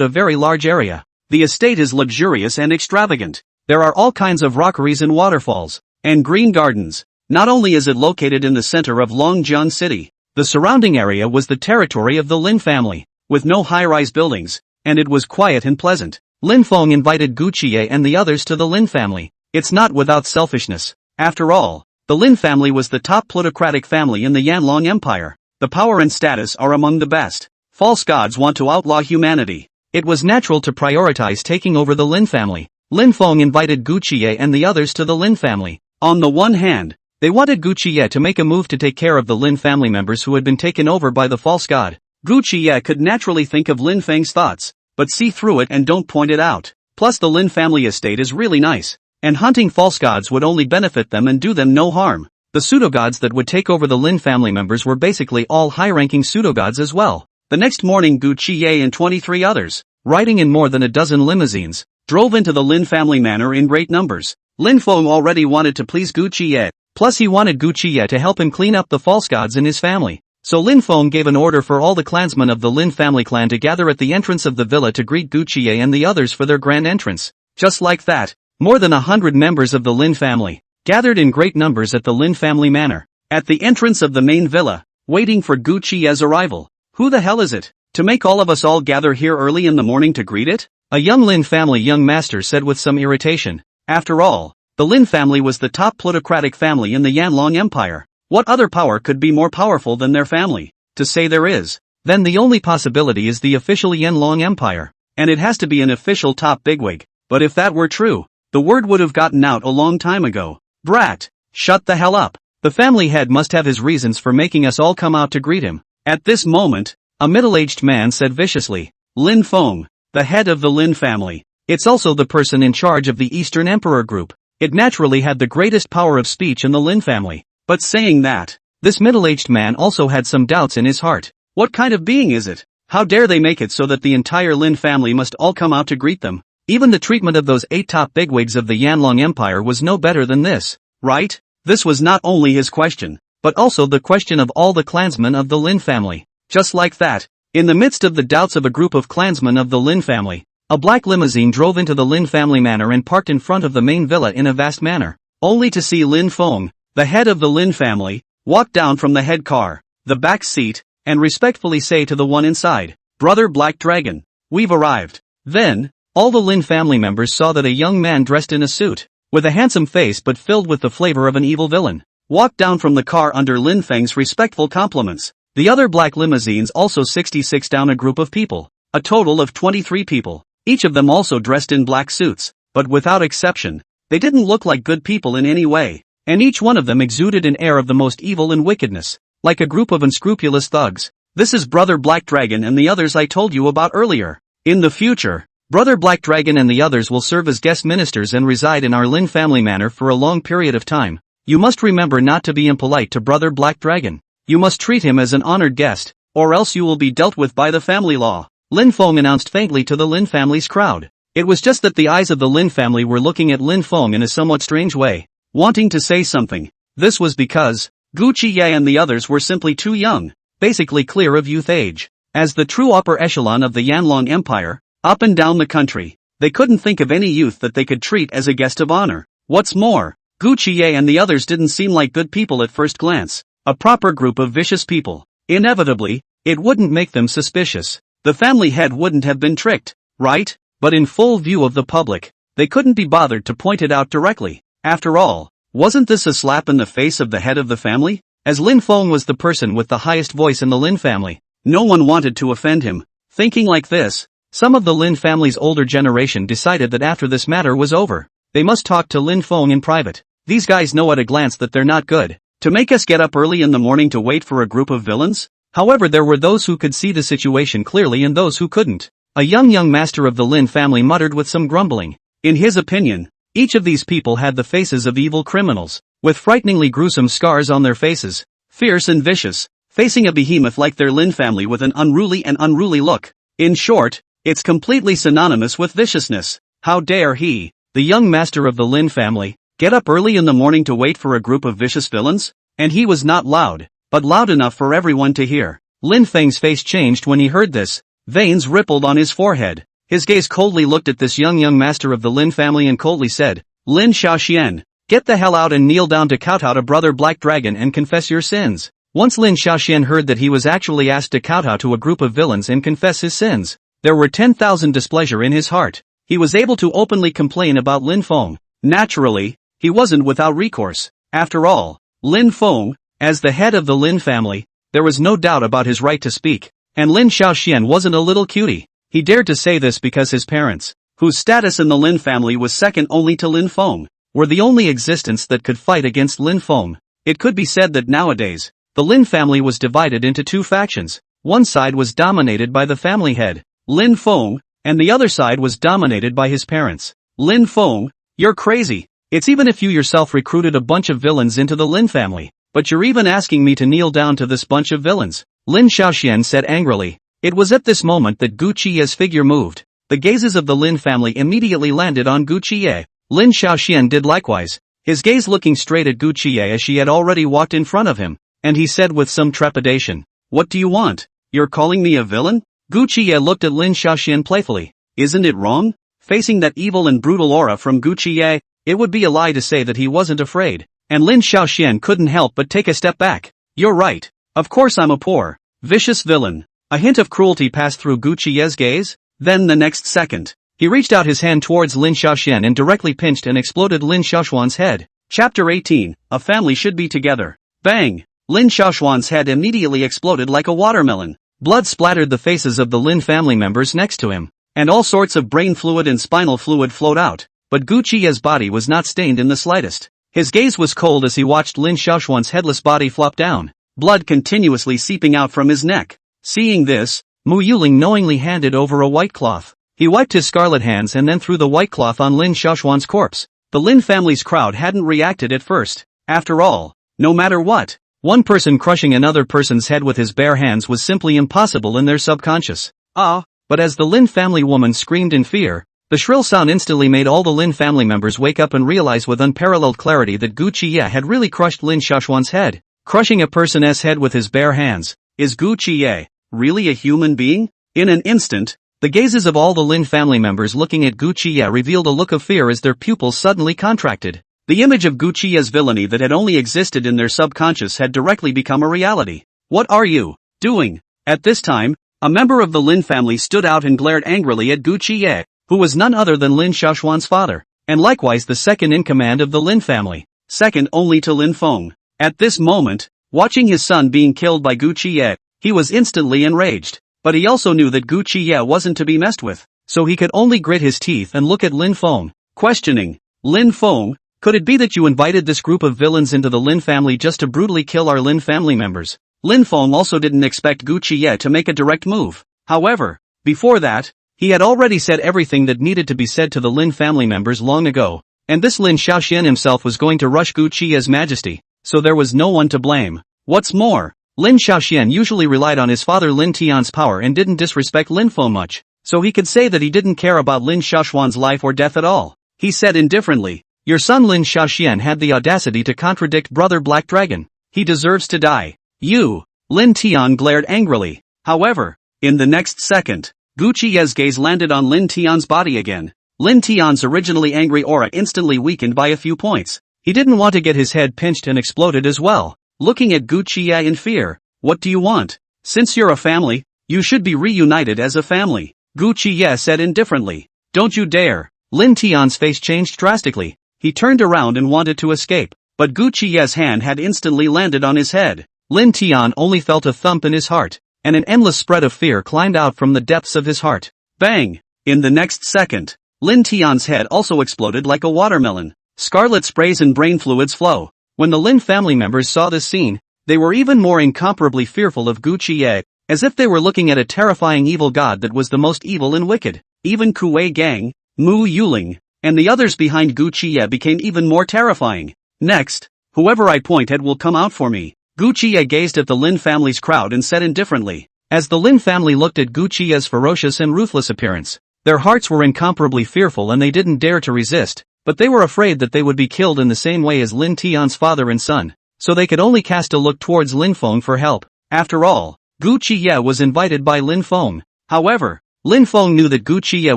Speaker 1: a very large area. The estate is luxurious and extravagant. There are all kinds of rockeries and waterfalls, and green gardens. Not only is it located in the center of Longjian City, the surrounding area was the territory of the Lin family, with no high-rise buildings, and it was quiet and pleasant. Lin Feng invited Gu Qie and the others to the Lin family. It's not without selfishness. After all, the Lin family was the top plutocratic family in the Yanlong Empire. The power and status are among the best. False gods want to outlaw humanity. It was natural to prioritize taking over the Lin family. Lin Feng invited Gu Qie and the others to the Lin family. On the one hand, they wanted Gu Qie to make a move to take care of the Lin family members who had been taken over by the false god. Gu Qie could naturally think of Lin Feng's thoughts, but see through it and don't point it out. Plus the Lin family estate is really nice, and hunting false gods would only benefit them and do them no harm. The pseudo-gods that would take over the Lin family members were basically all high-ranking pseudo-gods as well. The next morning Gu Qie and 23 others, riding in more than a dozen limousines, drove into the Lin family manor in great numbers. Lin Feng already wanted to please Gu Qie, plus he wanted Gu Qie to help him clean up the false gods in his family. So Lin Feng gave an order for all the clansmen of the Lin family clan to gather at the entrance of the villa to greet Gu Qie and the others for their grand entrance. Just like that, more than 100 members of the Lin family gathered in great numbers at the Lin family manor, at the entrance of the main villa, waiting for Gu Qie's arrival. Who the hell is it, to make all of us all gather here early in the morning to greet it? A young Lin family young master said with some irritation. After all, the Lin family was the top plutocratic family in the Yanlong Empire. What other power could be more powerful than their family? To say there is, then the only possibility is the official Yanlong Empire, and it has to be an official top bigwig. But if that were true, the word would have gotten out a long time ago. Brat, shut the hell up. The family head must have his reasons for making us all come out to greet him. At this moment, a middle-aged man said viciously, Lin Feng, the head of the Lin family. It's also the person in charge of the Eastern Emperor Group. It naturally had the greatest power of speech in the Lin family. But saying that, this middle-aged man also had some doubts in his heart. What kind of being is it? How dare they make it so that the entire Lin family must all come out to greet them? Even the treatment of those 8 top bigwigs of the Yanlong Empire was no better than this, right? This was not only his question, but also the question of all the clansmen of the Lin family. Just like that, in the midst of the doubts of a group of clansmen of the Lin family, A black limousine drove into the Lin family manor and parked in front of the main villa in a vast manner, only to see Lin Feng, the head of the Lin family, walk down from the head car, the back seat, and respectfully say to the one inside, "Brother Black Dragon, we've arrived." Then, all the Lin family members saw that a young man dressed in a suit, with a handsome face but filled with the flavor of an evil villain, walked down from the car under Lin Feng's respectful compliments. The other black limousines also 66 down a group of people, a total of 23 people, each of them also dressed in black suits, but without exception, they didn't look like good people in any way, and each one of them exuded an air of the most evil and wickedness, like a group of unscrupulous thugs. This is Brother Black Dragon and the others I told you about earlier. In the future, Brother Black Dragon and the others will serve as guest ministers and reside in our Lin family manor for a long period of time. You must remember not to be impolite to Brother Black Dragon. You must treat him as an honored guest, or else you will be dealt with by the family law, Lin Feng announced faintly to the Lin family's crowd. It was just that the eyes of the Lin family were looking at Lin Feng in a somewhat strange way, wanting to say something. This was because Gu Qiye and the others were simply too young, basically clear of youth age. As the true upper echelon of the Yanlong Empire, up and down the country, they couldn't think of any youth that they could treat as a guest of honor. What's more, Gu Qiye and the others didn't seem like good people at first glance, a proper group of vicious people. Inevitably, it wouldn't make them suspicious. The family head wouldn't have been tricked, right? But in full view of the public, they couldn't be bothered to point it out directly. After all, wasn't this a slap in the face of the head of the family? As Lin Feng was the person with the highest voice in the Lin family, no one wanted to offend him. Thinking like this, some of the Lin family's older generation decided that after this matter was over, they must talk to Lin Feng in private. These guys know at a glance that they're not good. To make us get up early in the morning to wait for a group of villains? However, there were those who could see the situation clearly and those who couldn't. A young master of the Lin family muttered with some grumbling. In his opinion, each of these people had the faces of evil criminals, with frighteningly gruesome scars on their faces, fierce and vicious, facing a behemoth like their Lin family with an unruly look. In short, it's completely synonymous with viciousness. How dare he, the young master of the Lin family, get up early in the morning to wait for a group of vicious villains? And he was not loud, but loud enough for everyone to hear. Lin Feng's face changed when he heard this. Veins rippled on his forehead. His gaze coldly looked at this young master of the Lin family and coldly said, "Lin Xiaoxian, get the hell out and kneel down to kowtow to Brother Black Dragon and confess your sins." Once Lin Xiaoxian heard that he was actually asked to kowtow to a group of villains and confess his sins, there were 10,000 displeasure in his heart. He was able to openly complain about Lin Feng. Naturally, he wasn't without recourse. After all, Lin Feng, as the head of the Lin family, there was no doubt about his right to speak. And Lin Xiaoxian wasn't a little cutie. He dared to say this because his parents, whose status in the Lin family was second only to Lin Feng, were the only existence that could fight against Lin Feng. It could be said that nowadays, the Lin family was divided into two factions. One side was dominated by the family head, Lin Feng, and the other side was dominated by his parents. Lin Feng, you're crazy. It's even if you yourself recruited a bunch of villains into the Lin family, but you're even asking me to kneel down to this bunch of villains, Lin Xiaoxian said angrily. It was at this moment that Gu Qiye's figure moved. The gazes of the Lin family immediately landed on Gu Qiye. Lin Xiaoxian did likewise, his gaze looking straight at Gu Qiye as she had already walked in front of him, and he said with some trepidation, "What do you want? You're calling me a villain?" Gu Qiye looked at Lin Xiaoxian playfully. Isn't it wrong? Facing that evil and brutal aura from Gu Qiye, it would be a lie to say that he wasn't afraid, and Lin Xiaoxian couldn't help but take a step back. You're right. Of course I'm a poor, vicious villain. A hint of cruelty passed through Gu Qiye's gaze. Then the next second, he reached out his hand towards Lin Xiaoxian and directly pinched and exploded Lin Xiaoxuan's head. Chapter 18, A Family Should Be Together. Bang! Lin Xiaoxuan's head immediately exploded like a watermelon. Blood splattered the faces of the Lin family members next to him, and all sorts of brain fluid and spinal fluid flowed out. But Gu Qiye's body was not stained in the slightest. His gaze was cold as he watched Lin Xiaoxuan's headless body flop down, blood continuously seeping out from his neck. Seeing this, Mu Yuling knowingly handed over a white cloth. He wiped his scarlet hands and then threw the white cloth on Lin Xiaoxuan's corpse. The Lin family's crowd hadn't reacted at first. After all, no matter what, one person crushing another person's head with his bare hands was simply impossible in their subconscious. But as the Lin family woman screamed in fear, the shrill sound instantly made all the Lin family members wake up and realize with unparalleled clarity that Gu Qiye had really crushed Lin Xiaoxuan's head. Crushing a person's head with his bare hands. Is Gu Qiye really a human being? In an instant, The gazes of all the Lin family members looking at Gu Qiye revealed a look of fear as their pupils suddenly contracted. The image of Gu Qiye's villainy that had only existed in their subconscious had directly become a reality. What are you doing? At this time, a member of the Lin family stood out and glared angrily at Gu Qiye, who was none other than Lin Xiaoxuan's father, and likewise the second in command of the Lin family, second only to Lin Feng. At this moment, watching his son being killed by Gu Qiye, he was instantly enraged, but he also knew that Gu Qiye wasn't to be messed with, so he could only grit his teeth and look at Lin Feng, questioning. Lin Feng, could it be that you invited this group of villains into the Lin family just to brutally kill our Lin family members? Lin Feng also didn't expect Gu Qiye to make a direct move. However, before that, he had already said everything that needed to be said to the Lin family members long ago, and this Lin Xiaoxian himself was going to rush Gu Qiye's majesty, so there was no one to blame. What's more, Lin Xiaoxian usually relied on his father Lin Tian's power and didn't disrespect Lin Feng much, so he could say that he didn't care about Lin Xiaoxuan's life or death at all. He said indifferently, your son Lin Xiaoxian had the audacity to contradict Brother Black Dragon. He deserves to die. You, Lin Tian glared angrily. However, in the next second, Gu Qiye's gaze landed on Lin Tian's body again. Lin Tian's originally angry aura instantly weakened by a few points. He didn't want to get his head pinched and exploded as well. Looking at Gu Qiye in fear, what do you want? Since you're a family, you should be reunited as a family. Gu Qiye said indifferently. Don't you dare. Lin Tian's face changed drastically. He turned around and wanted to escape, but Gu Qiye's hand had instantly landed on his head. Lin Tian only felt a thump in his heart, and an endless spread of fear climbed out from the depths of his heart. Bang! In the next second, Lin Tian's head also exploded like a watermelon. Scarlet sprays and brain fluids flow. When the Lin family members saw this scene, they were even more incomparably fearful of Gu Qiye, as if they were looking at a terrifying evil god that was the most evil and wicked. Even Kuei Gang, Mu Yuling, and the others behind Gu Qiye became even more terrifying. Next, whoever I point at will come out for me. Gu Qiye gazed at the Lin family's crowd and said indifferently. As the Lin family looked at Gu Qiye's ferocious and ruthless appearance, their hearts were incomparably fearful and they didn't dare to resist, but they were afraid that they would be killed in the same way as Lin Tian's father and son, so they could only cast a look towards Lin Feng for help. After all, Gu Qiye was invited by Lin Feng. However, Lin Feng knew that Gu Qiye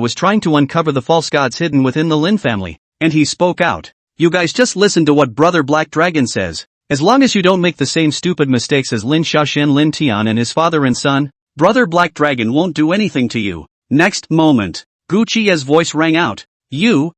Speaker 1: was trying to uncover the false gods hidden within the Lin family, and he spoke out. You guys just listen to what Brother Black Dragon says. As long as you don't make the same stupid mistakes as Lin Xiaoxian Lin Tian and his father and son, Brother Black Dragon won't do anything to you. Next moment, Gu Qiye's voice rang out. You,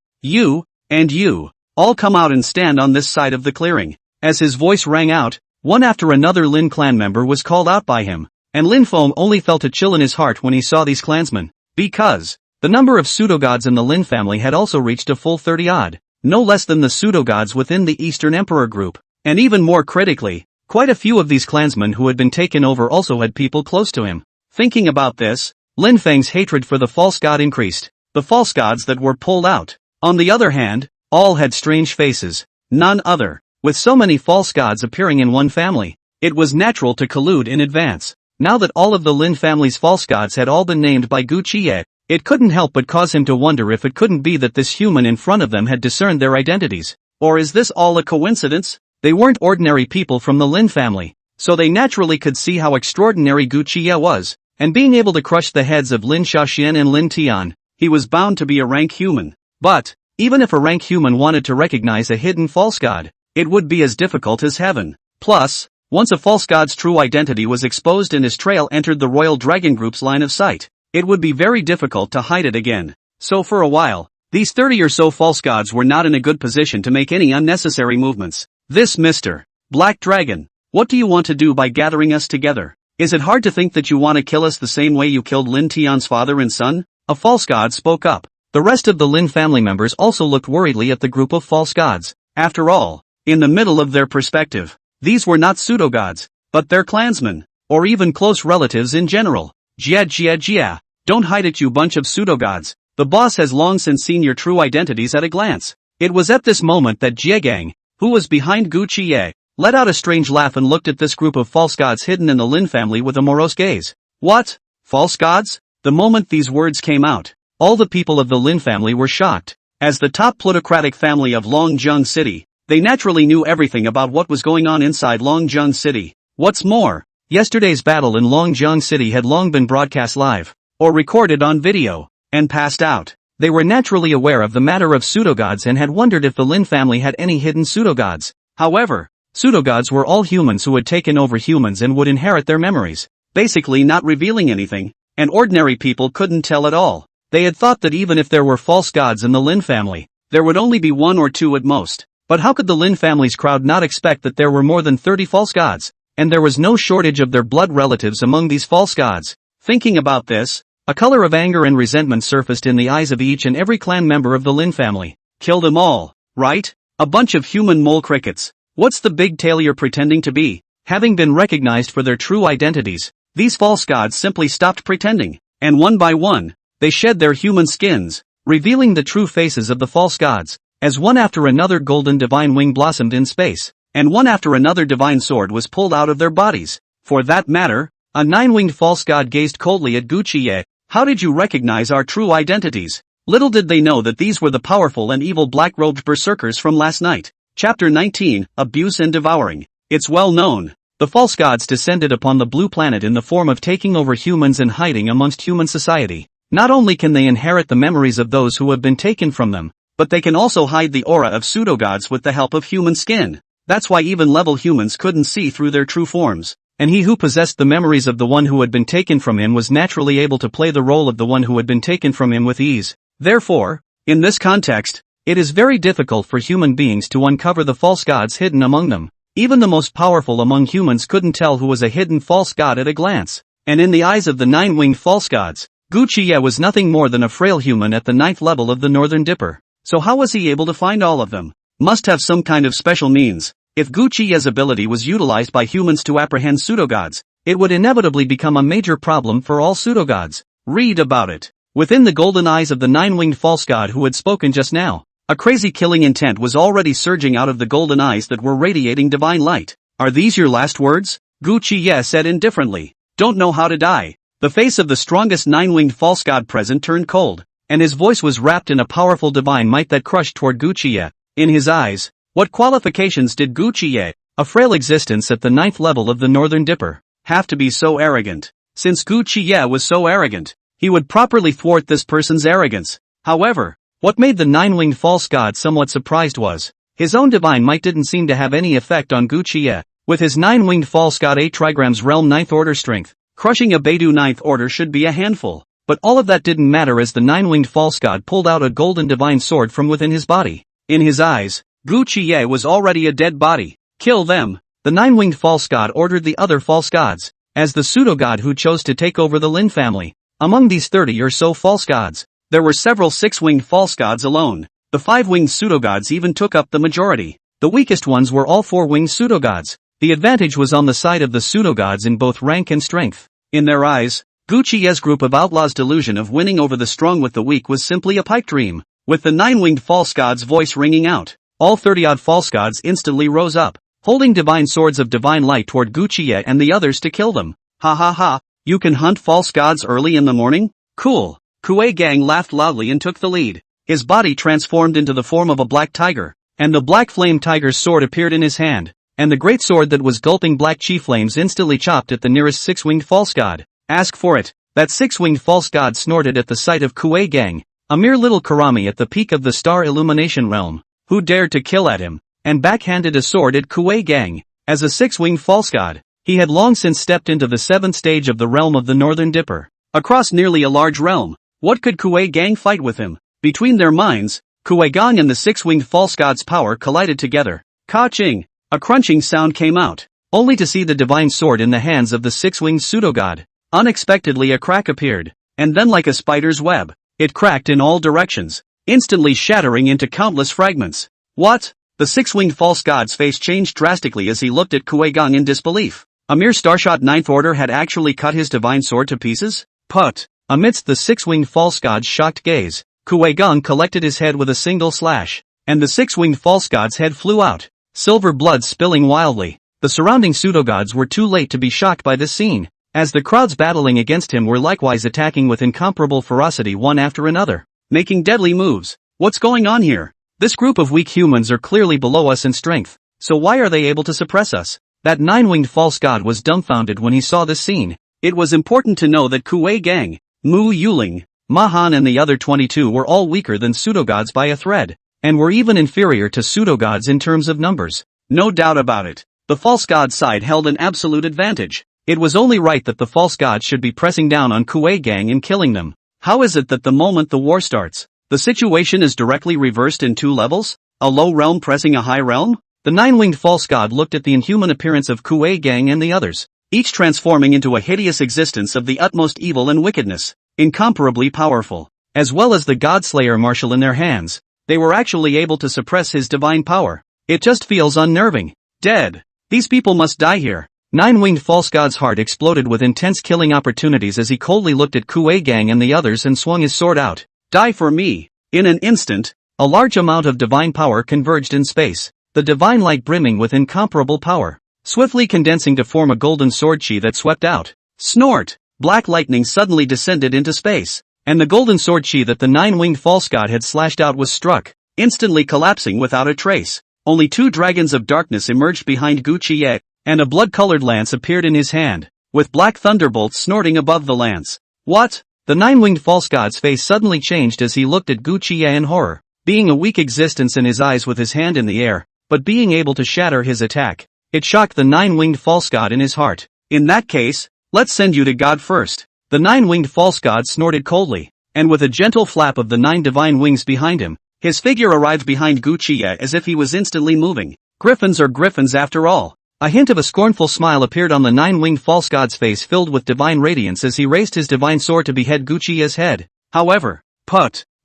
Speaker 1: and you, all come out and stand on this side of the clearing. As his voice rang out, one after another Lin clan member was called out by him, and Lin Feng only felt a chill in his heart when he saw these clansmen, because the number of pseudo-gods in the Lin family had also reached a full 30-odd, no less than the pseudo-gods within the Eastern Emperor group, and even more critically, quite a few of these clansmen who had been taken over also had people close to him. Thinking about this, Lin Feng's hatred for the false god increased, the false gods that were pulled out. On the other hand, all had strange faces, none other. With so many false gods appearing in one family, it was natural to collude in advance. Now that all of the Lin family's false gods had all been named by Gu Qiye, it couldn't help but cause him to wonder if it couldn't be that this human in front of them had discerned their identities. Or is this all a coincidence? They weren't ordinary people from the Lin family, so they naturally could see how extraordinary Gu Qiye was, and being able to crush the heads of Lin Xiaoxian and Lin Tian, he was bound to be a rank human. But, even if a rank human wanted to recognize a hidden false god, it would be as difficult as heaven. Plus, once a false god's true identity was exposed and his trail entered the Royal Dragon Group's line of sight, it would be very difficult to hide it again. So for a while, these 30 or so false gods were not in a good position to make any unnecessary movements. This Mr. Black Dragon, what do you want to do by gathering us together? Is it hard to think that you want to kill us the same way you killed Lin Tian's father and son? A false god spoke up. The rest of the Lin family members also looked worriedly at the group of false gods. After all, in the middle of their perspective, these were not pseudo-gods, but their clansmen, or even close relatives in general. Jia, don't hide it, you bunch of pseudo-gods. The boss has long since seen your true identities at a glance. It was at this moment that Jiegang, who was behind Gu Qiye, let out a strange laugh and looked at this group of false gods hidden in the Lin family with a morose gaze. What? False gods? The moment these words came out, all the people of the Lin family were shocked. As the top plutocratic family of Longzheng City, they naturally knew everything about what was going on inside Longzheng City. What's more, yesterday's battle in Longzheng City had long been broadcast live. or recorded on video, and passed out. They were naturally aware of the matter of pseudogods and had wondered if the Lin family had any hidden pseudogods. However, pseudogods were all humans who had taken over humans and would inherit their memories, basically not revealing anything, and ordinary people couldn't tell at all. They had thought that even if there were false gods in the Lin family, there would only be 1 or 2 at most. But how could the Lin family's crowd not expect that there were more than 30 false gods? And there was no shortage of their blood relatives among these false gods. Thinking about this, a color of anger and resentment surfaced in the eyes of each and every clan member of the Lin family. Kill them all, right? A bunch of human mole crickets. What's the big tale you're pretending to be? Having been recognized for their true identities, these false gods simply stopped pretending, and one by one, they shed their human skins, revealing the true faces of the false gods, as one after another golden divine wing blossomed in space, and one after another divine sword was pulled out of their bodies. For that matter, a 9-winged false god gazed coldly at Gucci. How did you recognize our true identities? Little did they know that these were the powerful and evil black-robed berserkers from last night. Chapter 19, Abuse and Devouring. It's well known. The false gods descended upon the blue planet in the form of taking over humans and hiding amongst human society. Not only can they inherit the memories of those who have been taken from them, but they can also hide the aura of pseudogods with the help of human skin. That's why even level humans couldn't see through their true forms. And he who possessed the memories of the one who had been taken from him was naturally able to play the role of the one who had been taken from him with ease. Therefore, in this context, it is very difficult for human beings to uncover the false gods hidden among them. Even the most powerful among humans couldn't tell who was a hidden false god at a glance. And in the eyes of the 9-winged false gods, Gucci was nothing more than a frail human at the 9th level of the Northern Dipper. So how was he able to find all of them? Must have some kind of special means. If Gucci's ability was utilized by humans to apprehend pseudogods, it would inevitably become a major problem for all pseudogods. Read about it. Within the golden eyes of the 9-winged false god who had spoken just now, a crazy killing intent was already surging out of the golden eyes that were radiating divine light. Are these your last words? Gucci said indifferently. Don't know how to die. The face of the strongest 9-winged false god present turned cold, and his voice was wrapped in a powerful divine might that crushed toward Gucci. In his eyes, what qualifications did Gucci, a frail existence at the 9th level of the Northern Dipper, have to be so arrogant? Since Gucci was so arrogant, he would properly thwart this person's arrogance. However, what made the 9-winged false god somewhat surprised was, his own divine might didn't seem to have any effect on Gucci. With his 9-winged false god 8 trigrams realm 9th order strength, crushing a Beidou 9th order should be a handful. But all of that didn't matter as the 9-winged false god pulled out a golden divine sword from within his body. In his eyes, Gucci was already a dead body. Kill them. The 9-winged false god ordered the other false gods, as the pseudo-god who chose to take over the Lin family. Among these 30 or so false gods, there were several 6-winged false gods alone. The 5-winged pseudo-gods even took up the majority. The weakest ones were all 4-winged pseudo-gods. The advantage was on the side of the pseudo-gods in both rank and strength. In their eyes, Gucci's group of outlaws' delusion of winning over the strong with the weak was simply a pipe dream. With the 9-winged false god's voice ringing out, all 30-odd false gods instantly rose up, holding divine swords of divine light toward Gucci and the others to kill them. Ha ha ha, you can hunt false gods early in the morning? Cool. Kuei Gang laughed loudly and took the lead. His body transformed into the form of a black tiger, and the black flame tiger's sword appeared in his hand, and the great sword that was gulping black chi flames instantly chopped at the nearest 6-winged false god. Ask for it. That 6-winged false god snorted at the sight of Kuei Gang, a mere little Karami at the peak of the star illumination realm, who dared to kill at him, and backhanded a sword at Kuei Gang. As a 6-winged false god, he had long since stepped into the 7th stage of the realm of the Northern Dipper. Across nearly a large realm, what could Kuei Gang fight with him? Between their minds, Kuei Gang and the 6-winged false god's power collided together. Ka-ching! A crunching sound came out, only to see the divine sword in the hands of the 6-winged pseudo-god. Unexpectedly a crack appeared, and then like a spider's web, it cracked in all directions, instantly shattering into countless fragments. What? The 6-winged false god's face changed drastically as he looked at Kuei Gang in disbelief. A mere starshot 9th order had actually cut his divine sword to pieces? Put! Amidst the 6-winged false god's shocked gaze, Kuei Gang collected his head with a single slash, and the 6-winged false god's head flew out, silver blood spilling wildly. The surrounding pseudo-gods were too late to be shocked by this scene, as the crowds battling against him were likewise attacking with incomparable ferocity one after another, making deadly moves. What's going on here? This group of weak humans are clearly below us in strength, so why are they able to suppress us? That 9-winged false god was dumbfounded when he saw this scene. It was important to know that Kuei Gang, Mu Yuling, Mahan and the other 22 were all weaker than pseudogods by a thread, and were even inferior to pseudogods in terms of numbers. No doubt about it. The false god side held an absolute advantage. It was only right that the false gods should be pressing down on Kuei Gang and killing them. How is it that the moment the war starts, the situation is directly reversed in 2 levels? A low realm pressing a high realm? The nine-winged false god looked at the inhuman appearance of Kuei Gang and the others, each transforming into a hideous existence of the utmost evil and wickedness, incomparably powerful. As well as the Godslayer marshal in their hands, they were actually able to suppress his divine power. It just feels unnerving. Dead. These people must die here. Nine-winged false god's heart exploded with intense killing opportunities as he coldly looked at Kuei Gang and the others and swung his sword out. Die for me. In an instant, a large amount of divine power converged in space, the divine light brimming with incomparable power, swiftly condensing to form a golden sword chi that swept out. Snort! Black lightning suddenly descended into space, and the golden sword chi that the nine-winged false god had slashed out was struck, instantly collapsing without a trace. Only 2 dragons of darkness emerged behind Gu Qiye, and a blood-colored lance appeared in his hand, with black thunderbolts snorting above the lance. What? The nine-winged false god's face suddenly changed as he looked at Gu Qiye in horror, being a weak existence in his eyes with his hand in the air, but being able to shatter his attack. It shocked the nine-winged false god in his heart. In that case, let's send you to God first. The nine-winged false god snorted coldly, and with a gentle flap of the 9 divine wings behind him, his figure arrived behind Gu Qiye as if he was instantly moving. Griffins are griffins after all. A hint of a scornful smile appeared on the nine-winged false god's face filled with divine radiance as he raised his divine sword to behead Gu Qiye's head. However,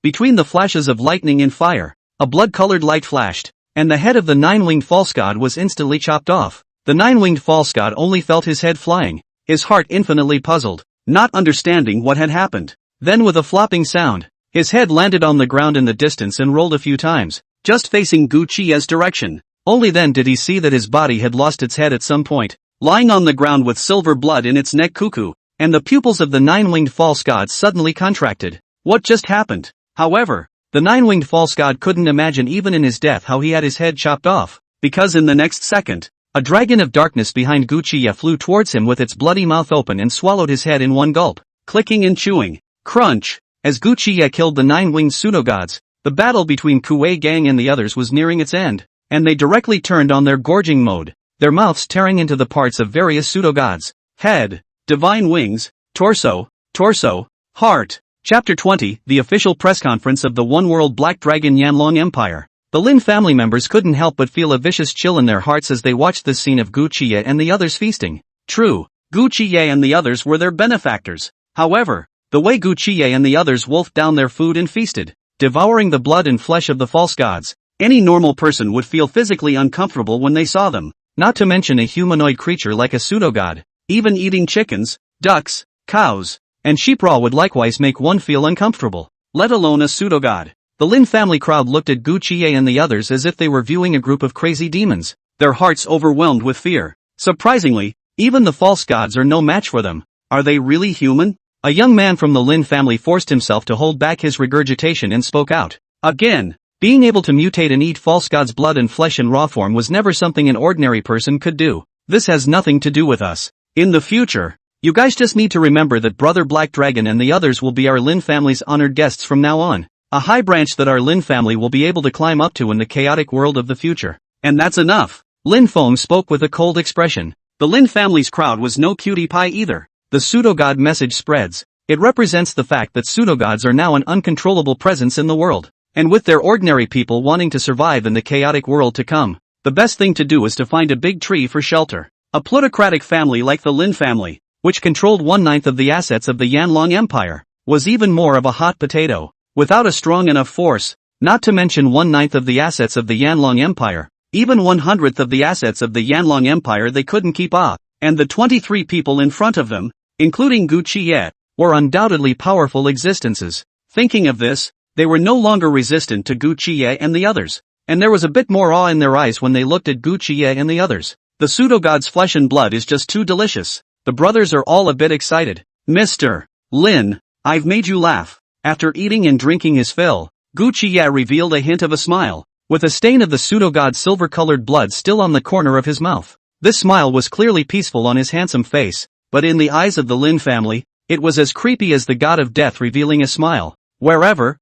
Speaker 1: between the flashes of lightning and fire, a blood-colored light flashed, and the head of the nine-winged false god was instantly chopped off. The nine-winged false god only felt his head flying, his heart infinitely puzzled, not understanding what had happened. Then with a flopping sound, his head landed on the ground in the distance and rolled a few times, just facing Gu Qiye's direction. Only then did he see that his body had lost its head at some point, lying on the ground with silver blood in its neck cuckoo, and the pupils of the nine-winged false god suddenly contracted. What just happened? However, the nine-winged false god couldn't imagine even in his death how he had his head chopped off, because in the next second, a dragon of darkness behind Gu Qiye flew towards him with its bloody mouth open and swallowed his head in one gulp, clicking and chewing. Crunch! As Gu Qiye killed the nine-winged pseudo-gods, the battle between Kuei Gang and the others was nearing its end, and they directly turned on their gorging mode, their mouths tearing into the parts of various pseudo-gods. Head, divine wings, torso, heart. Chapter 20, the official press conference of the One-World Black Dragon Yanlong Empire. The Lin family members couldn't help but feel a vicious chill in their hearts as they watched this scene of Gu Qiye and the others feasting. True, Gu Qiye and the others were their benefactors. However, the way Gu Qiye and the others wolfed down their food and feasted, devouring the blood and flesh of the false gods, any normal person would feel physically uncomfortable when they saw them, not to mention a humanoid creature like a pseudogod. Even eating chickens, ducks, cows, and sheep raw would likewise make one feel uncomfortable, let alone a pseudogod. The Lin family crowd looked at Gu Qiye and the others as if they were viewing a group of crazy demons, their hearts overwhelmed with fear. Surprisingly, even the false gods are no match for them. Are they really human? A young man from the Lin family forced himself to hold back his regurgitation and spoke out. Again, being able to mutate and eat false gods' blood and flesh in raw form was never something an ordinary person could do. This has nothing to do with us. In the future, you guys just need to remember that Brother Black Dragon and the others will be our Lin family's honored guests from now on. A high branch that our Lin family will be able to climb up to in the chaotic world of the future. And that's enough. Lin Feng spoke with a cold expression. The Lin family's crowd was no cutie pie either. The pseudogod message spreads. It represents the fact that pseudogods are now an uncontrollable presence in the world. And with their ordinary people wanting to survive in the chaotic world to come, the best thing to do is to find a big tree for shelter. A plutocratic family like the Lin family, which controlled 1/9 of the assets of the Yanlong Empire, was even more of a hot potato. Without a strong enough force, not to mention 1/9 of the assets of the Yanlong Empire, even 1/100th of the assets of the Yanlong Empire they couldn't keep up, and the 23 people in front of them, including Gu Qiye, were undoubtedly powerful existences. Thinking of this, they were no longer resistant to Gu Qiye and the others, and there was a bit more awe in their eyes when they looked at Gu Qiye and the others. The pseudo-god's flesh and blood is just too delicious. The brothers are all a bit excited. Mr. Lin, I've made you laugh. After eating and drinking his fill, Gu Qiye revealed a hint of a smile, with a stain of the pseudo-god's silver-colored blood still on the corner of his mouth. This smile was clearly peaceful on his handsome face, but in the eyes of the Lin family, It was as creepy as the god of death revealing a smile. Wherever,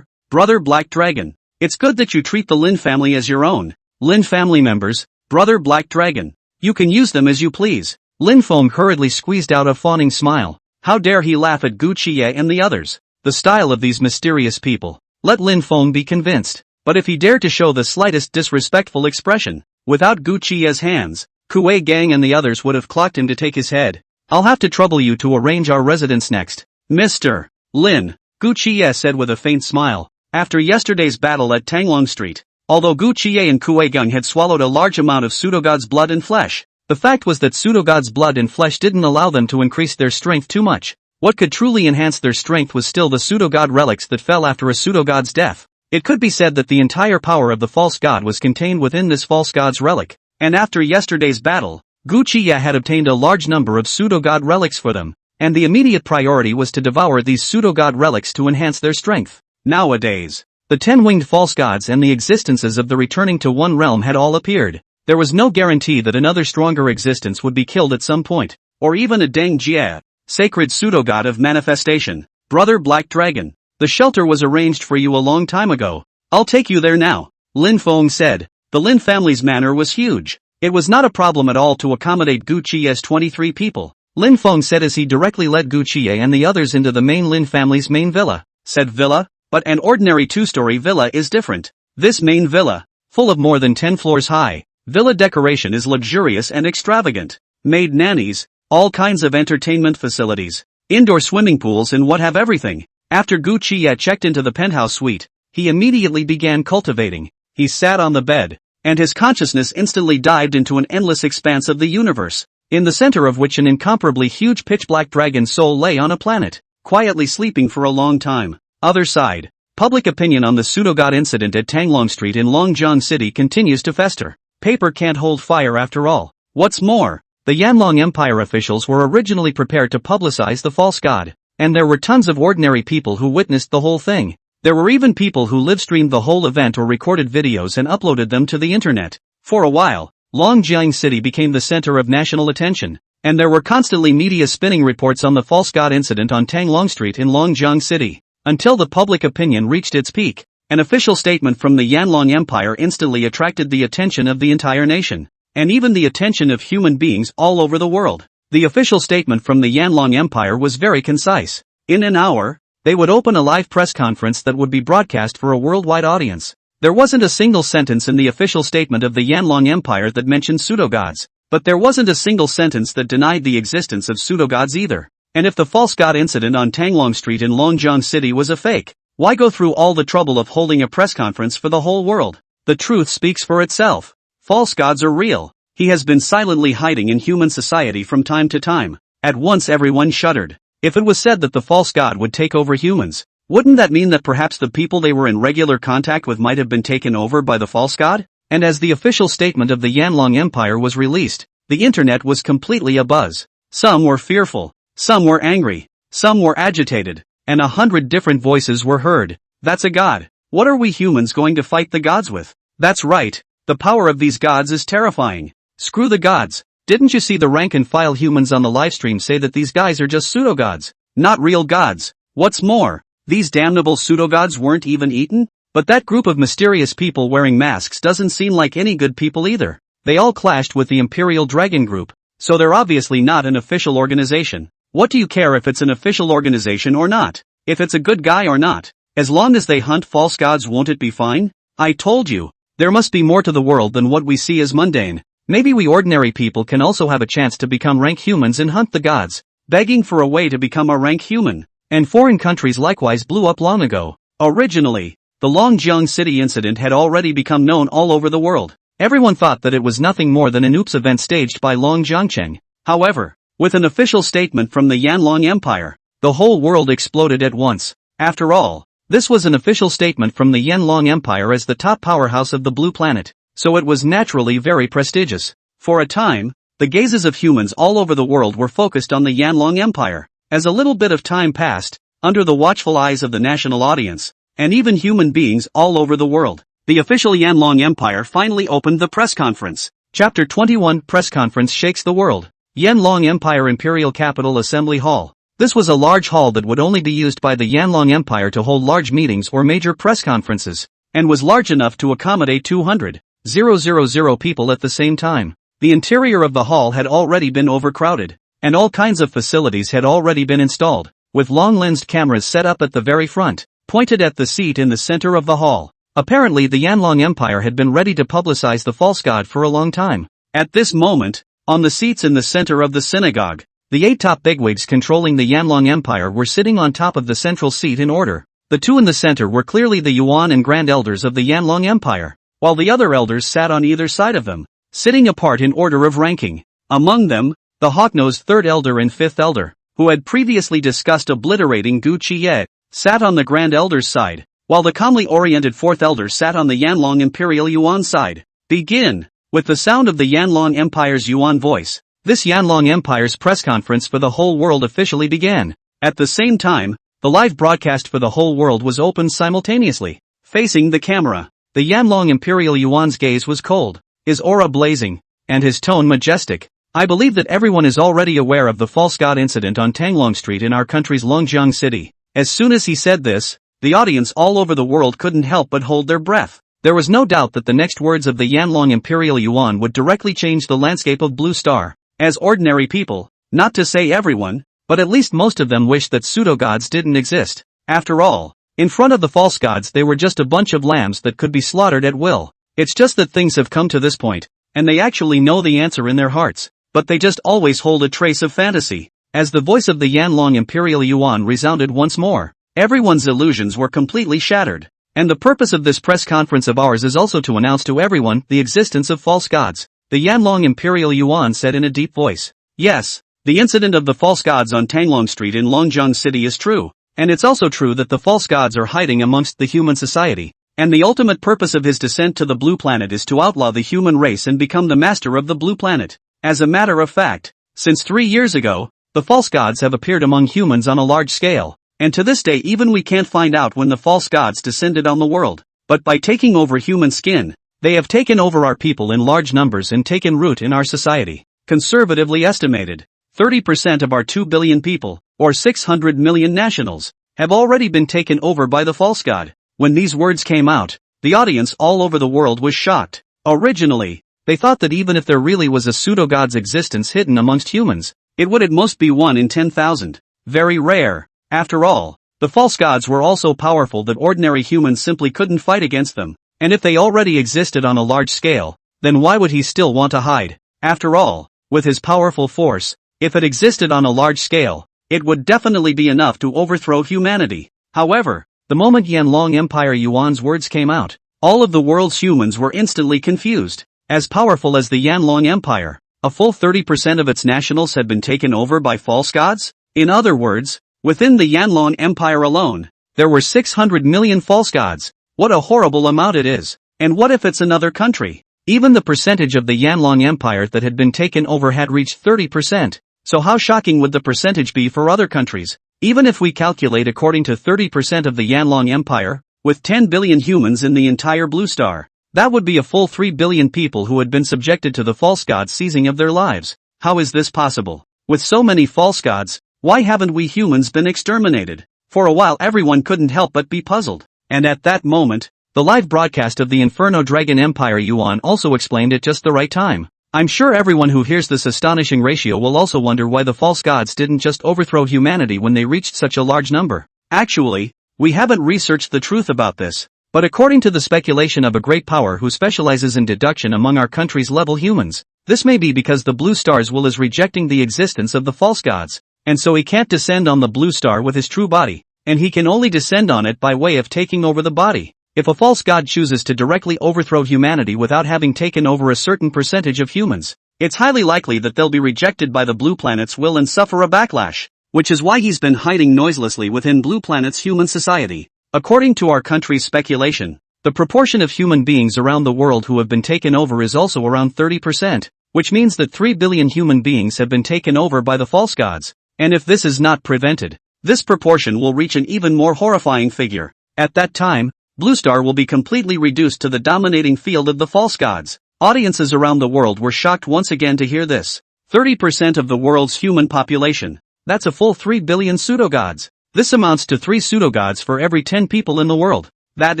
Speaker 1: brother Black Dragon. It's good that you treat the Lin family as your own. Lin family members, brother Black Dragon. You can use them as you please. Lin Feng hurriedly squeezed out a fawning smile. How dare he laugh at Gu Qiye and the others? The style of these mysterious people. Let Lin Feng be convinced. But if he dared to show the slightest disrespectful expression, without Gu Qiye's hands, Kuei Gang and the others would have clocked him to take his head. I'll have to trouble you to arrange our residence next. Mr. Lin, Gu Qiye said with a faint smile. After yesterday's battle at Tanglong Street, although Gu Qiye and Kuei Gang had swallowed a large amount of pseudogod's blood and flesh, the fact was that pseudogod's blood and flesh didn't allow them to increase their strength too much. What could truly enhance their strength was still the pseudogod relics that fell after a pseudogod's death. It could be said that the entire power of the false god was contained within this false god's relic, and after yesterday's battle, Gu Qiye had obtained a large number of pseudogod relics for them, and the immediate priority was to devour these pseudogod relics to enhance their strength. Nowadays, the 10-winged false gods and the existences of the returning to one realm had all appeared. There was no guarantee that another stronger existence would be killed at some point, or even a Deng Jie, sacred pseudogod of manifestation. Brother Black Dragon, the shelter was arranged for you a long time ago. I'll take you there now, Lin Feng said. The Lin family's manor was huge. It was not a problem at all to accommodate Gu Qiye's 23 people. Lin Feng said as he directly led Gu Qiye and the others into the main Lin family's main villa. Said villa? But an ordinary two-story villa is different. This main villa, full of more than 10 floors high, villa decoration is luxurious and extravagant. Maid nannies, all kinds of entertainment facilities, indoor swimming pools and what have everything. After Gu Qiye checked into the penthouse suite, he immediately began cultivating. He sat on the bed, and his consciousness instantly dived into an endless expanse of the universe, in the center of which an incomparably huge pitch-black dragon soul lay on a planet, quietly sleeping for a long time. Other side, public opinion on the pseudogod incident at Tanglong Street in Longjiang City continues to fester. Paper can't hold fire after all. What's more, the Yanlong Empire officials were originally prepared to publicize the false god, and there were tons of ordinary people who witnessed the whole thing. There were even people who live-streamed the whole event or recorded videos and uploaded them to the internet. For a while, Longjiang City became the center of national attention, and there were constantly media spinning reports on the false god incident on Tanglong Street in Longjiang City, until the public opinion reached its peak. An official statement from the Yanlong Empire instantly attracted the attention of the entire nation, and even the attention of human beings all over the world. The official statement from the Yanlong Empire was very concise. In an hour, they would open a live press conference that would be broadcast for a worldwide audience. There wasn't a single sentence in the official statement of the Yanlong Empire that mentioned pseudogods, but there wasn't a single sentence that denied the existence of pseudogods either. And if the false god incident on Tanglong Street in Longjiang City was a fake, why go through all the trouble of holding a press conference for the whole world? The truth speaks for itself. False gods are real. He has been silently hiding in human society from time to time. At once everyone shuddered. If it was said that the false god would take over humans, wouldn't that mean that perhaps the people they were in regular contact with might have been taken over by the false god? And as the official statement of the Yanlong Empire was released, the internet was completely abuzz. Some were fearful, some were angry, some were agitated, and 100 different voices were heard. That's a god. What are we humans going to fight the gods with? That's right, the power of these gods is terrifying. Screw the gods. Didn't you see the rank and file humans on the livestream say that these guys are just pseudogods, not real gods? What's more, these damnable pseudogods weren't even eaten? But that group of mysterious people wearing masks doesn't seem like any good people either. They all clashed with the Imperial Dragon Group, so they're obviously not an official organization. What do you care if it's an official organization or not? If it's a good guy or not? As long as they hunt false gods, won't it be fine? I told you, there must be more to the world than what we see as mundane. Maybe we ordinary people can also have a chance to become rank humans and hunt the gods, begging for a way to become a rank human. And foreign countries likewise blew up long ago. Originally, the Longjiang City incident had already become known all over the world. Everyone thought that it was nothing more than an oops event staged by Long Jiangcheng. However, with an official statement from the Yanlong Empire, the whole world exploded at once. After all, this was an official statement from the Yanlong Empire as the top powerhouse of the Blue Planet, so it was naturally very prestigious. For a time, the gazes of humans all over the world were focused on the Yanlong Empire. As a little bit of time passed, under the watchful eyes of the national audience, and even human beings all over the world, the official Yanlong Empire finally opened the press conference. Chapter 21 Press Conference Shakes the World. Yanlong Empire Imperial Capital Assembly Hall. This was a large hall that would only be used by the Yanlong Empire to hold large meetings or major press conferences, and was large enough to accommodate 200,000 people at the same time. The interior of the hall had already been overcrowded, and all kinds of facilities had already been installed, with long-lensed cameras set up at the very front, pointed at the seat in the center of the hall. Apparently the Yanlong Empire had been ready to publicize the false god for a long time. At this moment, on the seats in the center of the synagogue, the 8 top bigwigs controlling the Yanlong Empire were sitting on top of the central seat in order. The 2 in the center were clearly the Yuan and Grand Elders of the Yanlong Empire, while the other elders sat on either side of them, sitting apart in order of ranking. Among them, the hawk-nosed 3rd Elder and 5th Elder, who had previously discussed obliterating Gu Qiye, sat on the Grand Elder's side, while the calmly oriented 4th Elder sat on the Yanlong Imperial Yuan side. Begin! With the sound of the Yanlong Empire's Yuan voice, this Yanlong Empire's press conference for the whole world officially began. At the same time, the live broadcast for the whole world was opened simultaneously. Facing the camera, the Yanlong Imperial Yuan's gaze was cold, his aura blazing, and his tone majestic. I believe that everyone is already aware of the false god incident on Tanglong Street in our country's Longjiang city. As soon as he said this, the audience all over the world couldn't help but hold their breath. There was no doubt that the next words of the Yanlong Imperial Yuan would directly change the landscape of Blue Star. As ordinary people, not to say everyone, but at least most of them wished that pseudo-gods didn't exist. After all, in front of the false gods they were just a bunch of lambs that could be slaughtered at will. It's just that things have come to this point, and they actually know the answer in their hearts, but they just always hold a trace of fantasy. As the voice of the Yanlong Imperial Yuan resounded once more, everyone's illusions were completely shattered. And the purpose of this press conference of ours is also to announce to everyone the existence of false gods. The Yanlong Imperial Yuan said in a deep voice. Yes, the incident of the false gods on Tanglong Street in Longjiang City is true, and it's also true that the false gods are hiding amongst the human society, and the ultimate purpose of his descent to the Blue Planet is to outlaw the human race and become the master of the Blue Planet. As a matter of fact, since 3 years ago, the false gods have appeared among humans on a large scale. And to this day even we can't find out when the false gods descended on the world. But by taking over human skin, they have taken over our people in large numbers and taken root in our society. Conservatively estimated, 30% of our 2 billion people, or 600 million nationals, have already been taken over by the false god. When these words came out, the audience all over the world was shocked. Originally, they thought that even if there really was a pseudo-god's existence hidden amongst humans, it would at most be 1 in 10,000. Very rare. After all, the false gods were all so powerful that ordinary humans simply couldn't fight against them, and if they already existed on a large scale, then why would he still want to hide? After all, with his powerful force, if it existed on a large scale, it would definitely be enough to overthrow humanity. However, the moment Yanlong Empire Yuan's words came out, all of the world's humans were instantly confused. As powerful as the Yanlong Empire, a full 30% of its nationals had been taken over by false gods? In other words, within the Yanlong Empire alone, there were 600 million false gods. What a horrible amount it is. And what if it's another country? Even the percentage of the Yanlong Empire that had been taken over had reached 30%. So how shocking would the percentage be for other countries? Even if we calculate according to 30% of the Yanlong Empire, with 10 billion humans in the entire Blue Star, that would be a full 3 billion people who had been subjected to the false gods seizing of their lives. How is this possible? With so many false gods, why haven't we humans been exterminated? For a while everyone couldn't help but be puzzled. And at that moment, the live broadcast of the Inferno Dragon Empire Yuan also explained at just the right time. I'm sure everyone who hears this astonishing ratio will also wonder why the false gods didn't just overthrow humanity when they reached such a large number. Actually, we haven't researched the truth about this. But according to the speculation of a great power who specializes in deduction among our country's level humans, this may be because the Blue Star's will is rejecting the existence of the false gods. And so he can't descend on the Blue Star with his true body, and he can only descend on it by way of taking over the body. If a false god chooses to directly overthrow humanity without having taken over a certain percentage of humans, it's highly likely that they'll be rejected by the Blue Planet's will and suffer a backlash, which is why he's been hiding noiselessly within Blue Planet's human society. According to our country's speculation, the proportion of human beings around the world who have been taken over is also around 30%, which means that 3 billion human beings have been taken over by the false gods. And if this is not prevented, this proportion will reach an even more horrifying figure. At that time, Blue Star will be completely reduced to the dominating field of the false gods. Audiences around the world were shocked once again to hear this. 30% of the world's human population. That's a full 3 billion pseudogods. This amounts to 3 pseudogods for every 10 people in the world. That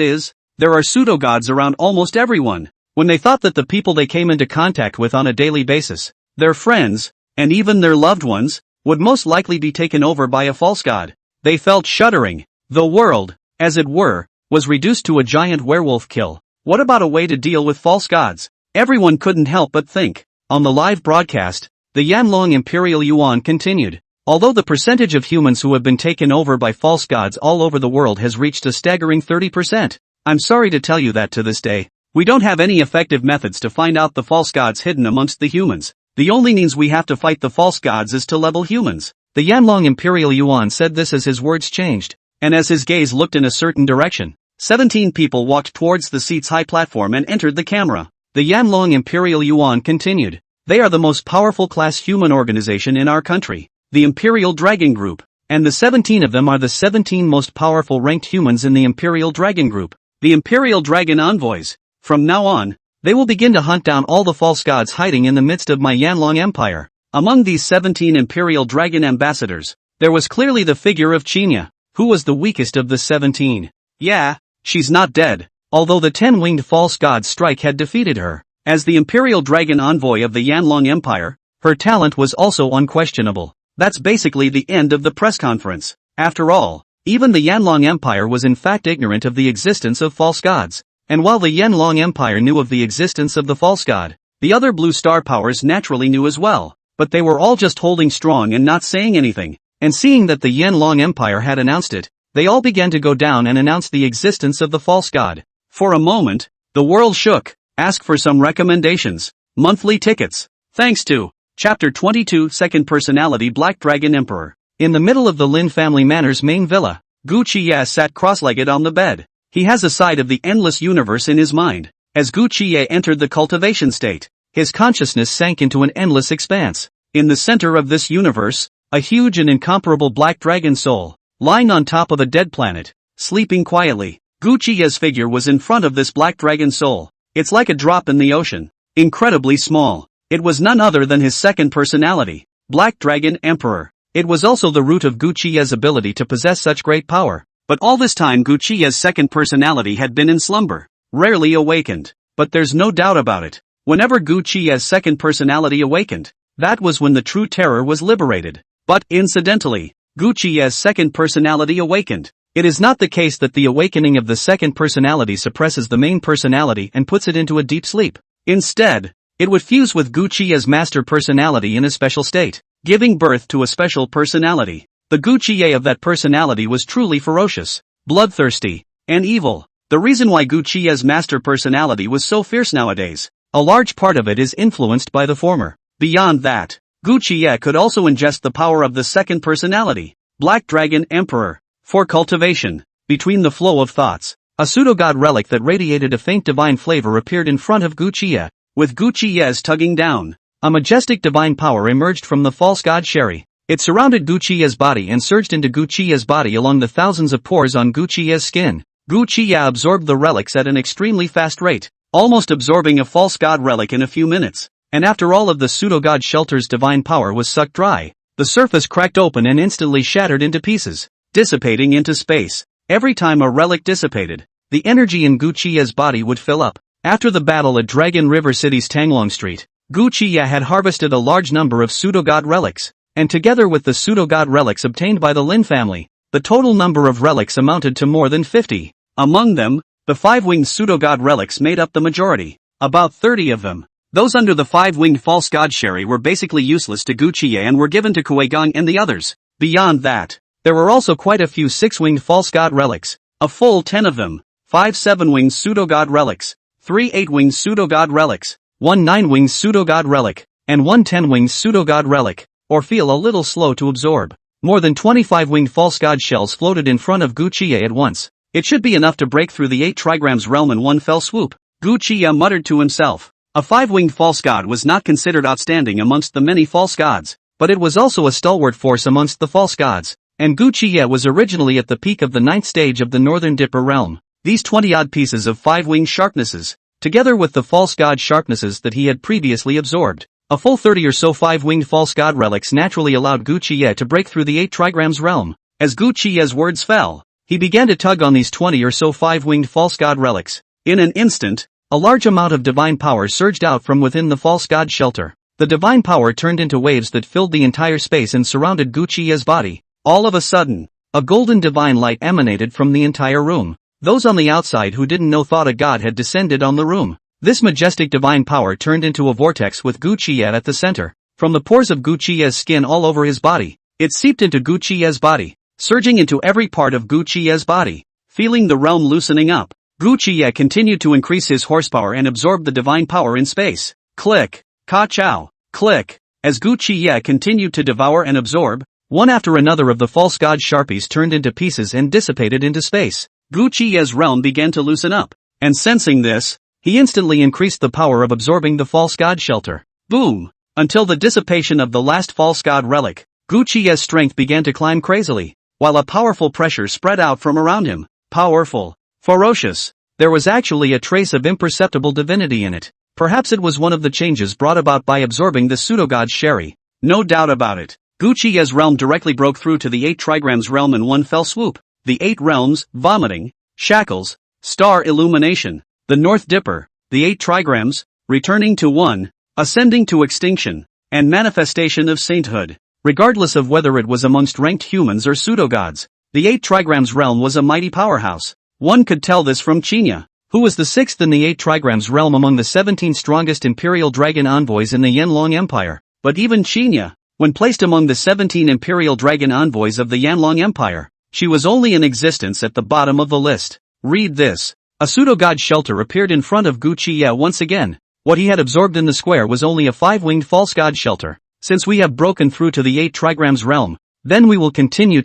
Speaker 1: is, there are pseudogods around almost everyone. When they thought that the people they came into contact with on a daily basis, their friends, and even their loved ones, would most likely be taken over by a false god, they felt shuddering. The world, as it were, was reduced to a giant werewolf kill. What about a way to deal with false gods? Everyone couldn't help but think. On the live broadcast, the Yanlong Imperial Yuan continued. Although the percentage of humans who have been taken over by false gods all over the world has reached a staggering 30%, I'm sorry to tell you that to this day, we don't have any effective methods to find out the false gods hidden amongst the humans. The only means we have to fight the false gods is to level humans. The Yanlong Imperial Yuan said this as his words changed, and as his gaze looked in a certain direction, 17 people walked towards the seat's high platform and entered the camera. The Yanlong Imperial Yuan continued. They are the most powerful class human organization in our country, the Imperial Dragon Group, and the 17 of them are the 17 most powerful ranked humans in the Imperial Dragon Group, the Imperial Dragon Envoys. From now on, they will begin to hunt down all the false gods hiding in the midst of my Yanlong Empire. Among these 17 Imperial Dragon Ambassadors, there was clearly the figure of Chinya, who was the weakest of the 17. Yeah, she's not dead, although the 10-winged false god strike had defeated her. As the Imperial Dragon Envoy of the Yanlong Empire, her talent was also unquestionable. That's basically the end of the press conference. After all, even the Yanlong Empire was in fact ignorant of the existence of false gods. And while the Yanlong Empire knew of the existence of the false god, the other blue star powers naturally knew as well, but they were all just holding strong and not saying anything. And seeing that the Yanlong Empire had announced it, they all began to go down and announce the existence of the false god. For a moment, the world shook. Ask for some recommendations. Monthly tickets. Thanks to Chapter 22 Second Personality Black Dragon Emperor. In the middle of the Lin family manor's main villa, Gu Qiye sat cross-legged on the bed. He has a side of the endless universe in his mind. As Gu Qiye entered the cultivation state, his consciousness sank into an endless expanse. In the center of this universe, a huge and incomparable black dragon soul, lying on top of a dead planet, sleeping quietly. Gu Qiye's figure was in front of this black dragon soul. It's like a drop in the ocean. Incredibly small. It was none other than his second personality, Black Dragon Emperor. It was also the root of Gu Qiye's ability to possess such great power. But all this time Gu Qiye's second personality had been in slumber, rarely awakened. But there's no doubt about it. Whenever Gu Qiye's second personality awakened, that was when the true terror was liberated. But, incidentally, Gu Qiye's second personality awakened. It is not the case that the awakening of the second personality suppresses the main personality and puts it into a deep sleep. Instead, it would fuse with Gu Qiye's master personality in a special state, giving birth to a special personality. The Gu Qiye of that personality was truly ferocious, bloodthirsty, and evil. The reason why Gu Qiye's master personality was so fierce nowadays, a large part of it is influenced by the former. Beyond that, Gu Qiye could also ingest the power of the second personality, Black Dragon Emperor, for cultivation. Between the flow of thoughts, a pseudogod relic that radiated a faint divine flavor appeared in front of Gu Qiye. With Gu Qiye's tugging down, a majestic divine power emerged from the false god Sherry. It surrounded Gu Qiye's body and surged into Gu Qiye's body along the thousands of pores on Gu Qiye's skin. Gu Qiye absorbed the relics at an extremely fast rate, almost absorbing a false god relic in a few minutes. And after all of the pseudo-god shelter's divine power was sucked dry, the surface cracked open and instantly shattered into pieces, dissipating into space. Every time a relic dissipated, the energy in Gu Qiye's body would fill up. After the battle at Dragon River City's Tanglong Street, Gu Qiye had harvested a large number of pseudo-god relics, and together with the pseudo-god relics obtained by the Lin family, the total number of relics amounted to more than 50. Among them, the 5-winged pseudo-god relics made up the majority, about 30 of them. Those under the 5-winged false god Sherry were basically useless to Gu Qiye and were given to Kuei-gong and the others. Beyond that, there were also quite a few 6-winged false god relics, a full 10 of them, 5 7-winged pseudo-god relics, 3 8-winged pseudo-god relics, 1 9-winged pseudo-god relic, and 1 10-winged pseudo-god relic, or feel a little slow to absorb. More than 25-winged false god shells floated in front of Gu Qiye at once. It should be enough to break through the 8 trigrams realm in one fell swoop. Gu Qiye muttered to himself. A 5-winged false god was not considered outstanding amongst the many false gods, but it was also a stalwart force amongst the false gods, and Gu Qiye was originally at the peak of the 9th stage of the Northern Dipper realm. These 20-odd pieces of 5-winged sharpnesses, together with the false god sharpnesses that he had previously absorbed, A full 30 or so 5-winged false god relics naturally allowed Gu Qiye to break through the 8 trigrams realm. As Gu Qiye's words fell, he began to tug on these 20 or so 5-winged false god relics. In an instant, a large amount of divine power surged out from within the false god shelter. The divine power turned into waves that filled the entire space and surrounded Gu Qiye's body. All of a sudden, a golden divine light emanated from the entire room. Those on the outside who didn't know thought a god had descended on the room. This majestic divine power turned into a vortex with Gu Qiye at the center. From the pores of Gu Qiye's skin all over his body, it seeped into Gu Qiye's body, surging into every part of Gu Qiye's body. Feeling the realm loosening up, Gu Qiye continued to increase his horsepower and absorb the divine power in space. Click, ka-chow, click. As Gu Qiye continued to devour and absorb, one after another of the false god sharpies turned into pieces and dissipated into space. Gu Qiye's realm began to loosen up, and sensing this, he instantly increased the power of absorbing the false god shelter. Boom! Until the dissipation of the last false god relic, Gu Qiye's strength began to climb crazily, while a powerful pressure spread out from around him. Powerful. Ferocious. There was actually a trace of imperceptible divinity in it. Perhaps it was one of the changes brought about by absorbing the pseudo-god's sherry. No doubt about it. Gu Qiye's realm directly broke through to the 8 trigrams realm in one fell swoop. The 8 realms, vomiting, shackles, star illumination, the North Dipper, the 8 trigrams, returning to one, ascending to extinction, and manifestation of sainthood. Regardless of whether it was amongst ranked humans or pseudo-gods, the 8 trigrams realm was a mighty powerhouse. One could tell this from Qinya, who was the 6th in the 8 trigrams realm among the 17 strongest imperial dragon envoys in the Yanlong Empire. But even Qinya, when placed among the 17 imperial dragon envoys of the Yanlong Empire, she was only in existence at the bottom of the list. Read this. A pseudo-god shelter appeared in front of Gu Qiye once again. What he had absorbed in the square was only a 5-winged false god shelter. Since we have broken through to the 8 trigrams realm, then we will continue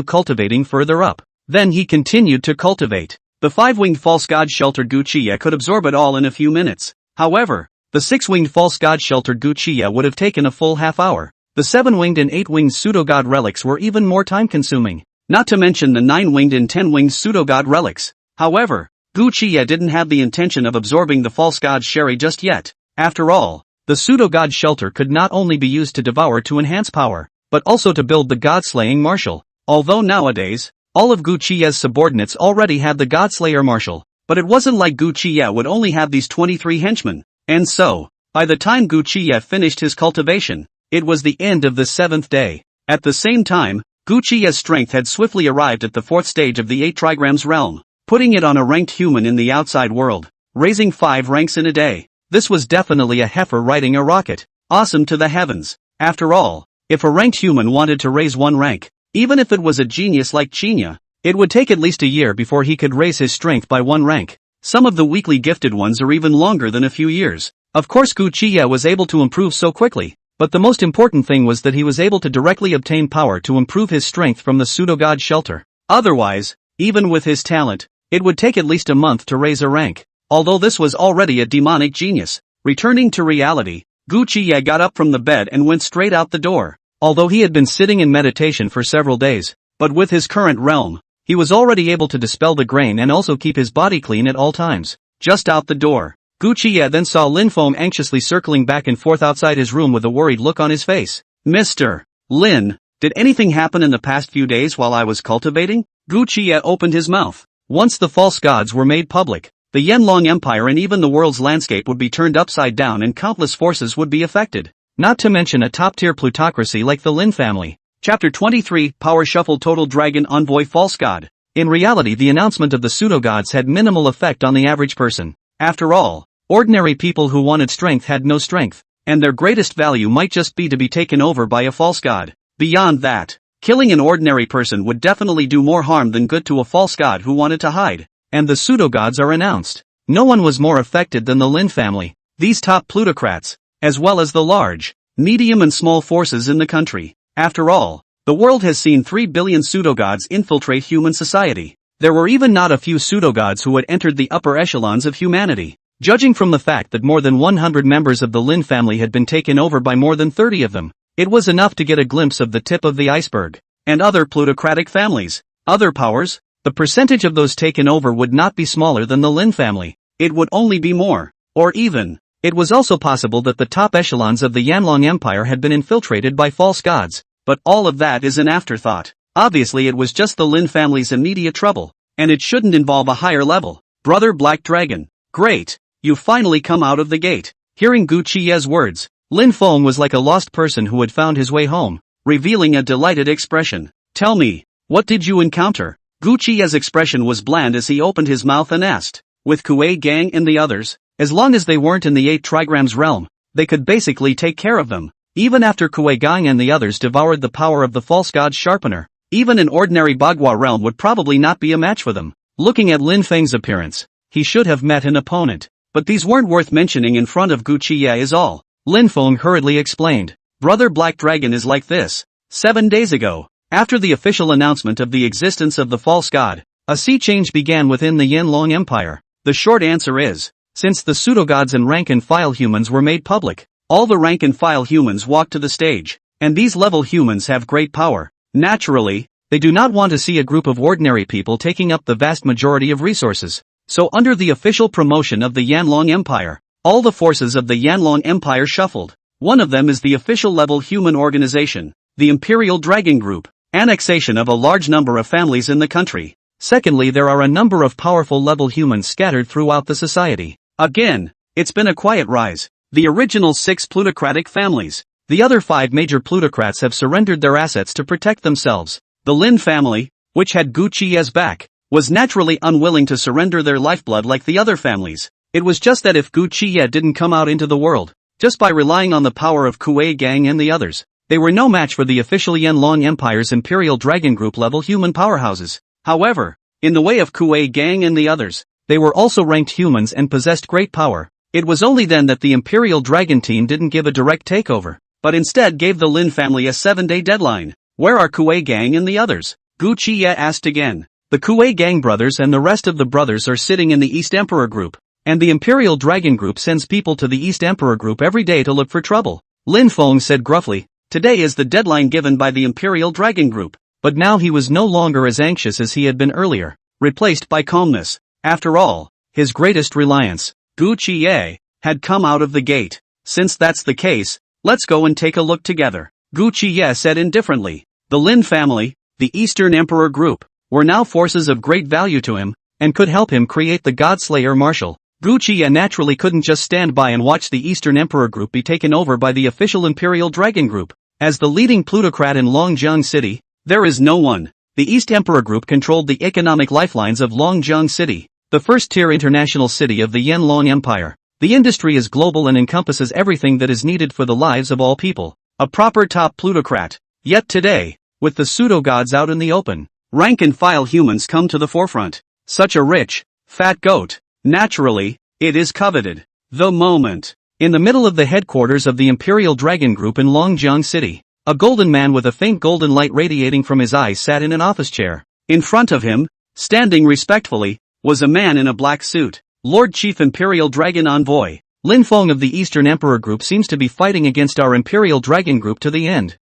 Speaker 1: cultivating further up. Then he continued to cultivate. The 5-winged false god sheltered Gu Qiye could absorb it all in a few minutes. However, the 6-winged false god sheltered Gu Qiye would have taken a full half hour. The 7-winged and 8-winged pseudo-god relics were even more time-consuming. Not to mention the 9-winged and 10-winged pseudo-god relics. However, Gu Qiye didn't have the intention of absorbing the false god sherry just yet. After all, the pseudo-god shelter could not only be used to devour to enhance power, but also to build the god-slaying martial. Although nowadays, all of Gu Qiye's subordinates already had the god-slayer martial, but it wasn't like Gu Qiye would only have these 23 henchmen. And so, by the time Gu Qiye finished his cultivation, it was the end of the 7th day. At the same time, Gu Qiye's strength had swiftly arrived at the 4th stage of the 8 trigrams realm, putting it on a ranked human in the outside world, raising 5 ranks in a day. This was definitely a heifer riding a rocket. Awesome to the heavens. After all, if a ranked human wanted to raise 1 rank, even if it was a genius like Qinya, it would take at least a year before he could raise his strength by 1 rank. Some of the weakly gifted ones are even longer than a few years. Of course Gu Qiye was able to improve so quickly, but the most important thing was that he was able to directly obtain power to improve his strength from the pseudo-god shelter. Otherwise, even with his talent, it would take at least a month to raise a rank. Although this was already a demonic genius. Returning to reality, Gu Qiye got up from the bed and went straight out the door. Although he had been sitting in meditation for several days, but with his current realm, he was already able to dispel the grain and also keep his body clean at all times. Just out the door, Gu Qiye then saw Lin Feng anxiously circling back and forth outside his room with a worried look on his face. Mr. Lin, did anything happen in the past few days while I was cultivating? Gu Qiye opened his mouth. Once the false gods were made public, the Yanlong Empire and even the world's landscape would be turned upside down and countless forces would be affected. Not to mention a top-tier plutocracy like the Lin family. Chapter 23, Power Shuffle Total Dragon Envoy False God. In reality, the announcement of the pseudo-gods had minimal effect on the average person. After all, ordinary people who wanted strength had no strength, and their greatest value might just be to be taken over by a false god. Beyond that, killing an ordinary person would definitely do more harm than good to a false god who wanted to hide. And the pseudo-gods are announced. No one was more affected than the Lin family, these top plutocrats, as well as the large, medium and small forces in the country. After all, the world has seen 3 billion pseudo-gods infiltrate human society. There were even not a few pseudo-gods who had entered the upper echelons of humanity. Judging from the fact that more than 100 members of the Lin family had been taken over by more than 30 of them, it was enough to get a glimpse of the tip of the iceberg. And other plutocratic families, other powers, the percentage of those taken over would not be smaller than the Lin family. It would only be more, or even, It was also possible that the top echelons of the Yanlong Empire had been infiltrated by false gods, but all of that is an afterthought. Obviously it was just the Lin family's immediate trouble, and it shouldn't involve a higher level. Brother Black Dragon. Great. You finally come out of the gate. Hearing Gu Qiye's words, Lin Feng was like a lost person who had found his way home, revealing a delighted expression. Tell me, what did you encounter? Gu Qiye's expression was bland as he opened his mouth and asked. With Kuei Gang and the others, as long as they weren't in the 8 trigrams realm, they could basically take care of them. Even after Kuei Gang and the others devoured the power of the false god Sharpener, even an ordinary Bagua realm would probably not be a match for them. Looking at Lin Feng's appearance, he should have met an opponent, but these weren't worth mentioning in front of Gu Qiye is all. Lin Feng hurriedly explained. Brother Black Dragon is like this. 7 days ago, after the official announcement of the existence of the false god, a sea change began within the Yanlong Empire. The short answer is, since the pseudo-gods and rank-and-file humans were made public, all the rank-and-file humans walked to the stage, and these level humans have great power. Naturally, they do not want to see a group of ordinary people taking up the vast majority of resources. So under the official promotion of the Yanlong Empire, all the forces of the Yanlong Empire shuffled. One of them is the official level human organization, the Imperial Dragon Group, annexation of a large number of families in the country. Secondly, there are a number of powerful level humans scattered throughout the society. Again, it's been a quiet rise. The original 6 plutocratic families. The other 5 major plutocrats have surrendered their assets to protect themselves. The Lin family, which had Gu Qiye's back, was naturally unwilling to surrender their lifeblood like the other families. It was just that if Gu Qiye didn't come out into the world, just by relying on the power of Kuei Gang and the others, they were no match for the official Yanlong Empire's Imperial Dragon Group level human powerhouses. However, in the way of Kuei Gang and the others, they were also ranked humans and possessed great power. It was only then that the Imperial Dragon team didn't give a direct takeover, but instead gave the Lin family a 7-day deadline. Where are Kuei Gang and the others? Gu Qiye asked again. The Kuei Gang brothers and the rest of the brothers are sitting in the East Emperor Group, and the Imperial Dragon Group sends people to the East Emperor Group every day to look for trouble. Lin Feng said gruffly. Today is the deadline given by the Imperial Dragon Group. But now he was no longer as anxious as he had been earlier, replaced by calmness. After all, his greatest reliance, Gu Qiye, had come out of the gate. Since that's the case, let's go and take a look together. Gu Qiye said indifferently. The Lin family, the Eastern Emperor Group, were now forces of great value to him, and could help him create the Godslayer Marshal. Gu Qiye naturally couldn't just stand by and watch the Eastern Emperor Group be taken over by the official Imperial Dragon Group. As the leading plutocrat in Longjiang City, there is no one. The East Emperor Group controlled the economic lifelines of Longjiang City, the first-tier international city of the Yanlong Empire. The industry is global and encompasses everything that is needed for the lives of all people. A proper top plutocrat. Yet today, with the pseudo-gods out in the open, rank-and-file humans come to the forefront. Such a rich, fat goat. Naturally, it is coveted. The moment. In the middle of the headquarters of the Imperial Dragon Group in Longjiang City, a golden man with a faint golden light radiating from his eyes sat in an office chair. In front of him, standing respectfully, was a man in a black suit. Lord Chief Imperial Dragon Envoy. Lin Feng of the Eastern Emperor Group seems to be fighting against our Imperial Dragon Group to the end.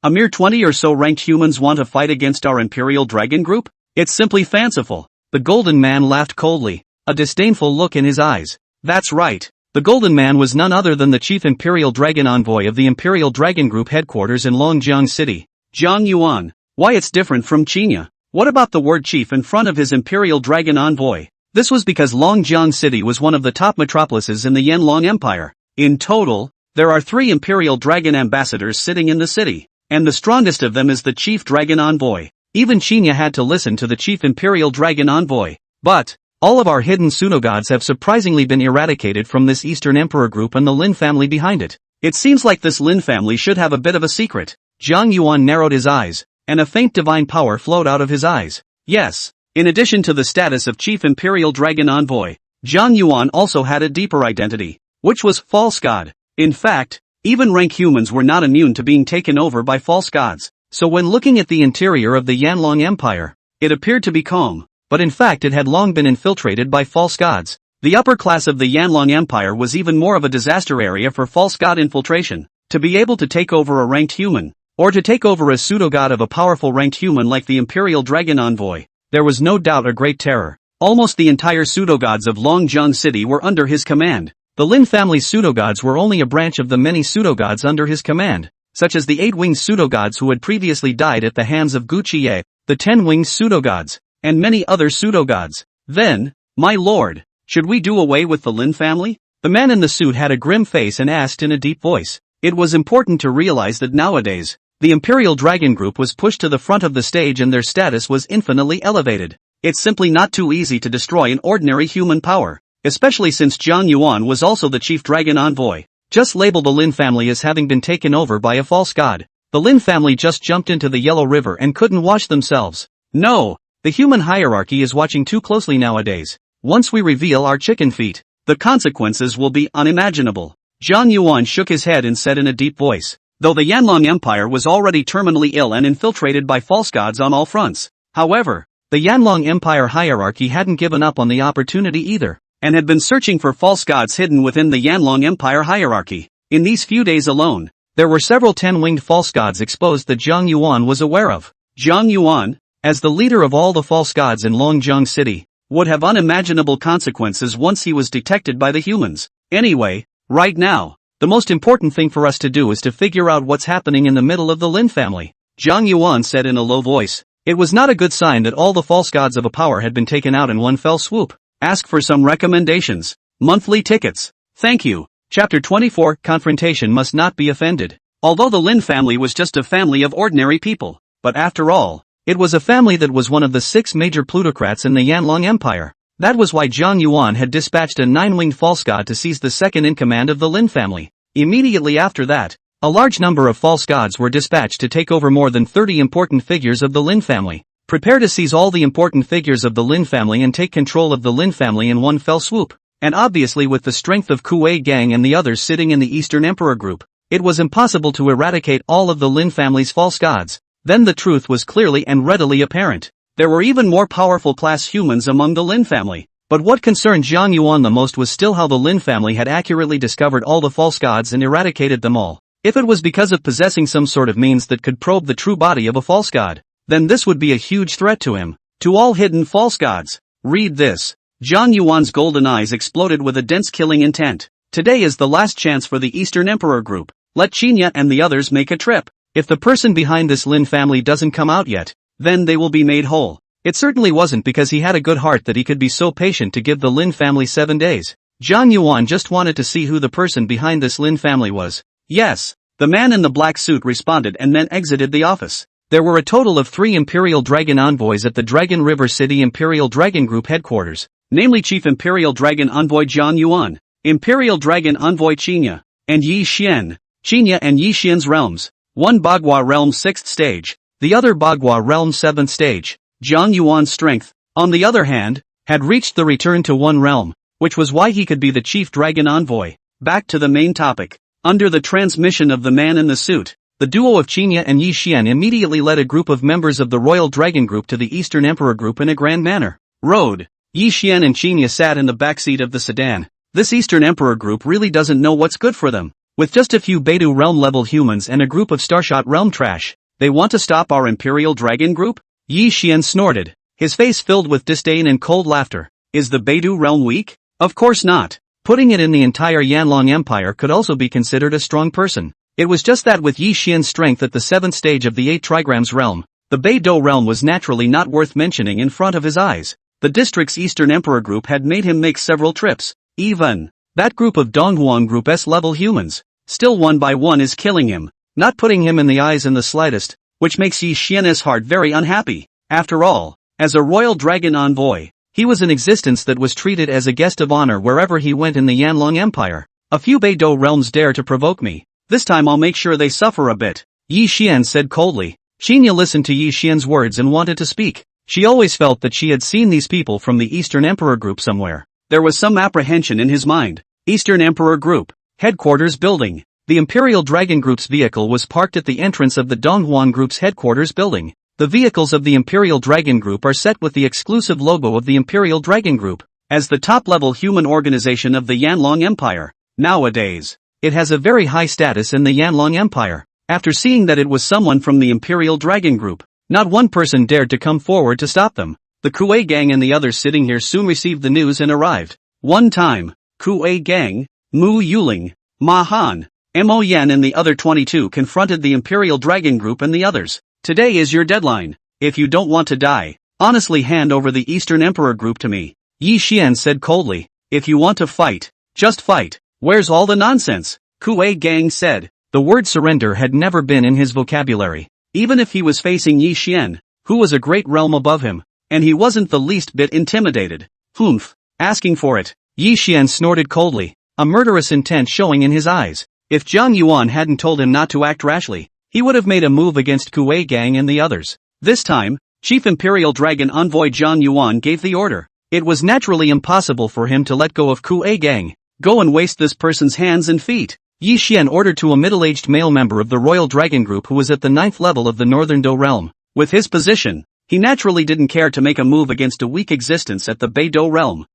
Speaker 1: A mere 20 or so ranked humans want to fight against our Imperial Dragon Group? It's simply fanciful. The golden man laughed coldly, a disdainful look in his eyes. That's right. The Golden Man was none other than the Chief Imperial Dragon Envoy of the Imperial Dragon Group headquarters in Longjiang City. Zhang Yuan. Why it's different from Qinya. What about the word chief in front of his Imperial Dragon Envoy? This was because Longjiang City was one of the top metropolises in the Yanlong Empire. In total, there are 3 Imperial Dragon Ambassadors sitting in the city, and the strongest of them is the Chief Dragon Envoy. Even Qinya had to listen to the Chief Imperial Dragon Envoy. But all of our hidden pseudo-gods have surprisingly been eradicated from this Eastern Emperor Group and the Lin family behind it. It seems like this Lin family should have a bit of a secret. Zhang Yuan narrowed his eyes, and a faint divine power flowed out of his eyes. Yes, in addition to the status of Chief Imperial Dragon Envoy, Zhang Yuan also had a deeper identity, which was false god. In fact, even rank humans were not immune to being taken over by false gods. So when looking at the interior of the Yanlong Empire, it appeared to be calm. But in fact it had long been infiltrated by false gods. The upper class of the Yanlong Empire was even more of a disaster area for false god infiltration. To be able to take over a ranked human, or to take over a pseudo-god of a powerful ranked human like the Imperial Dragon Envoy, there was no doubt a great terror. Almost the entire pseudo-gods of Longjiang City were under his command. The Lin family's pseudogods were only a branch of the many pseudogods under his command, such as the 8-winged pseudogods who had previously died at the hands of Gu Qiye, the 10-winged pseudogods, and many other pseudogods. Then, my lord, should we do away with the Lin family? The man in the suit had a grim face and asked in a deep voice. It was important to realize that nowadays, the Imperial Dragon Group was pushed to the front of the stage and their status was infinitely elevated. It's simply not too easy to destroy an ordinary human power, especially since Jiang Yuan was also the chief dragon envoy. Just label the Lin family as having been taken over by a false god. The Lin family just jumped into the Yellow River and couldn't wash themselves. No, the human hierarchy is watching too closely nowadays. Once we reveal our chicken feet, the consequences will be unimaginable. Jiang Yuan shook his head and said in a deep voice, though the Yanlong Empire was already terminally ill and infiltrated by false gods on all fronts. However, the Yanlong Empire hierarchy hadn't given up on the opportunity either, and had been searching for false gods hidden within the Yanlong Empire hierarchy. In these few days alone, there were several 10-winged false gods exposed that Jiang Yuan was aware of. Jiang Yuan, as the leader of all the false gods in Longjiang City, would have unimaginable consequences once he was detected by the humans. Anyway, right now, the most important thing for us to do is to figure out what's happening in the middle of the Lin family. Jiang Yuan said in a low voice. It was not a good sign that all the false gods of a power had been taken out in one fell swoop. Ask for some recommendations. Monthly tickets. Thank you. Chapter 24. Confrontation must not be offended. Although the Lin family was just a family of ordinary people, but after all, it was a family that was one of the 6 major plutocrats in the Yanlong Empire. That was why Jiang Yuan had dispatched a 9-winged false god to seize the second-in-command of the Lin family. Immediately after that, a large number of false gods were dispatched to take over more than 30 important figures of the Lin family. Prepare to seize all the important figures of the Lin family and take control of the Lin family in one fell swoop. And obviously with the strength of Kuei Gang and the others sitting in the Eastern Emperor group, it was impossible to eradicate all of the Lin family's false gods. Then the truth was clearly and readily apparent. There were even more powerful class humans among the Lin family. But what concerned Jiang Yuan the most was still how the Lin family had accurately discovered all the false gods and eradicated them all. If it was because of possessing some sort of means that could probe the true body of a false god, then this would be a huge threat to him. To all hidden false gods, read this. Jiang Yuan's golden eyes exploded with a dense killing intent. Today is the last chance for the Eastern Emperor group. Let Qinya and the others make a trip. If the person behind this Lin family doesn't come out yet, then they will be made whole. It certainly wasn't because he had a good heart that he could be so patient to give the Lin family 7 days. Jiang Yuan just wanted to see who the person behind this Lin family was. Yes, the man in the black suit responded and then exited the office. There were a total of 3 Imperial Dragon envoys at the Dragon River City Imperial Dragon Group headquarters, namely Chief Imperial Dragon Envoy Jiang Yuan, Imperial Dragon Envoy Qinya, and Yi Xian. Qinya and Yi Xian's realms, one Bagua realm 6th stage, the other Bagua realm 7th stage. Jiang Yuan's strength, on the other hand, had reached the return to one realm, which was why he could be the chief dragon envoy. Back to the main topic. Under the transmission of the man in the suit, the duo of Qinya and Yi Xian immediately led a group of members of the Royal Dragon Group to the Eastern Emperor Group in a grand manner. Road. Yi Xian and Qinya sat in the backseat of the sedan. This Eastern Emperor Group really doesn't know what's good for them. With just a few Beidou realm-level humans and a group of Starshot realm trash, they want to stop our Imperial Dragon Group? Yi Xian snorted, his face filled with disdain and cold laughter. Is the Beidou realm weak? Of course not. Putting it in the entire Yanlong Empire could also be considered a strong person. It was just that with Yi Xian's strength at the 7th stage of the 8 trigrams realm, the Beidou realm was naturally not worth mentioning in front of his eyes. The district's Eastern Emperor Group had made him make several trips. Even that group of Donghuang Group S-level humans, still one by one is killing him, not putting him in the eyes in the slightest, which makes Yi Xian's heart very unhappy. After all, as a royal dragon envoy, he was an existence that was treated as a guest of honor wherever he went in the Yanlong Empire. A few Beidou realms dare to provoke me. This time I'll make sure they suffer a bit, Yi Xian said coldly. Qinya listened to Yi Xian's words and wanted to speak. She always felt that she had seen these people from the Eastern Emperor Group somewhere. There was some apprehension in his mind. Eastern Emperor Group, headquarters building. The Imperial Dragon Group's vehicle was parked at the entrance of the Donghuan Group's headquarters building. The vehicles of the Imperial Dragon Group are set with the exclusive logo of the Imperial Dragon Group, as the top-level human organization of the Yanlong Empire. Nowadays, it has a very high status in the Yanlong Empire. After seeing that it was someone from the Imperial Dragon Group, not one person dared to come forward to stop them. The Kuei Gang and the others sitting here soon received the news and arrived. One time, Kuei Gang, Mu Yuling, Ma Han, Mo Yan and the other 22 confronted the Imperial Dragon Group and the others. Today is your deadline. If you don't want to die, honestly hand over the Eastern Emperor Group to me. Yi Xian said coldly. If you want to fight, just fight. Where's all the nonsense? Kuei Gang said. The word surrender had never been in his vocabulary. Even if he was facing Yi Xian, who was a great realm above him, and he wasn't the least bit intimidated. Humph. Asking for it. Yi Xian snorted coldly, a murderous intent showing in his eyes. If Zhang Yuan hadn't told him not to act rashly, he would have made a move against Kuei Gang and the others. This time, Chief Imperial Dragon Envoy Zhang Yuan gave the order. It was naturally impossible for him to let go of Kuei Gang. Go and waste this person's hands and feet. Yi Xian ordered to a middle-aged male member of the Royal Dragon Group who was at the 9th level of the Northern Do realm. With his position, he naturally didn't care to make a move against a weak existence at the Beidou realm.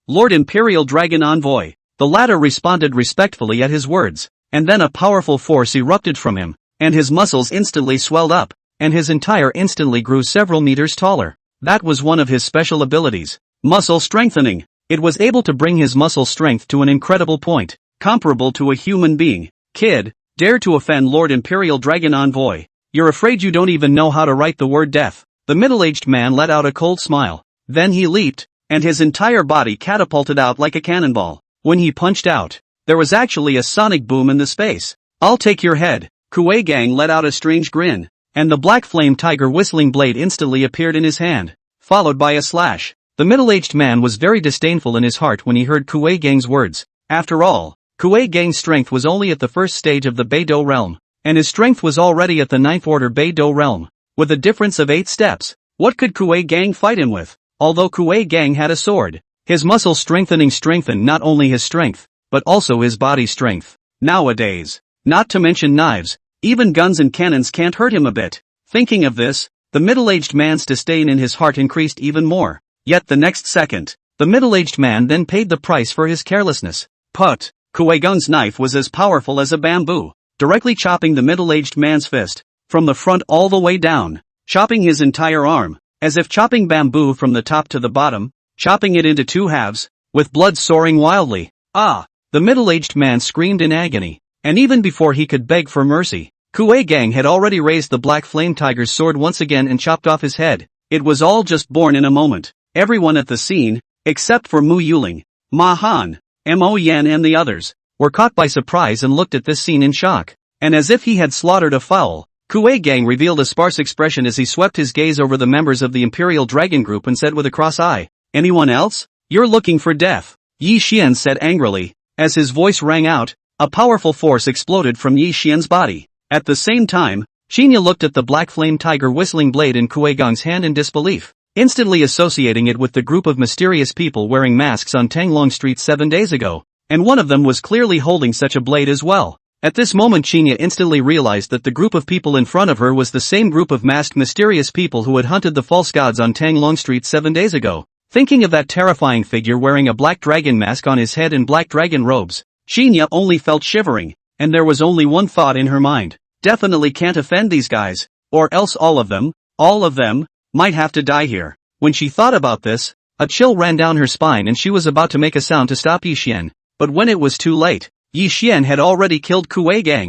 Speaker 1: Lord Imperial Dragon Envoy. The latter responded respectfully at his words, and then a powerful force erupted from him, and his muscles instantly swelled up, and his entire instantly grew several meters taller. That was one of his special abilities. Muscle strengthening. It was able to bring his muscle strength to an incredible point, comparable to a human being. Kid, dare to offend Lord Imperial Dragon Envoy. You're afraid you don't even know how to write the word death. The middle-aged man let out a cold smile. Then he leaped, and his entire body catapulted out like a cannonball. When he punched out, there was actually a sonic boom in the space. I'll take your head. Kuei Gang let out a strange grin, and the black flame tiger whistling blade instantly appeared in his hand, followed by a slash. The middle-aged man was very disdainful in his heart when he heard Kuei Gang's words. After all, Kuei Gang's strength was only at the first stage of the Beidou realm, and his strength was already at the 9th order Beidou realm, with a difference of 8 steps. What could Kuei Gang fight him with? Although Kuei Gang had a sword, his muscle strengthening strengthened not only his strength, but also his body strength. Nowadays, not to mention knives, even guns and cannons can't hurt him a bit. Thinking of this, the middle-aged man's disdain in his heart increased even more. Yet the next second, the middle-aged man then paid the price for his carelessness. Put. Kuei Gang's knife was as powerful as a bamboo, directly chopping the middle-aged man's fist, from the front all the way down, chopping his entire arm, as if chopping bamboo from the top to the bottom, chopping it into 2 halves, with blood soaring wildly. The middle-aged man screamed in agony, and even before he could beg for mercy, Kuei Gang had already raised the black flame tiger's sword once again and chopped off his head. It was all just born in a moment. Everyone at the scene, except for Mu Yuling, Ma Han, Mo Yan and the others, were caught by surprise and looked at this scene in shock. And as if he had slaughtered a fowl, Kuei Gang revealed a sparse expression as he swept his gaze over the members of the Imperial Dragon Group and said with a cross eye, "Anyone else? You're looking for death." Yi Xian said angrily. As his voice rang out, a powerful force exploded from Yi Xian's body. At the same time, Xinya looked at the black flame tiger whistling blade in Kuei Gang's hand in disbelief, instantly associating it with the group of mysterious people wearing masks on Tanglong Street 7 days ago, and one of them was clearly holding such a blade as well. At this moment Xinya instantly realized that the group of people in front of her was the same group of masked mysterious people who had hunted the false gods on Tanglong Street 7 days ago. Thinking of that terrifying figure wearing a black dragon mask on his head and black dragon robes, Xinya only felt shivering, and there was only one thought in her mind. Definitely can't offend these guys, or else all of them, might have to die here. When she thought about this, a chill ran down her spine and she was about to make a sound to stop Yi Xian, but when it was too late, Yi Xian had already killed Kuei Gang.